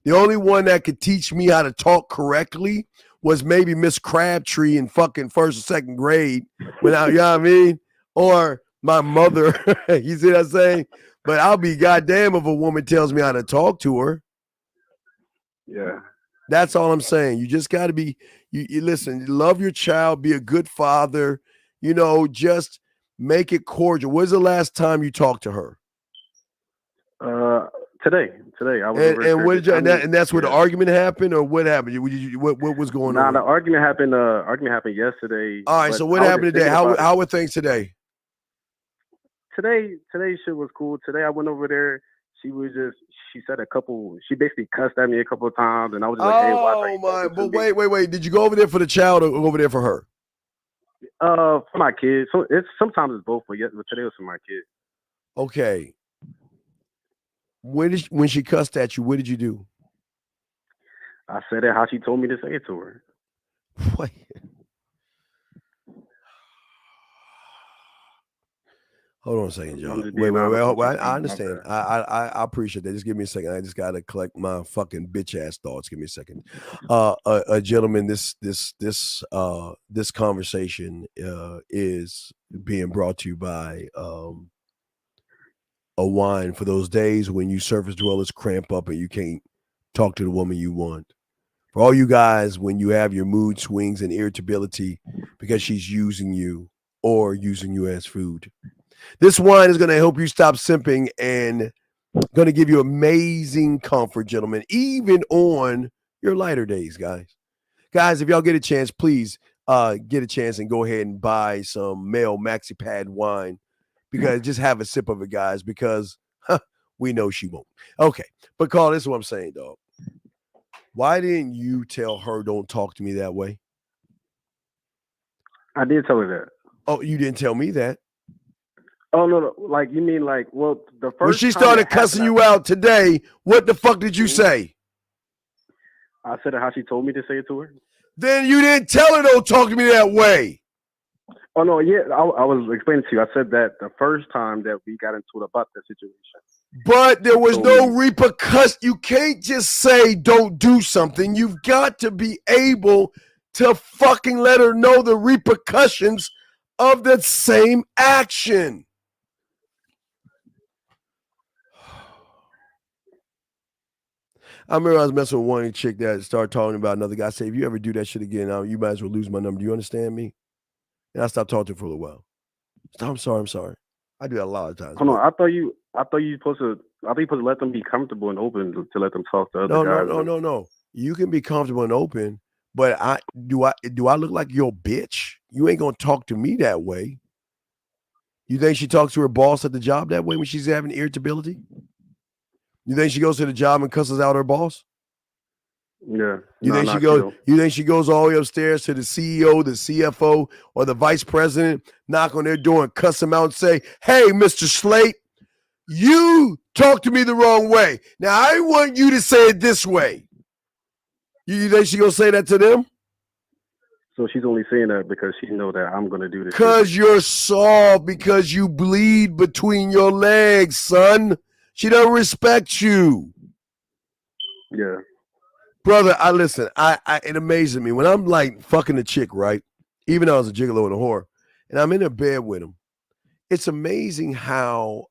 [SPEAKER 15] The only one that could teach me how to talk correctly was maybe Miss Crabtree in fucking first or second grade. You know what I mean? Or my mother. You see what I'm saying? But I'll be goddamn if a woman tells me how to talk to her.
[SPEAKER 20] Yeah.
[SPEAKER 15] That's all I'm saying. You just got to be. You listen. Love your child. Be a good father. Just make it cordial. When's the last time you talked to her?
[SPEAKER 20] Today I was over.
[SPEAKER 15] And what did you? And that's where the argument happened, or what happened? What was going on?
[SPEAKER 20] The argument happened. Argument happened yesterday.
[SPEAKER 15] All right. So what happened today? How were things today?
[SPEAKER 20] Today shit was cool. Today I went over there. She said she basically cussed at me a couple of times, and I was just like, hey, why are you talking to me?
[SPEAKER 15] But wait. Did you go over there for the child or over there for her?
[SPEAKER 20] For my kids. So sometimes it's both, but today was for my kids.
[SPEAKER 15] Okay. When she cussed at you, what did you do?
[SPEAKER 20] I said it how she told me to say it to her.
[SPEAKER 15] What? Hold on a second, John. Wait. I understand. I appreciate that. Just give me a second. I just gotta collect my fucking bitch ass thoughts. Give me a second. Gentlemen, this conversation is being brought to you by a wine for those days when you surface dwellers cramp up and you can't talk to the woman you want. For all you guys, when you have your mood swings and irritability because she's using you or using you as food. This wine is going to help you stop simping and going to give you amazing comfort, gentlemen, even on your lighter days, guys. Guys, if y'all get a chance, please get a chance and go ahead and buy some male maxi pad wine. Because just have a sip of it, guys, because we know she won't. Okay. But Carl, this is what I'm saying, dog. Why didn't you tell her don't talk to me that way?
[SPEAKER 20] I did tell her that.
[SPEAKER 15] Oh, you didn't tell me that.
[SPEAKER 20] Oh, no. Like, you mean like, well, the first
[SPEAKER 15] when she started cussing you out today, what the fuck did you say?
[SPEAKER 20] I said it how she told me to say it to her.
[SPEAKER 15] Then you didn't tell her don't talk to me that way.
[SPEAKER 20] Oh, no, yeah, I was explaining to you. I said that the first time that we got into it about that situation.
[SPEAKER 15] But there was no repercussion. You can't just say don't do something. You've got to be able to fucking let her know the repercussions of that same action. I remember I was messing with one chick that started talking about another guy. I said, if you ever do that shit again, you might as well lose my number. Do you understand me? And I stopped talking to her for a little while. I'm sorry. I do that a lot of times.
[SPEAKER 20] Hold on, I thought you supposed to let them be comfortable and open to let them talk to other guys.
[SPEAKER 15] No. You can be comfortable and open, but do I look like your bitch? You ain't gonna talk to me that way. You think she talks to her boss at the job that way when she's having irritability? You think she goes to the job and cusses out her boss?
[SPEAKER 20] Yeah.
[SPEAKER 15] You think she goes all the way upstairs to the CEO, the CFO, or the vice president, knock on their door and cuss them out and say, hey, Mr. Slate, you talked to me the wrong way. Now I want you to say it this way. You think she gonna say that to them?
[SPEAKER 20] So she's only saying that because she know that I'm gonna do this.
[SPEAKER 15] Because you're soft, because you bleed between your legs, son. She don't respect you.
[SPEAKER 20] Yeah.
[SPEAKER 15] Brother, it amazes me when I'm like fucking a chick, right? Even though I was a gigolo and a whore, and I'm in a bed with him. It's amazing how,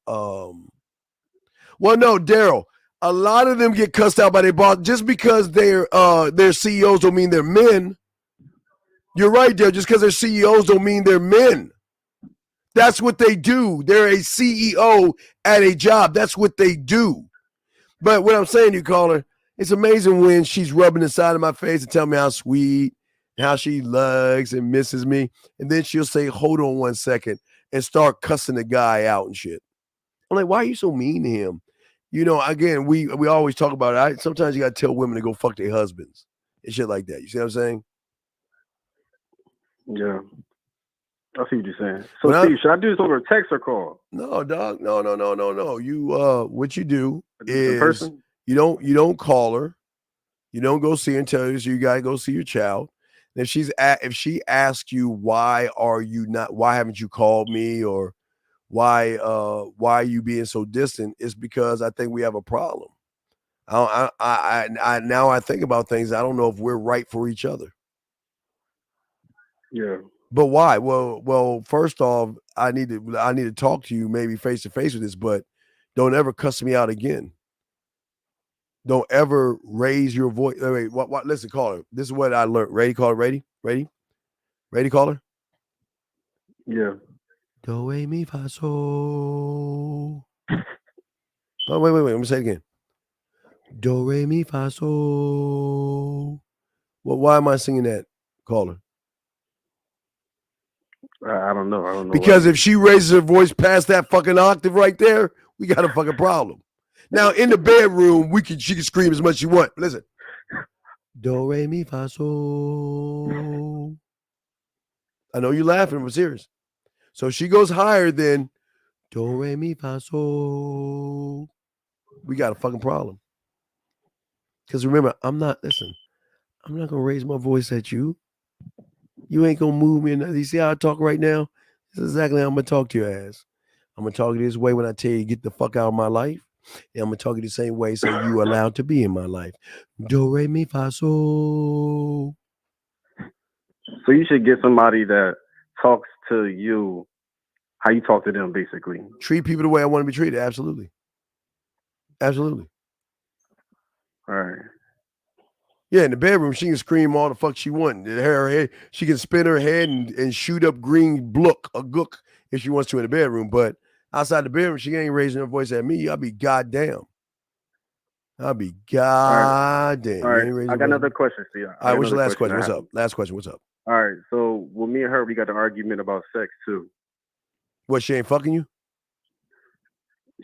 [SPEAKER 15] Daryl, a lot of them get cussed out by their boss just because they're CEOs don't mean they're men. You're right, Daryl. Just because they're CEOs don't mean they're men. That's what they do. They're a CEO at a job. That's what they do. But what I'm saying to you, caller, it's amazing when she's rubbing the side of my face and telling me how sweet, and how she loves and misses me. And then she'll say, hold on 1 second, and start cussing the guy out and shit. I'm like, why are you so mean to him? Again, we always talk about it. Sometimes you got to tell women to go fuck their husbands and shit like that. You see what I'm saying?
[SPEAKER 20] Yeah. I see what you're saying. So, Steve, should I do this over a text or call?
[SPEAKER 15] No, dog. No. You, what you do is you don't call her. You don't go see her and tell her you got to go see your child. And if she asks you, why haven't you called me, or why are you being so distant? It's because I think we have a problem. Now I think about things. I don't know if we're right for each other.
[SPEAKER 20] Yeah.
[SPEAKER 15] But why? Well, first off, I need to talk to you maybe face to face with this, but don't ever cuss me out again. Don't ever raise your voice. Wait, what? Listen, caller. This is what I learned. Ready, caller? Ready, caller?
[SPEAKER 20] Yeah.
[SPEAKER 15] Do, re, mi, fa, sol. Oh, wait. Let me say it again. Do, re, mi, fa, sol. Well, why am I singing that, caller?
[SPEAKER 20] I don't know.
[SPEAKER 15] Because if she raises her voice past that fucking octave right there, we got a fucking problem. Now, in the bedroom, she can scream as much as she want. Listen. Do, re, mi, fa, sol. I know you're laughing, but serious. So she goes higher than do, re, mi, fa, sol. We got a fucking problem. Because remember, I'm not going to raise my voice at you. You ain't going to move me. You see how I talk right now? This is exactly how I'm going to talk to your ass. I'm going to talk to you this way when I tell you get the fuck out of my life. And I'm going to talk to you the same way so you allowed to be in my life. Do, re, mi, fa, sol.
[SPEAKER 20] So you should get somebody that talks to you how you talk to them, basically.
[SPEAKER 15] Treat people the way I want to be treated. Absolutely.
[SPEAKER 20] All right.
[SPEAKER 15] Yeah, in the bedroom, she can scream all the fuck she wants. Her head, she can spin her head and shoot up green gook if she wants to in the bedroom. But outside the bedroom, she ain't raising her voice at me. I'll be goddamn.
[SPEAKER 20] All right.
[SPEAKER 15] I
[SPEAKER 20] got another question for you.
[SPEAKER 15] All right, what's your last question? What's up? Last question. What's up?
[SPEAKER 20] All right. So with me and her, we got an argument about sex too.
[SPEAKER 15] What, she ain't fucking you?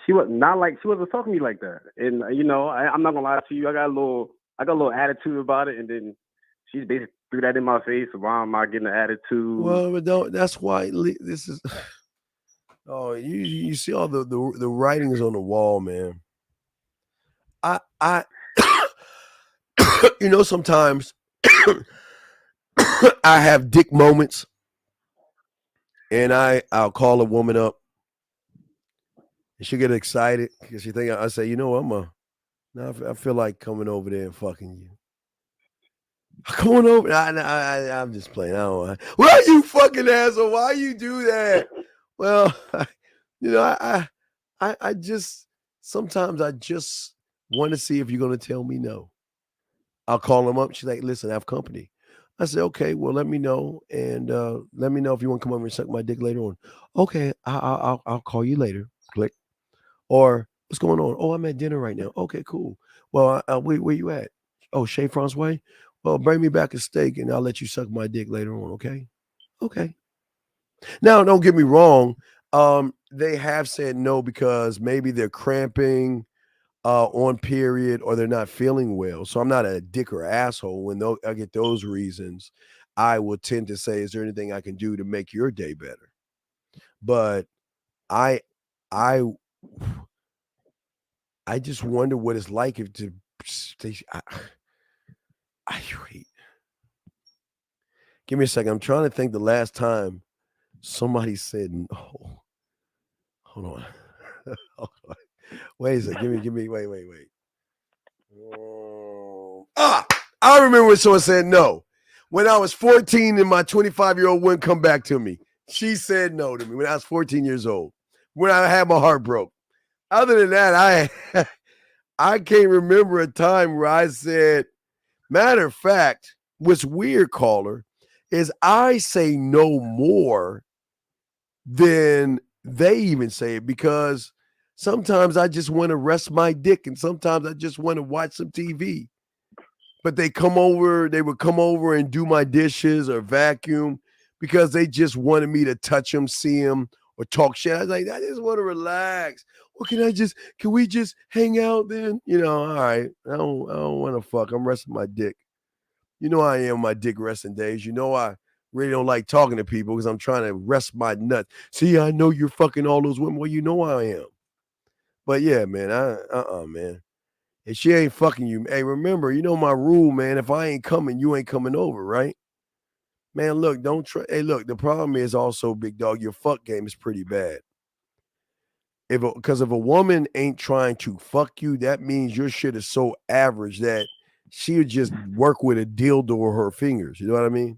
[SPEAKER 20] She wasn't talking to me like that. And I'm not gonna lie to you. I got a little attitude about it, and then she basically threw that in my face. Why am I getting an attitude?
[SPEAKER 15] Well, but don't. That's why this is. Oh, you see all the writings on the wall, man. I sometimes I have dick moments, and I'll call a woman up, and she'll get excited because she think I say, I feel like coming over there and fucking you. Come on over. I'm just playing. I don't know. Why you fucking asshole? Why you do that? Well, I just sometimes I just want to see if you're gonna tell me no. I'll call them up. She's like, listen, I have company. I said, okay, well, let me know, and let me know if you want to come over and suck my dick later on. Okay, I'll call you later. Click. Or what's going on? Oh, I'm at dinner right now. Okay, cool. Well, where you at? Oh, Chez Francois. Well, bring me back a steak, and I'll let you suck my dick later on. Okay. Okay. Now, don't get me wrong. They have said no because maybe they're cramping on period or they're not feeling well. So I'm not a dick or asshole. When I get those reasons, I will tend to say, is there anything I can do to make your day better? But I just wonder what it's like if to stay. I wait. Give me a second. I'm trying to think the last time somebody said no. Hold on. Wait a second. Give me. Wait. I remember when someone said no. When I was 14 and my 25-year-old wouldn't come back to me. She said no to me when I was 14 years old. When I had my heart broke. Other than that, I can't remember a time where I said, matter of fact, what's weird, caller, is I say no more than they even say it because sometimes I just want to rest my dick and sometimes I just want to watch some TV. But they would come over and do my dishes or vacuum because they just wanted me to touch them, see them, or talk shit. I was like, I just want to relax. Well, can we just hang out then? All right. I don't want to fuck. I'm resting my dick. You know I am my dick resting days. I really don't like talking to people because I'm trying to rest my nuts. See, I know you're fucking all those women. Well, you know I am. But yeah, man, man. If she ain't fucking you, hey, remember, my rule, man. If I ain't coming, you ain't coming over, right? Man, look, don't try. Hey, look, the problem is also, big dog, your fuck game is pretty bad. Because if a woman ain't trying to fuck you, that means your shit is so average that she would just work with a dildo or her fingers. You know what I mean?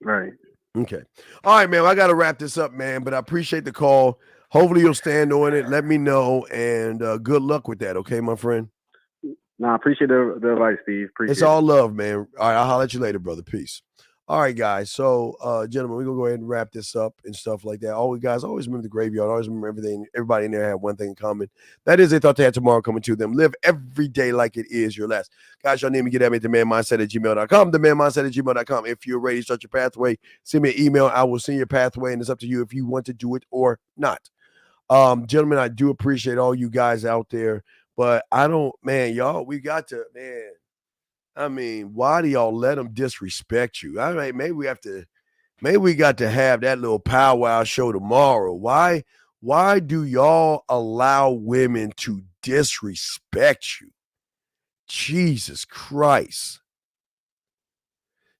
[SPEAKER 20] Right.
[SPEAKER 15] Okay. All right, man. I got to wrap this up, man. But I appreciate the call. Hopefully you'll stand on it. Let me know, and good luck with that. Okay, my friend.
[SPEAKER 20] No, I appreciate the advice, Steve. Appreciate
[SPEAKER 15] It's all love, man. All right, I'll holler at you later, brother. Peace. All right, guys. So, gentlemen, we're gonna go ahead and wrap this up and stuff like that. Always, guys, always remember the graveyard. Always remember everything. Everybody in there had one thing in common. That is, they thought they had tomorrow coming to them. Live every day like it is your last. Guys, y'all need me, get at me at themanmindset@gmail.com. Themanmindset@gmail.com. If you're ready to start your pathway, send me an email. I will send your pathway, and it's up to you if you want to do it or not. Gentlemen, I do appreciate all you guys out there, but I don't, man, y'all, we got to, man. I mean, why do y'all let them disrespect you? I mean, maybe we got to have that little powwow show tomorrow. Why do y'all allow women to disrespect you? Jesus Christ.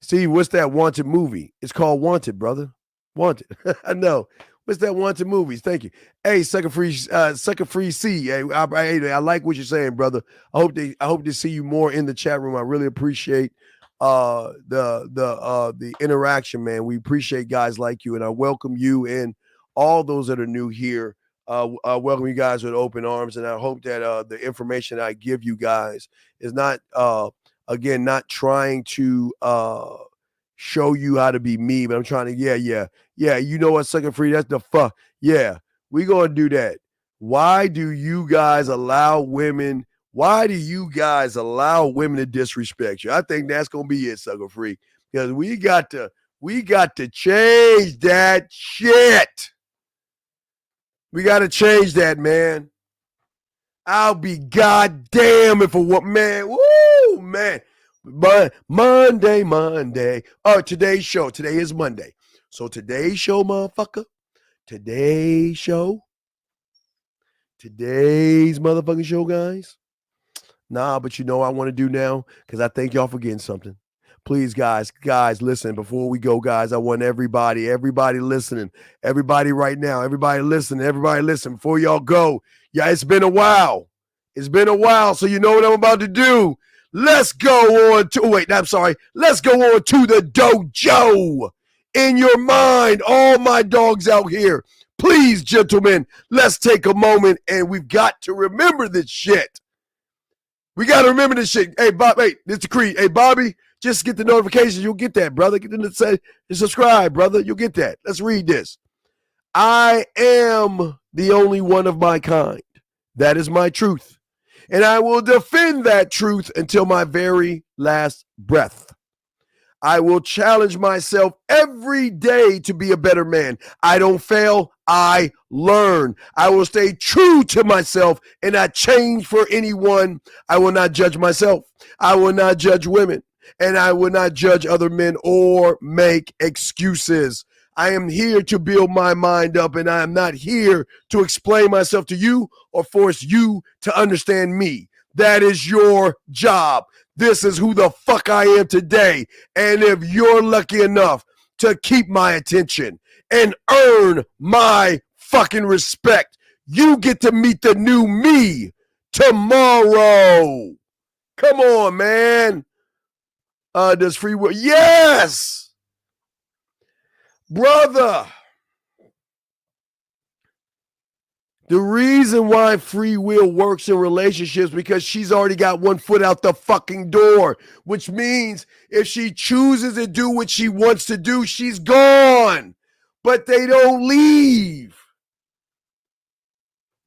[SPEAKER 15] Steve, what's that Wanted movie? It's called Wanted, brother. Wanted. I know. What's that Wanted movies? Thank you. Hey, Sucker Free C. Hey, I like what you're saying, brother. I hope to see you more in the chat room. I really appreciate the interaction, man. We appreciate guys like you, and I welcome you and all those that are new here. Welcome you guys with open arms, and I hope that the information I give you guys is not again not trying to show you how to be me, but I'm trying to, yeah. You know what, Sucker Free? That's the fuck. Yeah, we gonna do that. Why do you guys allow women? Why do you guys allow women to disrespect you? I think that's gonna be it, Sucker Free, because we got to change that shit. We got to change that, man. I'll be goddamn if a what, man. Woo, man. But Monday. Today's show. Today is Monday. So today's show, motherfucker. Today's motherfucking show, guys. Nah, but you know what I want to do now? Because I thank y'all for getting something. Please, guys, listen. Before we go, guys, I want everybody listening. Everybody right now. Everybody listen. Before y'all go. Yeah, it's been a while. So you know what I'm about to do. Let's go on to the dojo. In your mind, all my dogs out here. Please, gentlemen, let's take a moment, and we've got to remember this shit. We got to remember this shit. Hey, Bob, this is Creed. Hey, Bobby, just get the notifications. You'll get that, brother. Get them to say, subscribe, brother. You'll get that. Let's read this. I am the only one of my kind. That is my truth. And I will defend that truth until my very last breath. I will challenge myself every day to be a better man. I don't fail, I learn. I will stay true to myself and not change for anyone. I will not judge myself. I will not judge women. And I will not judge other men or make excuses. I am here to build my mind up, and I am not here to explain myself to you or force you to understand me. That is your job. This is who the fuck I am today. And if you're lucky enough to keep my attention and earn my fucking respect, you get to meet the new me tomorrow. Come on, man. Does free will? Yes, brother. The reason why free will works in relationships because she's already got one foot out the fucking door, which means if she chooses to do what she wants to do, she's gone. But they don't leave.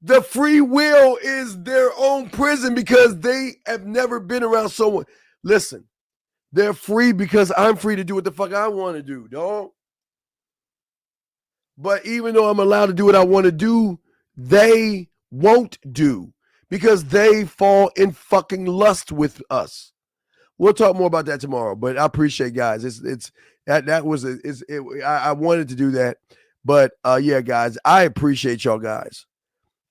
[SPEAKER 15] The free will is their own prison because they have never been around someone. Listen, they're free because I'm free to do what the fuck I want to do, dog. But even though I'm allowed to do what I want to do, they won't do because they fall in fucking lust with us. We'll talk more about that tomorrow, but I appreciate guys. I wanted to do that, but yeah, guys, I appreciate y'all guys.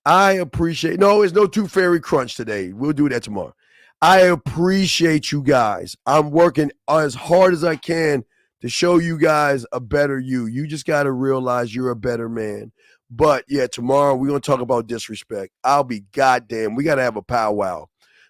[SPEAKER 15] It's no Tooth Fairy Crunch today. We'll do that tomorrow. I appreciate you guys. I'm working as hard as I can to show you guys a better you. You just got to realize you're a better man. But yeah, tomorrow we're going to talk about disrespect. I'll be goddamn. We got to have a powwow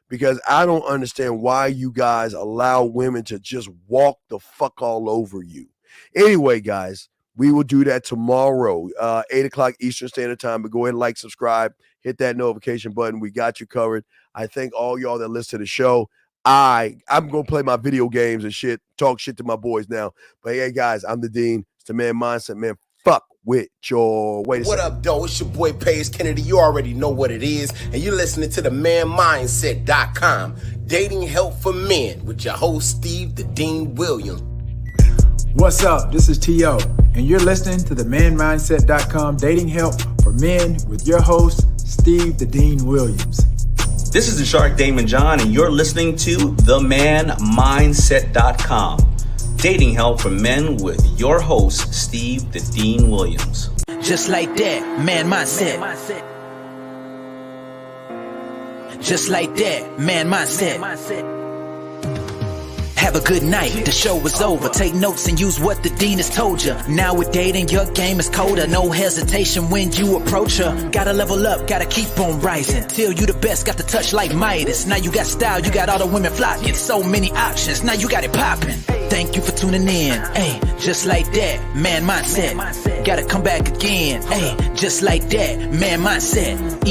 [SPEAKER 15] because I don't understand why you guys allow women to just walk the fuck all over you. Anyway, guys, We will do that tomorrow, 8 o'clock Eastern Standard Time. But go ahead and like, subscribe, hit that notification button. We got you covered. I thank all y'all that listen to the show. I'm going to play my video games and shit, talk shit to my boys now. But hey, guys, I'm the Dean. It's the Man Mindset, man. Fuck with your... Wait a second.
[SPEAKER 10] What up, though? It's your boy, Paige Kennedy. You already know what it is. And you're listening to the manmindset.com. Dating help for men with your host, Steve the Dean Williams.
[SPEAKER 2] What's up? This is T.O. And you're listening to the manmindset.com dating help for men with your host, Steve the Dean Williams.
[SPEAKER 21] This is the Shark Damon John, and you're listening to themanmindset.com. Dating help for men with your host, Steve the Dean Williams.
[SPEAKER 14] Just like that, man mindset. Just like that, man mindset. Have a good night, the show is over. Take notes and use what the Dean has told you. Now with dating, your game is colder. No hesitation when you approach her. Gotta level up, gotta keep on rising. Till you the best, got the touch like Midas. Now you got style, you got all the women flocking. So many options, now you got it popping. Thank you for tuning in. Hey, just like that, man mindset. Gotta come back again. Hey, just like that, man mindset.